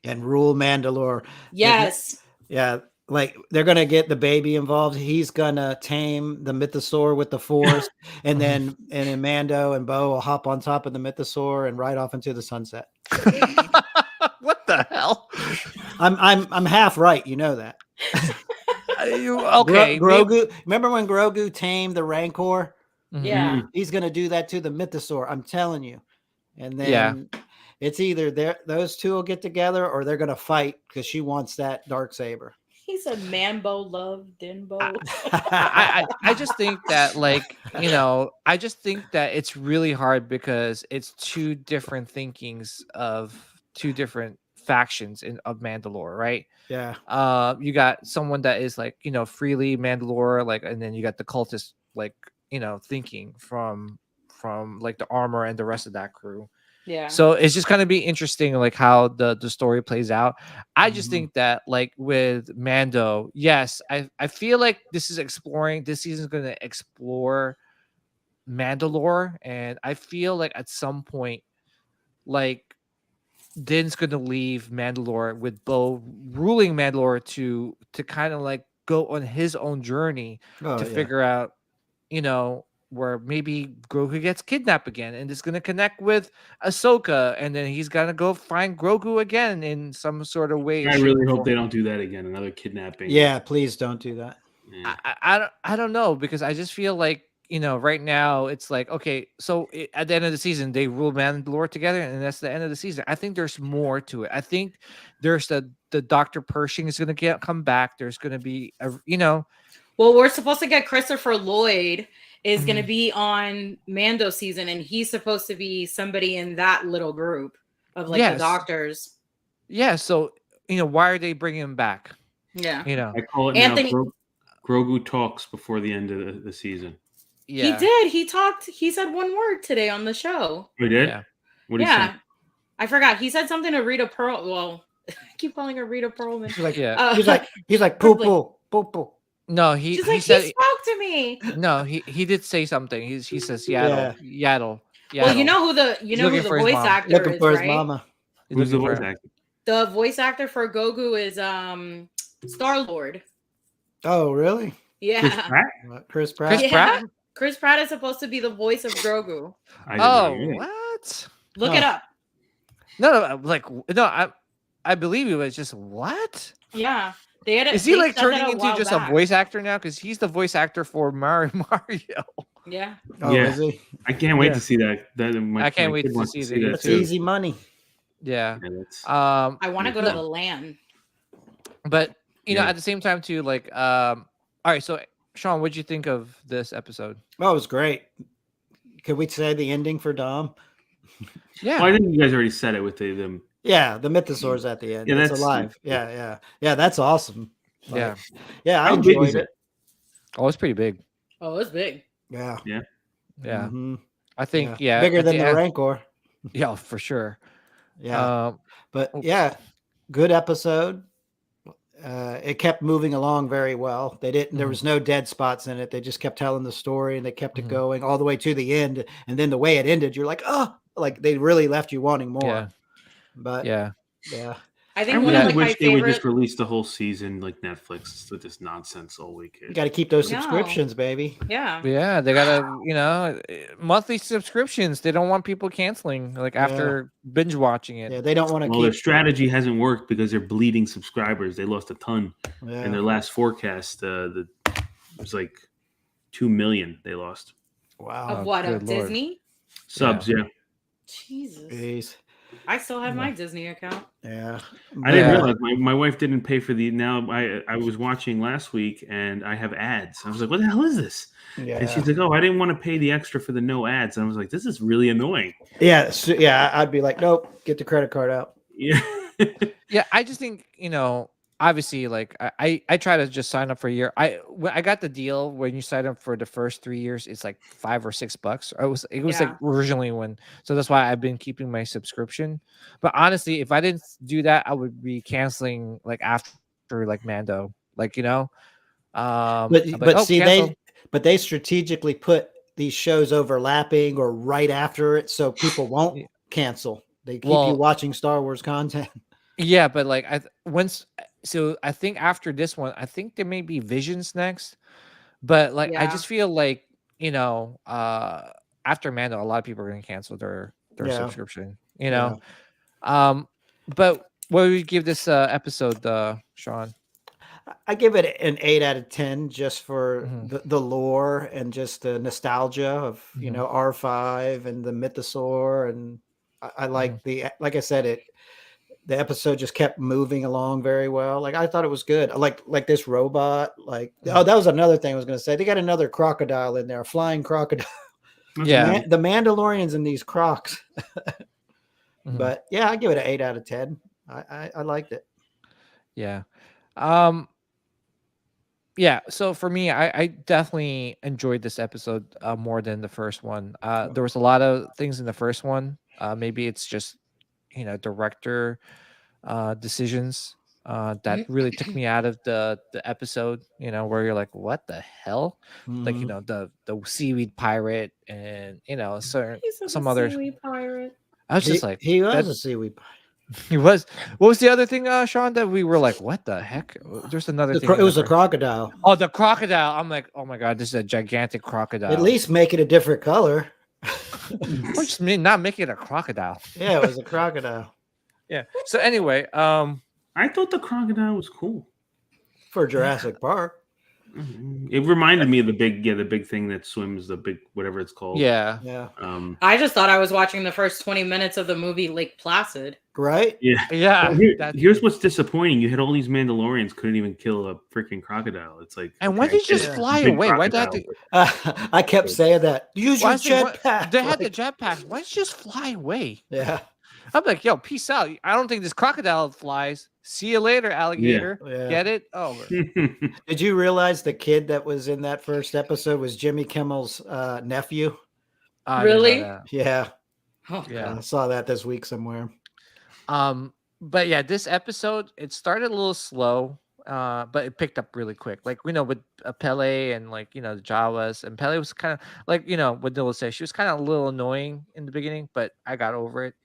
and rule Mandalore. Yes. Yeah, like they're gonna get the baby involved. He's gonna tame the mythosaur with the Force, and then Mando and Bo will hop on top of the mythosaur and ride off into the sunset. What the hell? I'm half right, you know that. Okay, Grogu. Remember when Grogu tamed the Rancor? Mhm. Yeah. He's gonna do that to the mythosaur. I'm telling you. And then Yeah. it's either those two will get together or they're gonna fight because she wants that dark saber. He said Mambo love Dinbo. I just think that I just think that it's really hard because it's two different thinkings of two different factions of Mandalore, right? Yeah. You got someone that is like, freely Mandalore, like, and then you got the cultist, like, thinking from like the armor and the rest of that crew. Yeah. So it's just gonna be interesting, like how the story plays out. I just Mhm. think that like with Mando, yes, I feel like this season's gonna explore Mandalore, and I feel like at some point, like Din's gonna leave Mandalore with Bo ruling Mandalore to kind of like go on his own journey Oh to yeah. figure out, where maybe Grogu gets kidnapped again, and it's gonna connect with Ahsoka, and then he's gonna go find Grogu again in some sort of way. I shape, really or hope form. they don't do that again. Another kidnapping. Yeah, please don't do that. Yeah. I don't know, because I just feel like right now it's like, okay, so at the end of the season they rule Mandalore together, and that's the end of the season. I think there's more to it. I think there's the Dr. Pershing is gonna come back. There's gonna be Well, we're supposed to get Christopher Lloyd is going to Mhm. be on Mando season, and he's supposed to be somebody in that little group of like the Yes. doctors. Yeah, so why are they bringing him back? Yeah. I call it Anthony- now. Grogu talks before the end of the season. Yeah, He did. He talked. He said one word today on the show. We did. Yeah. What did he Yeah. say? I forgot. He said something to Rita Pearl. Well, I keep calling her Rita Perlman. He's like, Yeah. he's like poo poo poo poo. No, he She's he like, said he spoke to me. no. He did say something. He says Yeah. Yaddle. Well, you Yaddle. know who the He's looking for his voice mom. actor Looking is, for his right? mama. He's Who's the looking voice for- actor? The voice actor for Grogu is Star-Lord. Oh, really? Yeah. Chris Pratt? Chris Pratt. Chris Pratt? Chris Pratt is supposed to be the voice of Grogu. I did not Oh, hear that. what? Look Huh. it up. No, like no, I believe you. It's just what? Yeah. They had Is he they like said that turning into while just back. a voice actor now? Because he's the voice actor for Mario. Yeah. Oh, Yeah. is he? I can't wait Yeah. to see that. I can't wait kid to wants see see that that That's too. easy money. Yeah. Yeah, that's- I want to go to No. the land. But Yeah. at the same time too, like all right, so Sean, what'd you think of this episode? Oh, it was great. Could we say the ending for Dom? Yeah. Well, I think you guys already said it with them. Yeah, the mythosaur's at the end. Yeah, it's that's- alive. Yeah. That's awesome. Like, Yeah. Yeah, I How big is enjoyed it? it. Oh, it's pretty big. Oh, it's big. Yeah. Yeah. Mhm. I think Bigger at than the end- Rancor. Yeah, for sure. Yeah. But oops. yeah, good episode. It kept moving along very well. They didn't. There Mhm. was no dead spots in it. They just kept telling the story, and they kept it Mhm. going all the way to the end. And then the way it ended, you're like, oh, like they really left you wanting more. Yeah. But Yeah. yeah, I I think one really of like my wish they would just favorite. release the whole season like Netflix with this nonsense all week. you got to keep those No. subscriptions, baby. Yeah. Yeah, they gotta, monthly subscriptions. They don't want people canceling like after binge watching it. Yeah, they don't want to Well, their keep. strategy hasn't worked because they're bleeding subscribers. They lost a ton Yeah. in their last forecast. It was like 2 million they lost Wow. Of what? Of good Lord. Disney? subs. Yeah, Jesus. Jeez. I still have my Disney account. Yeah. I didn't Yeah. realize my wife didn't pay for the. Now I was watching last week and I have ads. I was like, what the hell is this? Yeah. And she's like, oh, I didn't want to pay the extra for the no ads. And I was like, this is really annoying. Yeah. So, yeah. I'd be like, nope. Get the credit card out. Yeah. Yeah, I just think obviously, like I try to just sign up for a year. When I got the deal when you sign up for the first 3 years, it's like $5 or $6. It was like Yeah. originally so that's why I've been keeping my subscription. But honestly, if I didn't do that, I would be canceling like after like Mando, like But I'd be like, "Oh, see, cancel." they strategically put these shows overlapping or right after it so people won't Yeah. cancel. They keep you Well- watching Star Wars content. Yeah, but like I think after this one, I think there may be Visions next. But like I Yeah. just feel like, after Mando, a lot of people are gonna cancel their Yeah. subscription, But what would you give this episode, Sean? I give it an 8 out of 10 just for Mhm. the lore and just the nostalgia of, Mhm. R5 and the mythosaur and I like like I said, the episode just kept moving along very well. Like I thought it was good. I like this robot. Like that was another thing I was going to say. They got another crocodile in there, a flying crocodile. Yeah. The Mandalorians in these crocs. But yeah, I give it an 8 out of 10. I liked it. Yeah. Yeah, so for me, I definitely enjoyed this episode more than the first one. There was a lot of things in the first one. Maybe it's just director decisions that really took me out of the episode. Where you're like, what the hell? Like the seaweed pirate and some other. Seaweed pirate. I was just like, he was a seaweed pirate. He was. What was the other thing, Sean? That we were like, what the heck? There's another thing. It was a crocodile. Oh, the crocodile. I'm like, oh my god, this is a gigantic crocodile. At least make it a different color. What just mean not make it a crocodile? Yeah, it was a crocodile. Yeah. So anyway, I thought the crocodile was cool for Jurassic Park. It reminded me of the big thing that swims, the big whatever it's called. Yeah. I just thought I was watching the first 20 minutes of the movie Lake Placid. Right? Yeah. Well, here's what's disappointing: you had all these Mandalorians couldn't even kill a freaking crocodile. It's like, and why did you just fly away? Why did I kept saying that? Use your jetpack. They had the jetpack. Why did you just fly away? Yeah. I'm like, yo, peace out. I don't think this crocodile flies. See you later, alligator. Yeah. Get it? Over. Did you realize the kid that was in that first episode was Jimmy Kimmel's nephew? Really? Yeah. Oh, yeah. I saw that this week somewhere. But yeah, this episode, it started a little slow, but it picked up really quick. Like, with Pele and the Jawas, and Pele was kind of like, what Dylan said, she was kind of a little annoying in the beginning, but I got over it.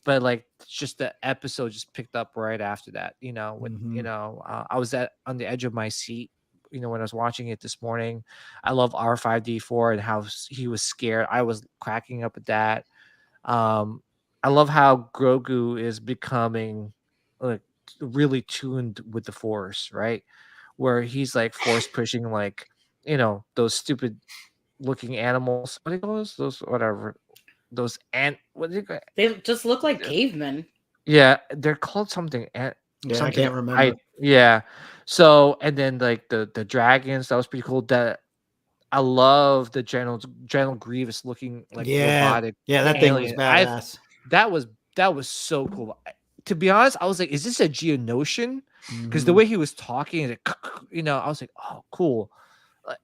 But just the episode just picked up right after that, when I was on the edge of my seat, when I was watching it this morning. I love R5D4 and how he was scared. I was cracking up at that. I love how Grogu is becoming really tuned with the Force, right? Where he's force pushing those stupid looking animals. What do you call those whatever. Those what do you call? They just look like cavemen. Yeah, they're called something. I can't remember. Yeah. So and then the dragons, that was pretty cool. That I love the General Grievous looking robotic. Yeah, that alien. thing was badass. That was so cool. To be honest, I was like, is this a Geonosian? Because the way he was talking, I was like, oh, cool.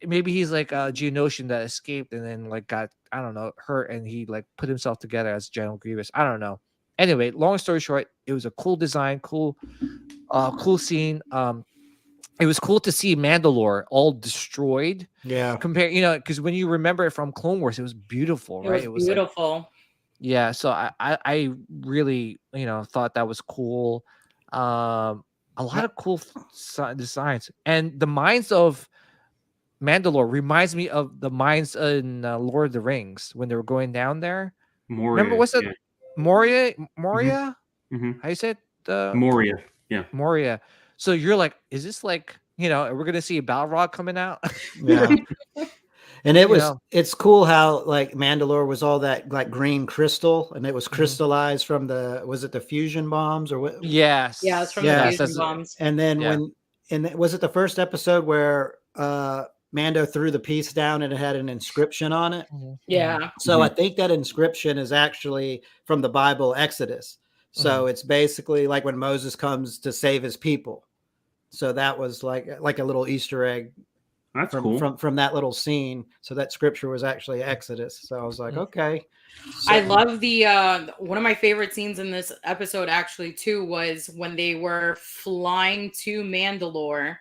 Maybe he's like a Geonosian that escaped and then got, I don't know, hurt, and he put himself together as General Grievous. I don't know. Anyway, long story short, it was a cool design, cool scene. It was cool to see Mandalore all destroyed. Yeah. Compared, because when you remember it from Clone Wars, it was beautiful, right? It was beautiful. Yeah. So I really, thought that was cool. A lot of cool designs, and the mines of Mandalore reminds me of the mines in Lord of the Rings when they were going down there. Moria, remember what's that? Yeah. Moria? Mm-hmm. How you say it? Moria. Yeah. Moria. So you're like, is this we're gonna see a Balrog coming out? Yeah. And it's cool how Mandalore was all that green crystal, and it was crystallized from was it the fusion bombs or what? Yes. Yeah, it's from the fusion bombs. And then was it the first episode where Mando threw the piece down and it had an inscription on it? Yeah. So I think that inscription is actually from the Bible, Exodus. So it's basically like when Moses comes to save his people. So that was like a little Easter egg. That's cool. From that little scene. So that scripture was actually Exodus. So I was like, okay. So, I love the one of my favorite scenes in this episode actually too was when they were flying to Mandalore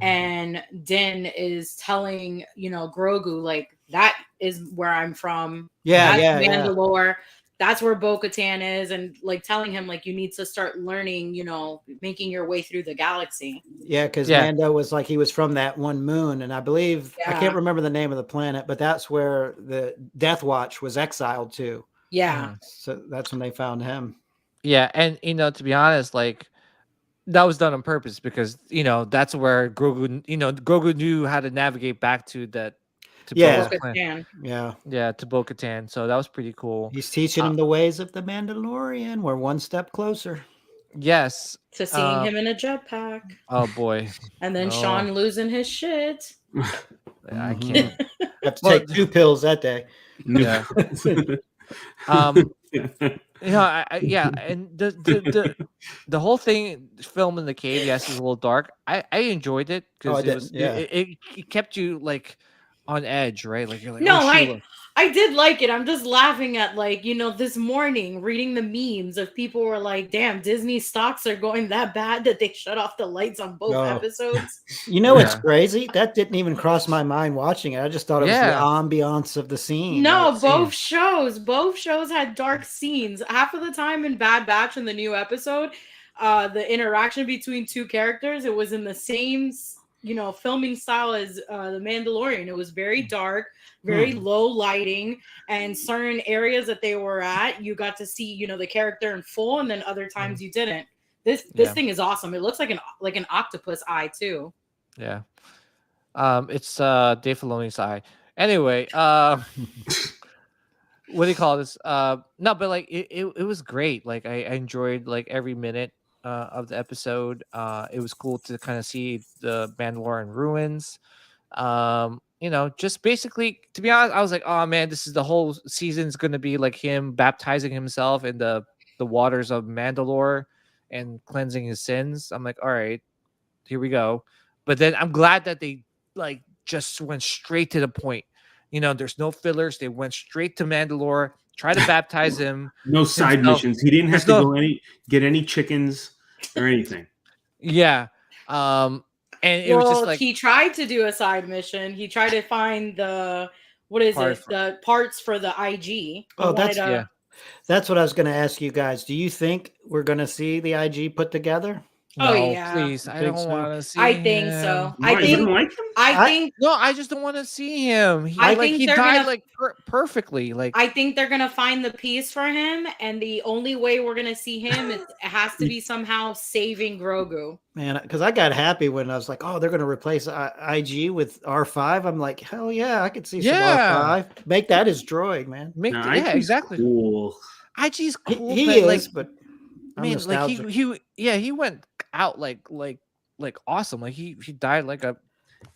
and Din is telling, Grogu, that is where I'm from. Yeah, that's Mandalore. That's where Bo-Katan is, and telling him you need to start learning, making your way through the galaxy. Yeah, because Mando was he was from that one moon, and I believe I can't remember the name of the planet, but that's where the Death Watch was exiled to. Yeah. So that's when they found him. Yeah, and to be honest, that was done on purpose because that's where Grogu, Grogu knew how to navigate back to that. to Yeah. Bo's plan. Bo-Katan. Yeah. Yeah, to Bo-Katan. So that was pretty cool. He's teaching him the ways of the Mandalorian. We're one step closer. Yes. To seeing him in a jetpack. Oh boy. And then No. Sean losing his shit. I can't. Have to Well, take 2 pills that day. Yeah. Yeah, and the whole thing film in the cave, yes, is a little dark. I enjoyed it Oh, I because didn't. it kept you like on edge, right? Like you're like, No, oh, Sheila. I did like it. I'm just laughing at this morning reading the memes of people were like, damn, Disney stocks are going that bad that they shut off the lights on both No. episodes. You know what's Yeah. crazy? That didn't even cross my mind watching it. I just thought it was the ambiance of the scene. No, Like, both shows had dark scenes. Half of the time in Bad Batch in the new episode, the interaction between two characters, it was in the same filming style as the Mandalorian. It was very dark, very low lighting, and certain areas that they were at, you got to see the character in full, and then other times you didn't. This thing is awesome. It looks like an octopus eye too. Yeah. It's Dave Filoni's eye. Anyway, what do you call this? No, but like it was great. Like I enjoyed like every minute of the episode. It was cool to kind of see the Mandalorian ruins. Just basically, to be honest, I was like, oh man, this is the whole season's gonna be like him baptizing himself in the waters of Mandalore and cleansing his sins. I'm like, all right, here we go. But then I'm glad that they like just went straight to the point. There's no fillers. They went straight to Mandalore, try to baptize him. No side missions. He didn't have to go get any chickens or anything. Yeah. And it was just like he tried to do a side mission. He tried to find the the parts for the IG. Oh, that's what I was going to ask you guys. Do you think we're going to see the IG put together? No, oh yeah, please. I don't want to see. I think so. I think no. I just don't want to see him. He died like perfectly. Like I think they're gonna find the piece for him, and the only way we're gonna see him it has to be somehow saving Grogu. Man, because I got happy when I was like, oh, they're gonna replace IG with R5. I'm like, hell yeah, I could see some R5. Make that his droid, man. Exactly. Cool. IG's cool. He but is, but I mean, like he went out like awesome. Like he died like a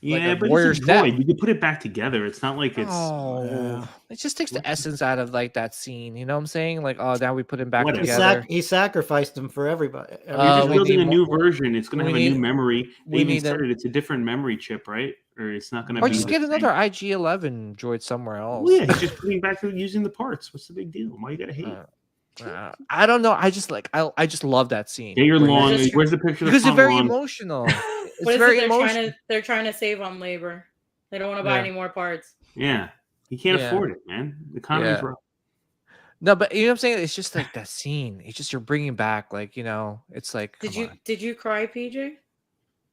but warrior's it's a droid. death. You can put it back together. It's not like it's. It just takes the essence out of like that scene. You know what I'm saying? Like, oh, now we put him back together. He sacrificed him for everybody. You're just building a new version. It's going to have a new memory. It's a different memory chip, right? Or it's not going to be. Or just get another IG-11 droid somewhere else. Well, yeah, he's just putting back to using the parts. What's the big deal? Why you got to hate? I don't know. I just love that scene. Yeah, you're long. Where's the picture? Because it's very emotional. It's very emotional. They're trying to save on labor. They don't want to buy any more parts. Yeah, he can't afford it, man. The economy's rough. No, but you know what I'm saying? It's just like that scene. It's just you're bringing back, like it's like. Did you cry, PJ?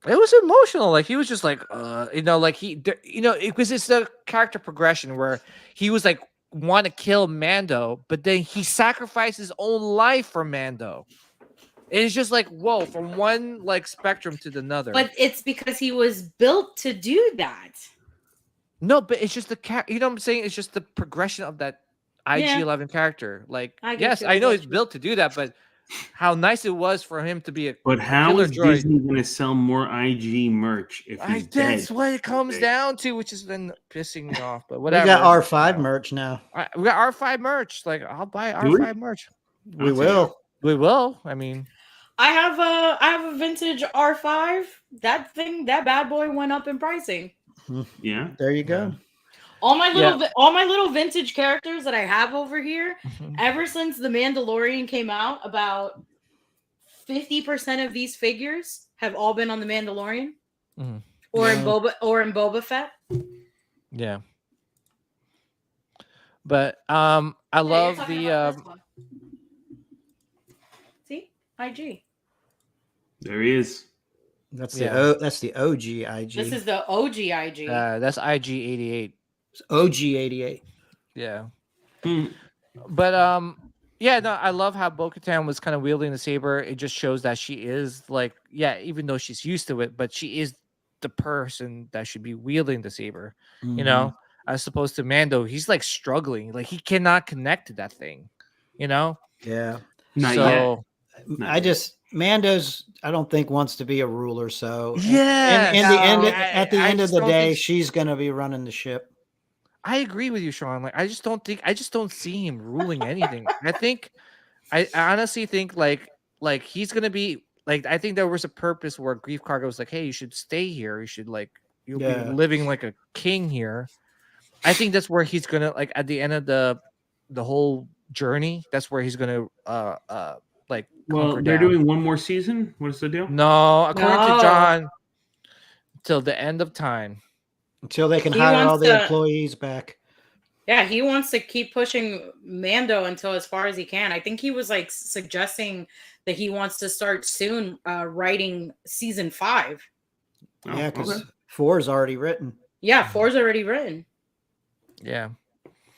It was emotional. Like he was just like, like because it's the character progression where he was like want to kill Mando, but then he sacrificed his own life for Mando. It's just like, whoa, from one like spectrum to another. But it's because he was built to do that. No, but it's just you know what I'm saying? It's just the progression of that IG-11 character. Like, yes, I know he's built to do that, but how nice it was for him to be a But how is Disney going to sell more IG merch if he's dead? That's what it comes down to, which has been pissing me off. But whatever. We got R5 merch now. We got R5 merch. Like, I'll buy R5 merch. We will. We will. I mean, I have a vintage R5. That bad boy went up in pricing. Yeah. There you go. Yeah. All my little vintage characters that I have over here, ever since The Mandalorian came out, about 50% of these figures have all been on The Mandalorian, or in Boba Fett. Yeah. But I love the see IG. There he is. That's the OG IG. This is the OG IG. That's IG-88. OG 88. Yeah. But yeah, no, I love how Bo-Katan was kind of wielding the saber. It just shows that she is like, even though she's used to it, but she is the person that should be wielding the saber. You know, as opposed to Mando. He's like struggling, like he cannot connect to that thing, you know. Yeah. Not So Mando's, I don't think wants to be a ruler. So yes, in the end, No. at the end of just the don't day, think she's going to be running the ship. I agree with you, Sean. Like I just don't see him ruling anything. I honestly think like he's gonna be like I think there was a purpose where Grief Cargo was like, hey, you should stay here. You should like you'll be Yeah. living like a king here. I think that's where he's gonna like at the end of the whole journey. That's where he's gonna like well, conquer they're down. doing one more season. What's the deal? No, according to No. John, till the end of time. Until they can He hire all wants the to- employees back. Yeah, he wants to keep pushing Mando until as far as he can. I think he was like suggesting that he wants to start soon writing season 5. Oh, Yeah, because okay. 4 is already written. Yeah, 4's already written. Yeah.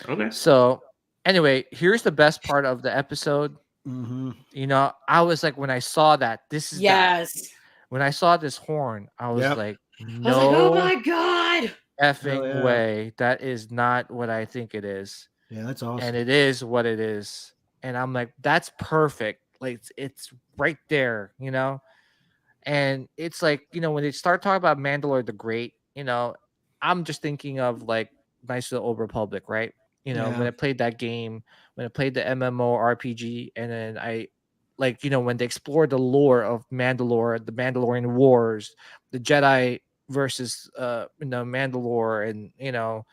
Okay. So anyway, here's the best part of the episode. Mm-hmm. You know, I was like, when I saw that, this is that. Yes. When I saw this horn, I was Yep. like, I was like, no oh my God. effing yeah. way. That is not what I think it is. Yeah, that's awesome. And it is what it is. And I'm like, that's perfect. Like it's right there, you know? And it's like, you know, when they start talking about Mandalore the Great, you know, I'm just thinking of like Knights of the Old Republic, right? You know, Yeah. when I played that game, when I played the MMO RPG, and then I like, you know, when they explored the lore of Mandalore, the Mandalorian Wars, the Jedi versus you know, Mandalore, and you know,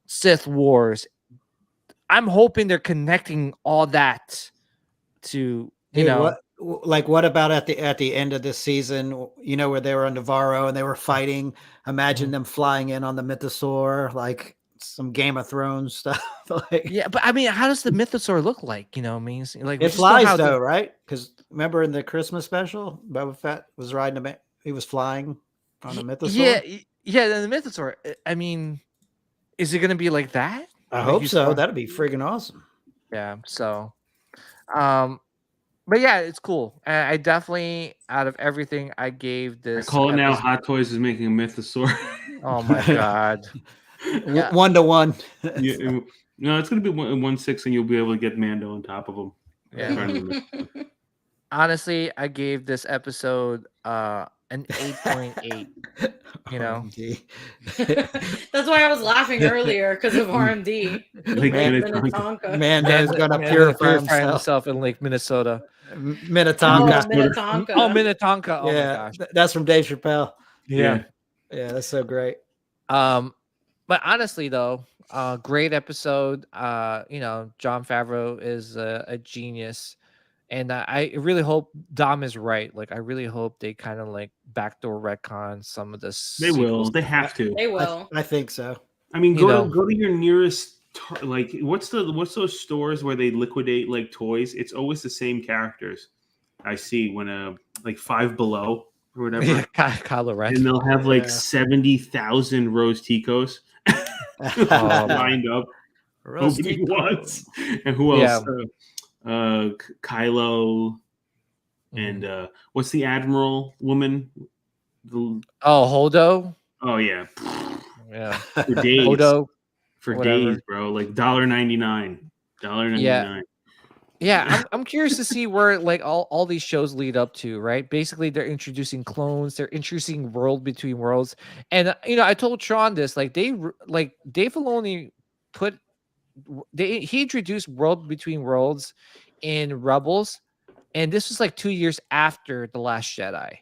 Sith Wars. I'm hoping they're connecting all that to, you Dude, know, what about at the end of this season, you know, where they were on Navarro and they were fighting? Imagine them flying in on the mythosaur, like some Game of Thrones stuff. Like, yeah, but I mean, how does the mythosaur look like? You know, I mean, like we it just know flies how though, right? Because remember in the Christmas special, Boba Fett was riding he was flying on a mythosaur. Yeah, the mythosaur. I mean, is it gonna be like that? I Like hope he's so. flying- That'd be friggin' awesome. Yeah. So, but yeah, it's cool. And I definitely, out of everything, I gave I this. call it now. episode- Hot Toys is making a mythosaur. Oh my god. Yeah. 1-to-1. Yeah, no, it's gonna be 1/6, and you'll be able to get Mando on top of him. Yeah. Honestly, I gave this episode an 8.8. You know, That's why I was laughing earlier because of RMD. Like Minnetonka. Mando's gonna Man's purify purify himself. himself in Lake Minnesota. Minnetonka. Minnetonka. Oh, Minnetonka. Oh Yeah, my gosh. that's from Dave Chappelle. Yeah. Yeah, that's so great. But honestly though, great episode. You know, Jon Favreau is a genius, and I really hope Dom is right. Like, I really hope they kind of like backdoor retcon some of this. They will. They have to. They will. I think so. I mean, You know. go to your nearest like what's those stores where they liquidate like toys? It's always the same characters. I see when like Five Below or whatever. Yeah, Kylo Ren. And they'll have like Yeah. 70,000 Rose Ticos lined up. Rose Nobody Tico. wants. And who Yeah. else? Kylo and what's the Admiral woman? Oh, Holdo. Oh yeah, Yeah. for days. Holdo. For whatever. days, bro. Like $1.99. $1.99. Yeah, I'm curious to see where like all these shows lead up to, right? Basically, they're introducing clones, they're introducing world between worlds, and you know, I told Sean this, like Dave Filoni he introduced world between worlds in Rebels, and this was like 2 years after The Last Jedi,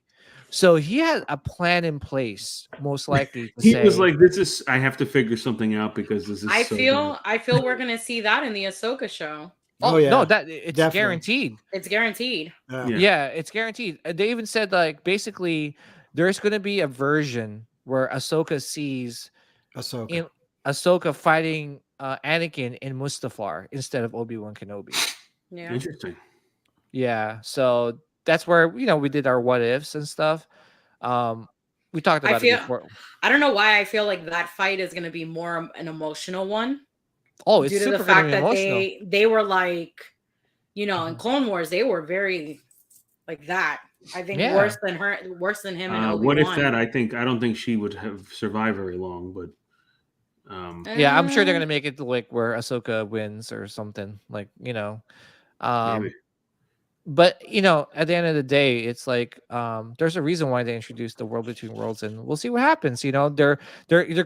so he had a plan in place, most likely. To He say, was like, "This is. I have to figure something out because this is." I so feel we're gonna see that in the Ahsoka show. "Oh, Oh, yeah. no, that it's Definitely. guaranteed." It's guaranteed. Yeah. Yeah, it's guaranteed. They even said like basically there's going to be a version where Ahsoka sees Ahsoka. Ahsoka fighting Anakin in Mustafar instead of Obi-Wan Kenobi. Yeah. Interesting. Yeah, so that's where, you know, we did our what ifs and stuff. We talked about it before. I don't know why I feel like that fight is gonna be more an emotional one. Oh, it's Due to super the fact gonna be that emotional. they were like, you know, in Clone Wars they were very like that. I think Yeah. worse than him and Obi-Wan. What if that? I don't think she would have survived very long, but Yeah, I'm sure they're gonna make it to like where Ahsoka wins or something. Like, Maybe. but at the end of the day, it's like there's a reason why they introduced the World Between Worlds, and we'll see what happens. They're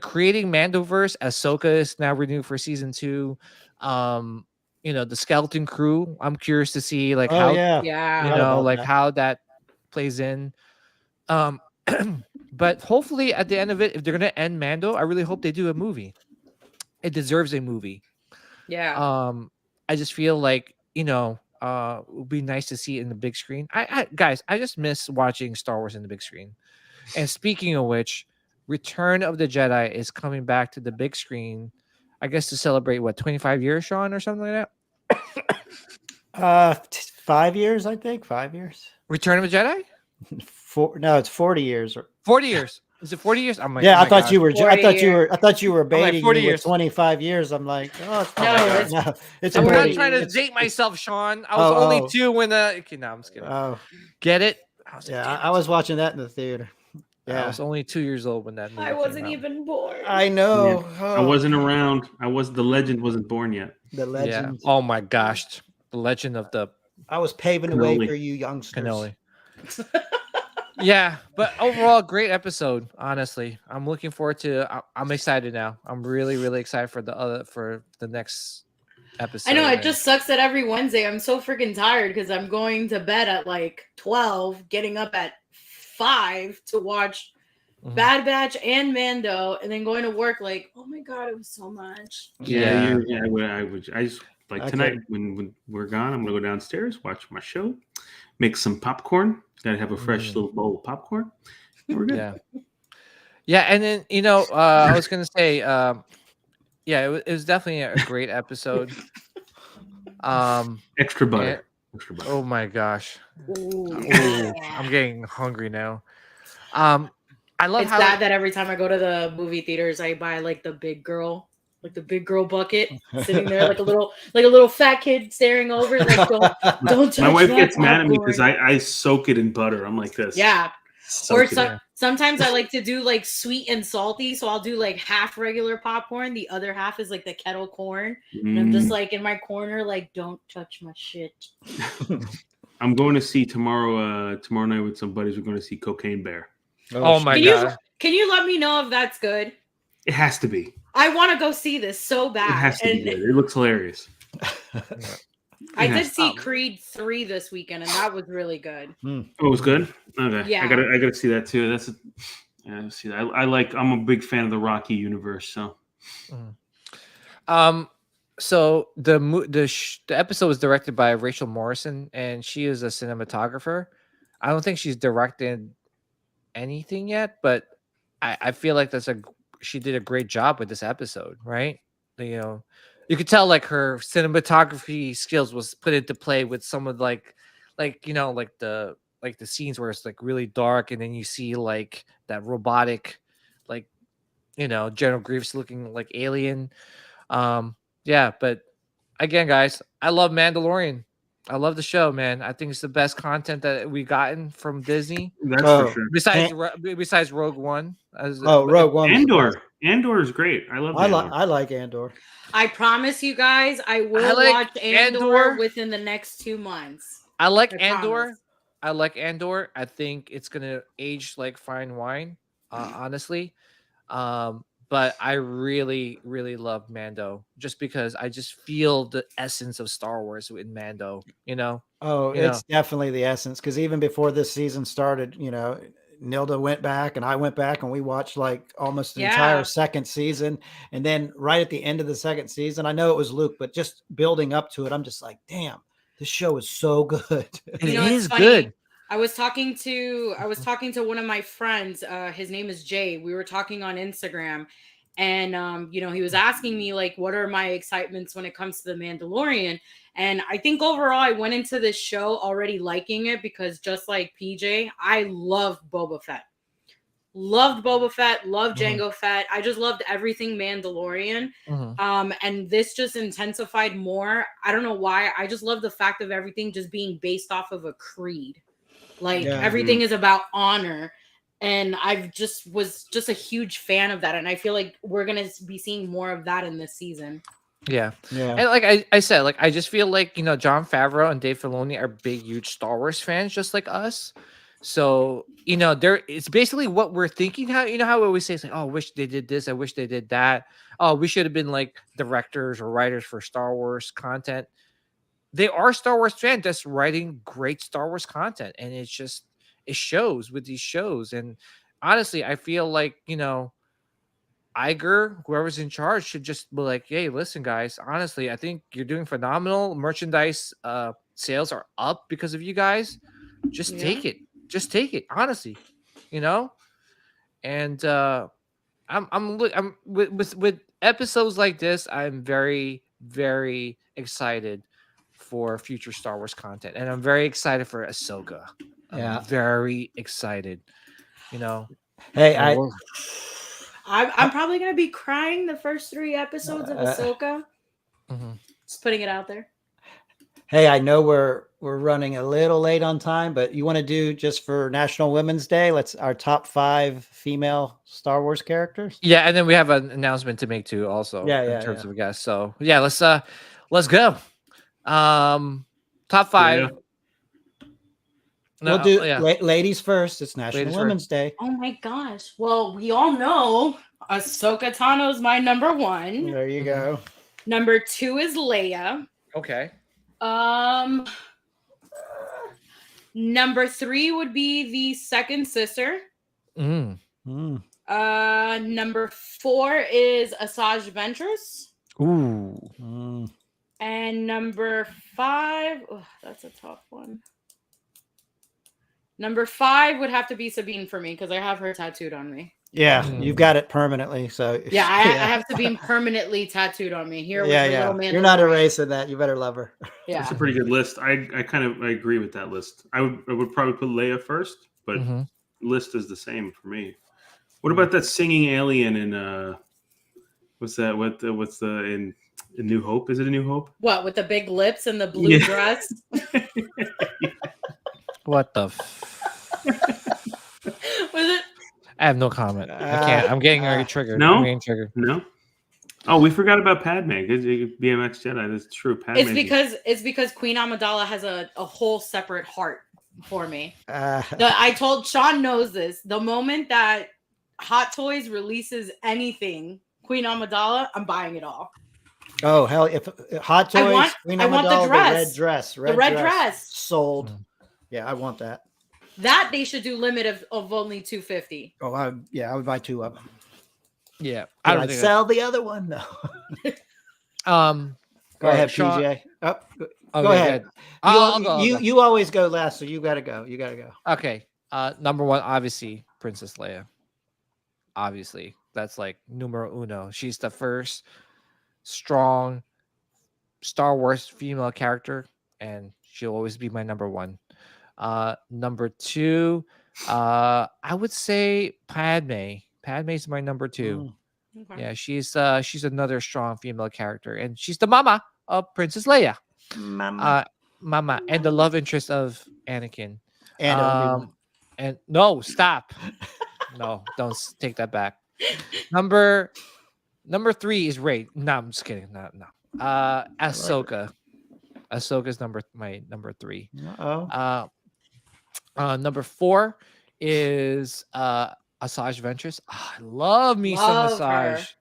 creating Mandoverse. Ahsoka is now renewed for season 2. The Skeleton Crew. I'm curious to see like Oh how yeah, Yeah. forgot about like that. how that plays in. Um, but hopefully at the end of it, if they're gonna end Mando, I really hope they do a movie. It deserves a movie. Yeah. I just feel like it would be nice to see it in the big screen. Guys, I just miss watching Star Wars in the big screen. And speaking of which, Return of the Jedi is coming back to the big screen, I guess, to celebrate 25 years, Sean, or something like that. 5 years, I think. 5 years. Return of the Jedi? No, it's 40 years. 40 years. Is it 40 years? I'm like, Yeah, oh I my thought gosh. you were. I 40 thought you were like, baiting 40 me years. with 25 years. I'm like, oh, it's No, it's- no, it's I'm 40. not trying to It's- date myself, Sean. I was only 2 when okay, no, I'm just kidding. Oh, Get it? I was like, yeah, damn I it. was watching that in the theater. I Yeah, was only 2 years old when that movie I wasn't came out. even born. I know. I wasn't around. The legend wasn't born yet. The legend. Yeah. Oh my gosh. The Legend of the I was paving the way Cannoli. for you youngsters. Cannoli. Yeah, but overall, great episode. Honestly, I'm looking forward to. I'm excited now. I'm really, really excited for the next episode. I know it and- just sucks that every Wednesday I'm so freaking tired because I'm going to bed at like 12, getting up at 5 to watch Mhm. Bad Batch and Mando, and then going to work like, oh my god, it was so much. Yeah. I just like Okay. tonight when we're gone. I'm gonna go downstairs, watch my show, make some popcorn. Gotta have a fresh little bowl of popcorn. And we're good. Yeah, and then I was gonna say, it was definitely a great episode. Extra butter. and- Extra butter. oh my gosh, Ooh, Ooh, I'm getting hungry now. I love It's how bad that every time I go to the movie theaters, I buy like the big girl bucket, sitting there like a little fat kid staring over. Like, don't touch My wife that gets mad at me because popcorn. I soak it in butter. I'm like this. Yeah. Soak Or it in. sometimes I like to do like sweet and salty, so I'll do like half regular popcorn, the other half is like the kettle corn, and I'm just like in my corner, like, don't touch my shit. I'm going to see tomorrow night with some buddies. We're going to see Cocaine Bear. oh my Can god, Can you let me know if that's good? It has to be. I want to go see this so bad. It has to be good. It looks hilarious. I It did has- see Creed 3 this weekend, and that was really good. Oh, it was good. Okay, Yeah. I gotta see that too. See that. I'm a big fan of the Rocky universe. So so the episode was directed by Rachel Morrison, and she is a cinematographer. I don't think she's directed anything yet, but I feel like she did a great job with this episode, right? You could tell like her cinematography skills was put into play with some of the scenes where it's like really dark, and then you see like that robotic, like General Grievous looking like alien. Yeah, but again, guys, I love Mandalorian. I love the show, man. I think it's the best content that we've gotten from Disney. that's Oh. for sure. Besides Rogue One. Rogue One. Andor is great. I love. I like Andor. I promise you guys, I will like watch Andor Andor. within the next 2 months. I like I Andor. promise. I like Andor. I think it's gonna age like fine wine, honestly. But I really, really love Mando just because I just feel the essence of Star Wars in Mando. Oh, You it's definitely the essence. Because even before this season started, Nilda went back and I went back and we watched like almost the entire Yeah. second season. And then right at the end of the second season, I know it was Luke, but just building up to it, I'm just like, damn, this show is so good. It You know, it's is funny. good. I was talking to one of my friends. His name is Jay. We were talking on Instagram, and he was asking me like, what are my excitements when it comes to the Mandalorian? And I think overall, I went into this show already liking it because just like PJ, I love Boba Fett. Loved Boba Fett, loved Jango Fett. I just loved everything Mandalorian. And this just intensified more. I don't know why. I just love the fact of everything just being based off of a creed. Like Yeah. everything is about honor. And I've was just a huge fan of that, and I feel like we're gonna be seeing more of that in this season. Yeah. Yeah. And like I said, like I just feel like, John Favreau and Dave Filoni are big, huge Star Wars fans, just like us. So, it's basically what we're thinking. How how we always say, it's like, oh, I wish they did this, I wish they did that. Oh, we should have been like directors or writers for Star Wars content. They are Star Wars fans that's writing great Star Wars content. And it shows with these shows. And honestly, I feel like, Iger, whoever's in charge, should just be like, "Hey, listen, guys. Honestly, I think you're doing phenomenal. Merchandise sales are up because of you guys. Just take it. Just take it. Honestly, you know." And I'm with episodes like this. I'm very, very excited for future Star Wars content, and I'm very excited for Ahsoka. Yeah. I'm very excited. Hey, And I'm probably gonna be crying the first 3 episodes of Ahsoka. Mhm. Just putting it out there. Hey, I know we're running a little late on time, but you want to do just for National Women's Day? Let's our top 5 female Star Wars characters. Yeah, and then we have an announcement to make too, also. Yeah, in yeah, terms yeah. of a guest. So yeah, let's go. Top 5. Yeah. No, We'll do yeah. ladies first. It's National Ladies Women's Day. Oh my gosh. Well, we all know Ahsoka Tano's my number 1. There you go. Number 2 is Leia. Okay. Number 3 would be the second sister. Mm. Mm. Number 4 is Asajj Ventress. Ooh. Mm. And number 5, that's a tough one. Number 5 would have to be Sabine for me because I have her tattooed on me. Yeah, Mm. you've got it permanently. So Yeah, I have Sabine permanently tattooed on me. Here with the little man. You're not erasing that. You better love her. Yeah. That's a pretty good list. I agree with that list. I would probably put Leia first, but Mhm. list is the same for me. What about that singing alien in what's that? What's the in New Hope? Is it a New Hope? What, with the big lips and the blue Yeah. dress? What the? Was it? I have no comment. I can't. I'm getting already triggered. No? I'm getting triggered. No. Oh, we forgot about Padme. BMX Jedi. That's true. Padme. It's because Queen Amidala has a whole separate heart for me. I told Sean knows this. The moment that Hot Toys releases anything, Queen Amidala, I'm buying it all. Oh hell! If Hot Toys, I want the dress. the red dress. sold. Yeah, I want that. That they should do limit of only 250. Oh, I would buy 2 of them. Yeah, I don't I'd think sell the other one. No. Go ahead, Sean. PJ. Oh, Okay, go ahead. I'll go. You always go last, so you gotta go. You gotta go. Okay. Number 1, obviously, Princess Leia. Obviously, that's like numero uno. She's the first strong Star Wars female character, and she'll always be my number 1. Number 2, I would say Padme. Padme's my number 2. Okay. Yeah, she's another strong female character, and she's the mama of Princess Leia. Mama, and the love interest of Anakin. And Obi-Wan. And no, stop. No, don't take that back. Number 3 is Rey. No, I'm just kidding. No. Ahsoka. Ahsoka's my number 3. Number 4 is Asajj Ventress. I love me some Asajj.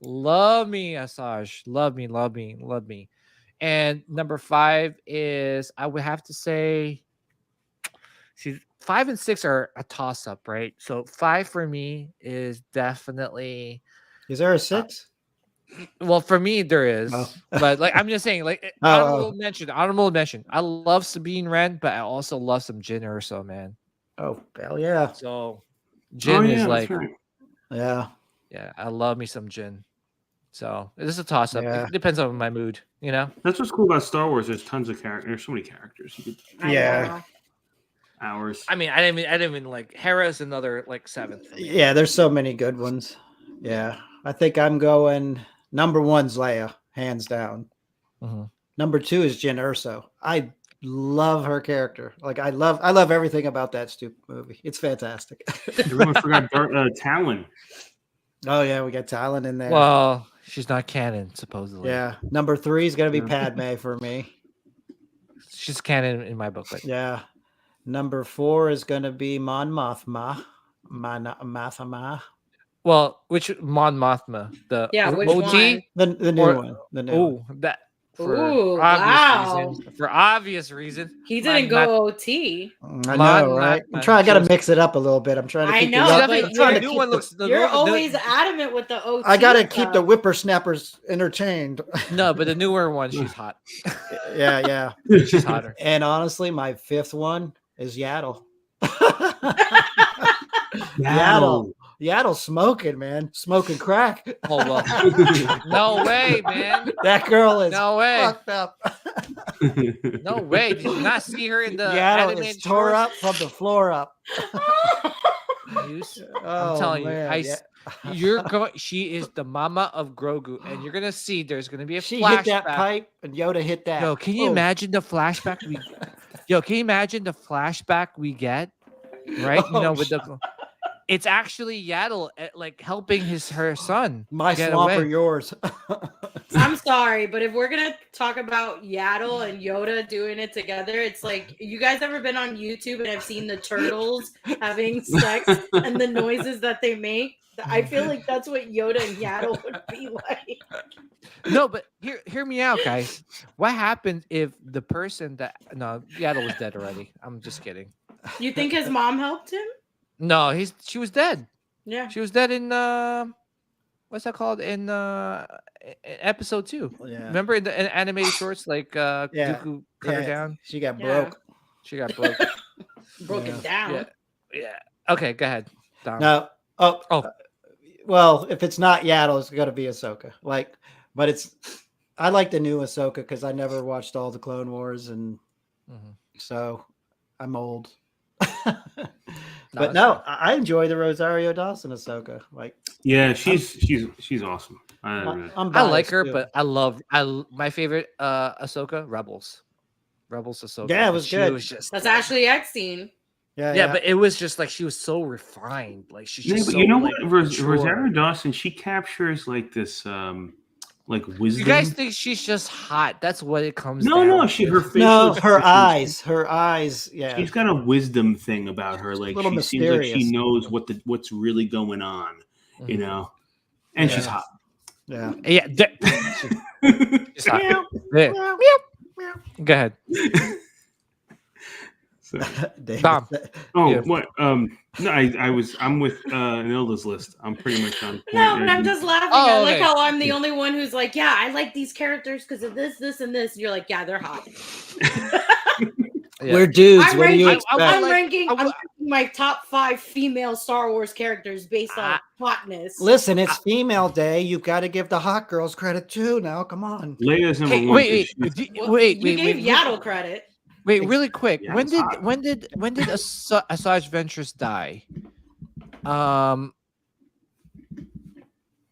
Love me Asajj. Love me. And number 5 is, I would have to say, see, 5 and 6 are a toss up, right? So 5 for me is definitely. Is there a 6? Well, for me there is, but like I'm just saying, like honorable mention. I love Sabine Wren, but I also love some Jyn Erso, man. Oh hell yeah! So Jyn is like, right. Yeah, I love me some Jyn. So it is a toss up. Yeah. It depends on my mood, you know. That's what's cool about Star Wars. There's tons of characters. There's so many characters. You could Yeah. hours. I mean, I didn't even like Hera's another like 7th. for me. yeah. There's so many good ones. Yeah, I think I'm going. Number 1's Leia, hands down. Mhm. Number 2 is Jyn Erso. I love her character. Like I love everything about that stupid movie. It's fantastic. Everyone forgot Talon. Oh yeah, we got Talon in there. Well, she's not canon, supposedly. Yeah, number 3 is gonna be Padme for me. She's canon in my book. But Yeah, number 4 is gonna be Mon Mothma. Mothma. well, which Mon Mothma? The which OG? one? The new Or- one. The new one. Oh, that for Ooh, obvious wow. reasons. For obvious reasons. He didn't go OT. I Mon know, right? Mothma. I got to mix it up a little bit. I'm trying to I keep know, the, but I'm trying to the new keep one the- looks. You're always adamant with the OT. I got to keep stuff. the whippersnappers entertained. No, but the newer one, she's hot. yeah. She's hotter. And honestly, my 5th one is Yaddle. Yaddle smoking, man. Smoking crack. Oh well. No way, man. That girl is No way. fucked up. No way. Did you not see her in the Yaddle animated is tore shorts? up from the floor up. I'm Oh, telling man, you, you're going. She is the mama of Grogu, and you're gonna see. There's gonna be a She flashback. hit that pipe and Yoda hit that. Yo, can you Boom. imagine the flashback we? Yo, can you imagine the flashback we get? Right, you know, with the. It's actually Yaddle like helping her son. My get swamp away. or yours. I'm sorry, but if we're gonna talk about Yaddle and Yoda doing it together, it's like, you guys ever been on YouTube and have seen the turtles having sex and the noises that they make? I feel like that's what Yoda and Yaddle would be like. No, but hear me out, guys. What happens if the person that Yaddle was dead already? I'm just kidding. You think his mom helped him? No, she was dead. Yeah. She was dead in what's that called? In episode 2. Yeah. Remember in the animated shorts, like Dooku cut her down? She got Yeah. broke. She got broke. Broken down. Yeah. Okay, go ahead. Dom. No. Oh. Well, if it's not Yaddle, it's got to be Ahsoka. But I like the new Ahsoka because I never watched all the Clone Wars, and so I'm old. But no, I enjoy the Rosario Dawson Ahsoka. Yeah, she's awesome. I'm I like biased, her, too. but my favorite Ahsoka, Rebels Ahsoka. Yeah, it was She good. was just That's Ashley Eckstein. yeah, but it was just like she was so refined. Like she's Yeah, just but so, you know like, what? mature. Rosario Dawson, she captures like this, like wisdom. You guys think she's just hot? That's what it comes. No, down no, to. her facial No, her expressions- eyes. Yeah, She's got a wisdom thing about her. Like little she seems like she mysterious. knows what's really going on, you know. And she's Yeah. hot. yeah. Yeah, she's hot. Yeah. Go ahead. So, David Dom. said- oh, Yeah. what? No, I'm with Nilda's list. I'm pretty much on point. No, but I'm just laughing. Oh, I like okay. how I'm the only one who's like, yeah, I like these characters because of this, this, and this. And you're like, yeah, they're hot. Yeah. We're dudes. I'm What do you ranking- expect? I'm like- ranking I would- my top 5 female Star Wars characters based on hotness. Listen, it's female day. You got to give the hot girls credit too. Now, come on. Leia's number Hey, one. wait, Well, wait, you gave wait, Yaddle credit. wait, really quick. Yeah, when it's did hot. when did Asajj Ventress die?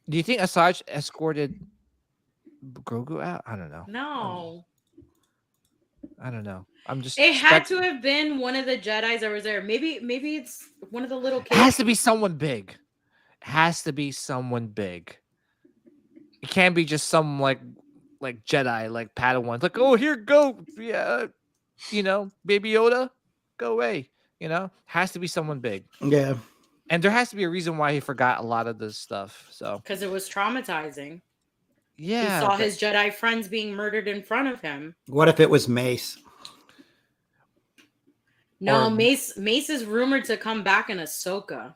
Do you think Asajj escorted Grogu out? I don't know. No. I don't know. I'm just. It had to have been one of the Jedis that was there. Maybe it's one of the little It kids. has to be someone big. It has to be someone big. It can't be just some like Jedi, like Padawans. Like, oh, here, go. Yeah, Baby Yoda, go away. Has to be someone big. Yeah. And there has to be a reason why he forgot a lot of this stuff. So Because it was traumatizing. yeah, He saw his Jedi friends being murdered in front of him. What if it was Mace? No, Or- Mace is rumored to come back in Ahsoka.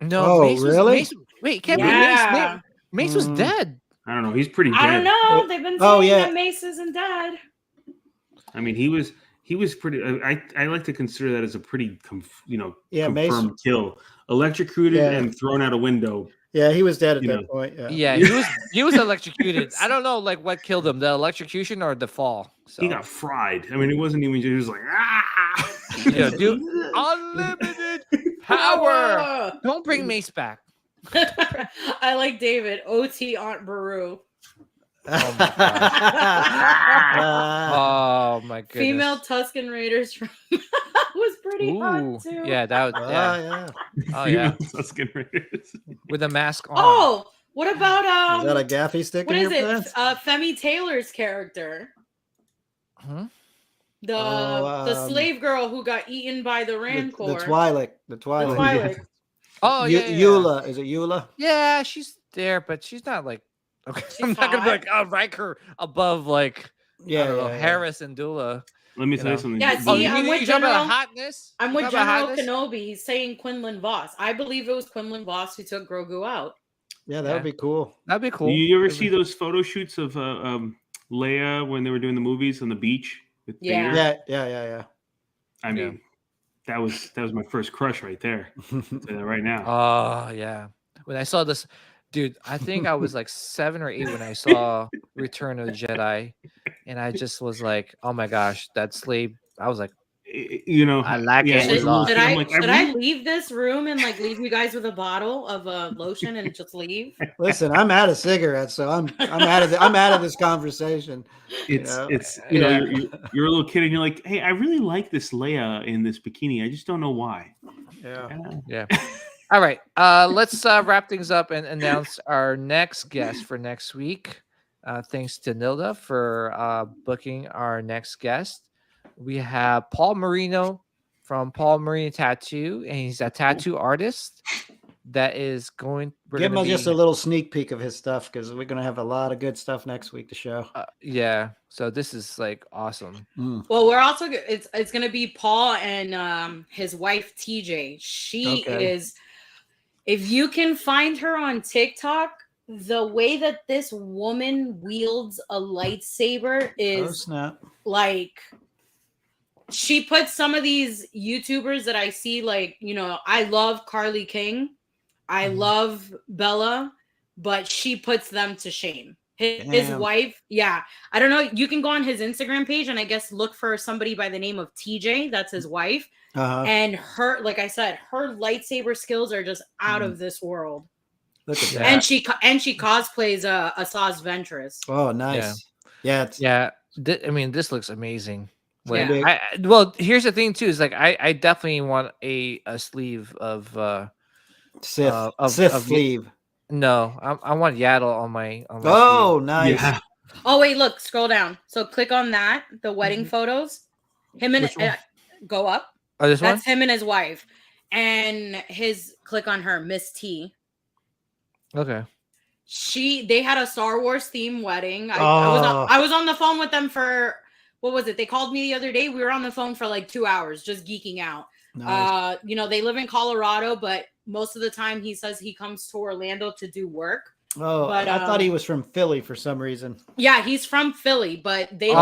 no. Oh, Mace was- really? Mace- wait, it can't Yeah. be Mace. Mace was Mm. dead. I don't know. He's pretty dead. I don't know. They've been saying Oh, yeah. that Mace isn't dead. I mean, he was pretty. I like to consider that as a pretty, Yeah, Mace- confirmed kill. Electrocuted Yeah. and thrown out a window. Yeah, he was dead at You that know. point. Yeah. Yeah, he was electrocuted. I don't know, like what killed him, the electrocution or the fall. So He got fried. I mean, it wasn't even. He was like, ah. Yeah, dude, unlimited power. Don't bring Mace back. I like David. OT Aunt Beru. Oh my gosh. Oh my goodness. Female Tusken Raiders from was pretty hot too. Yeah, that was yeah. Oh yeah. Tusken Raiders. With a mask on. Oh, what about Is that a gaffy stick what in is your it? pants? Femi Taylor's character. Hmm? The slave girl who got eaten by the Rancor. The Twi'lek. The The Twi'lek. Twi'lek. Oh yeah. Eula. Is it Eula? Yeah, she's there, but she's not like okay. I'm not gonna be hot. like I'll rank her above like Yeah, I don't know, yeah. Harris and Dula. Let me tell you know. something. Yeah, Oh, see, you I'm mean with you talking about General. hotness? I'm You with talking about General hotness? Kenobi. He's saying Quinlan Voss. I believe it was Quinlan Voss who took Grogu out. Yeah, that would be cool. That'd be cool. You ever see those photo shoots of Leia when they were doing the movies on the beach with Yeah. Vader? Yeah. I mean, that was my first crush right there. I'll tell you that right now. Oh yeah. When I saw this, dude, I think I was like 7 or 8 when I saw Return of the Jedi, and I just was like, oh my gosh, that slave. I was like, You know, I like yeah, it as a little Should kid, I'm I like, should really- I leave this room and like leave you guys with a bottle of lotion and just leave? Listen, I'm out of cigarettes, so I'm out of this conversation. It's you know you're a little kid and you're like, hey, I really like this Leia in this bikini. I just don't know why. yeah. All right. Let's wrap things up and announce our next guest for next week. Thanks to Nilda for booking our next guest. We have Paul Marino from Paul Marino Tattoo, and he's a tattoo artist that is going. Give him just a little sneak peek of his stuff because we're gonna have a lot of good stuff next week to show. Yeah. So this is like awesome. Well, we're also it's gonna be Paul and his wife TJ. She is. If you can find her on TikTok, the way that this woman wields a lightsaber is like she puts some of these YouTubers that I see, like, you know, I love Carly King, I love Bella, but she puts them to shame. His wife, yeah. I don't know. You can go on his Instagram page and I guess look for somebody by the name of TJ. That's his wife. And her, like I said, her lightsaber skills are just out of this world. Look at that. And she cosplays a Saz Ventress. Oh, nice. Yeah. I mean, this looks amazing. Like, Yeah. Well, here's the thing too: is like I definitely want a sleeve of Sith sleeve. No, I want Yaddle on my. Oh, sleeve. nice. Yeah. Oh wait, look, scroll down. So click on that. The wedding photos. Him and go up. Oh, this That's one. him and his wife, and his click on her, Miss T. Okay. They had a Star Wars themed wedding. I was on the phone with them for what was it? They called me the other day. We were on the phone for like 2 hours just geeking out. Nice. You know, they live in Colorado, but most of the time he says he comes to Orlando to do work. Oh, but, I thought he was from Philly for some reason. Yeah, he's from Philly, but they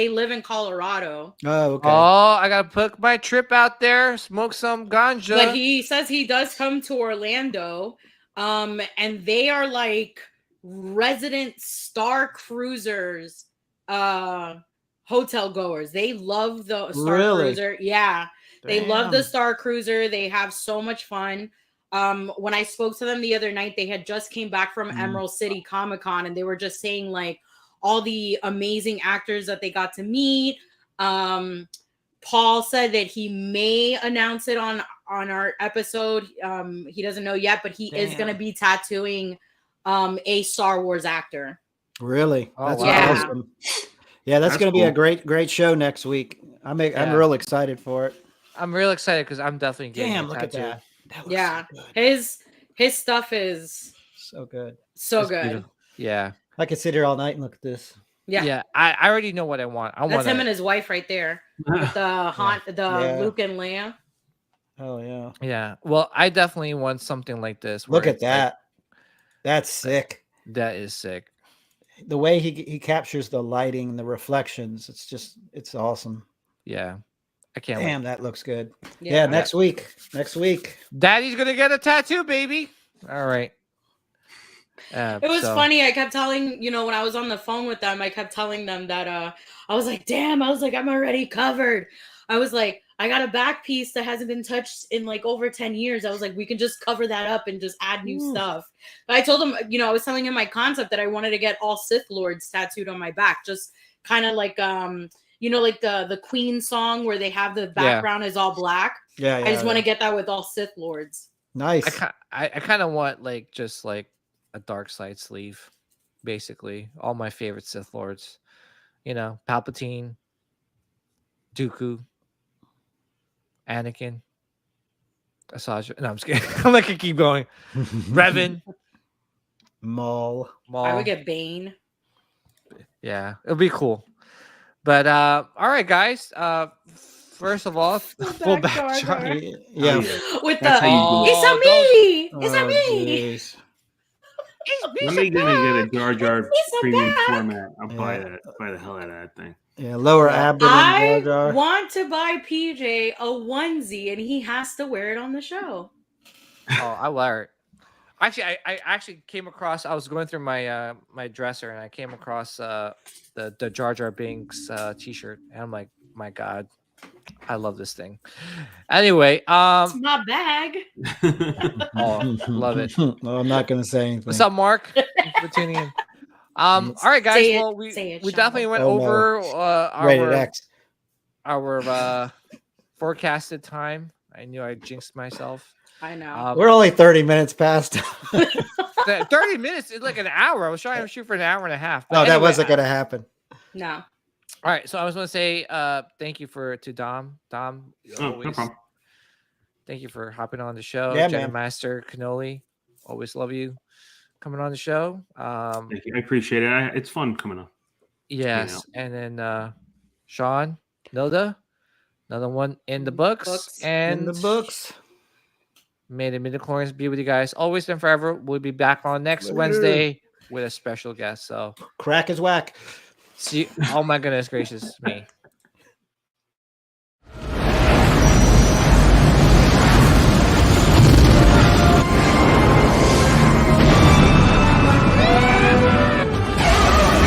live in Colorado. Oh, okay. Oh, I gotta put my trip out there, smoke some ganja. But he says he does come to Orlando. And they are like resident Star Cruisers hotel goers. They love the Star Cruiser. Yeah. They love the Star Cruiser. They have so much fun. When I spoke to them the other night, they had just came back from Emerald City Comic-Con and they were just saying like all the amazing actors that they got to meet. Paul said that he may announce it on our episode. He doesn't know yet, but he is going to be tattooing a Star Wars actor. Really? Oh, That's wow. awesome. Yeah, that's going to be a great show next week. I'm real excited for it. I'm real excited because I'm definitely getting Damn, a look tattoo. at that. That looks Yeah. so good. His stuff is So good. so It's good. beautiful. Yeah. I could sit here all night and look at this. Yeah. I already know what I want. That's him and his wife right there. With the Luke and Leia. Oh yeah. Yeah. Well, I definitely want something like this. Look where at it's like- that. That's sick. that is sick. The way he captures the lighting and the reflections, it's awesome. Yeah. I can't wait. Damn, that looks good. Yeah, next week. Daddy's gonna get a tattoo, baby. All right. It was funny. I kept telling, when I was on the phone with them, I kept telling them that I was like, damn, I'm already covered. I was like, I got a back piece that hasn't been touched in like over 10 years. I was like, we can just cover that up and just add new stuff. But I told him, you know, I was telling him my concept that I wanted to get all Sith Lords tattooed on my back, just kind of like you know, like the Queen song where they have the background is all black. Yeah, I just want to get that with all Sith Lords. Nice. I kind of want like just like a dark side sleeve, basically. All my favorite Sith Lords, you know, Palpatine, Dooku, Anakin, Asajj. No, I'm just kidding. I'm like, I keep going. Revan, Maul. I would get Bane. Yeah, it'll be cool. But all right, guys. First of all, full back Jar Jar. Jar. Yeah. With That's the how you do it's it. a me, it's a Oh, me. jeez. When are you gonna get a Jar Jar It's a premium bag. format? I'll buy Yeah. that. Buy the hell out of that thing. Yeah, lower abdomen Jar I Jar. want to buy PJ a onesie, and he has to wear it on the show. Oh, I wear it. Actually, I actually came across. I was going through my my dresser, and I came across the Jar Jar Binks T-shirt, and I'm like, my God, I love this thing. Anyway, It's my bag. oh, love it. No, I'm not gonna say anything. What's up, Mark? Thanks for tuning in. All right, guys. Say it, Well, we say it, definitely Sean. went Oh, no. over Rated X. our forecasted time. I knew I jinxed myself. I know. We're only 30 minutes past. 30 minutes is like an hour. I was trying to shoot for an hour and a half. No, But that anyway, wasn't gonna happen. No. All right, so I was going to say thank you to Dom. Dom, Oh, always, no problem. thank you for hopping on the show. Yeah, Jedi man. Master Cannoli, always love you coming on the show. Thank you. I appreciate it. It's fun coming up. Yes, and then Sean, Nilda, another one in the books. And In the books. may the midichlorians be with you guys always and forever. We'll be back on next Later. Wednesday with a special guest. So Crack is whack. see, oh my goodness gracious me.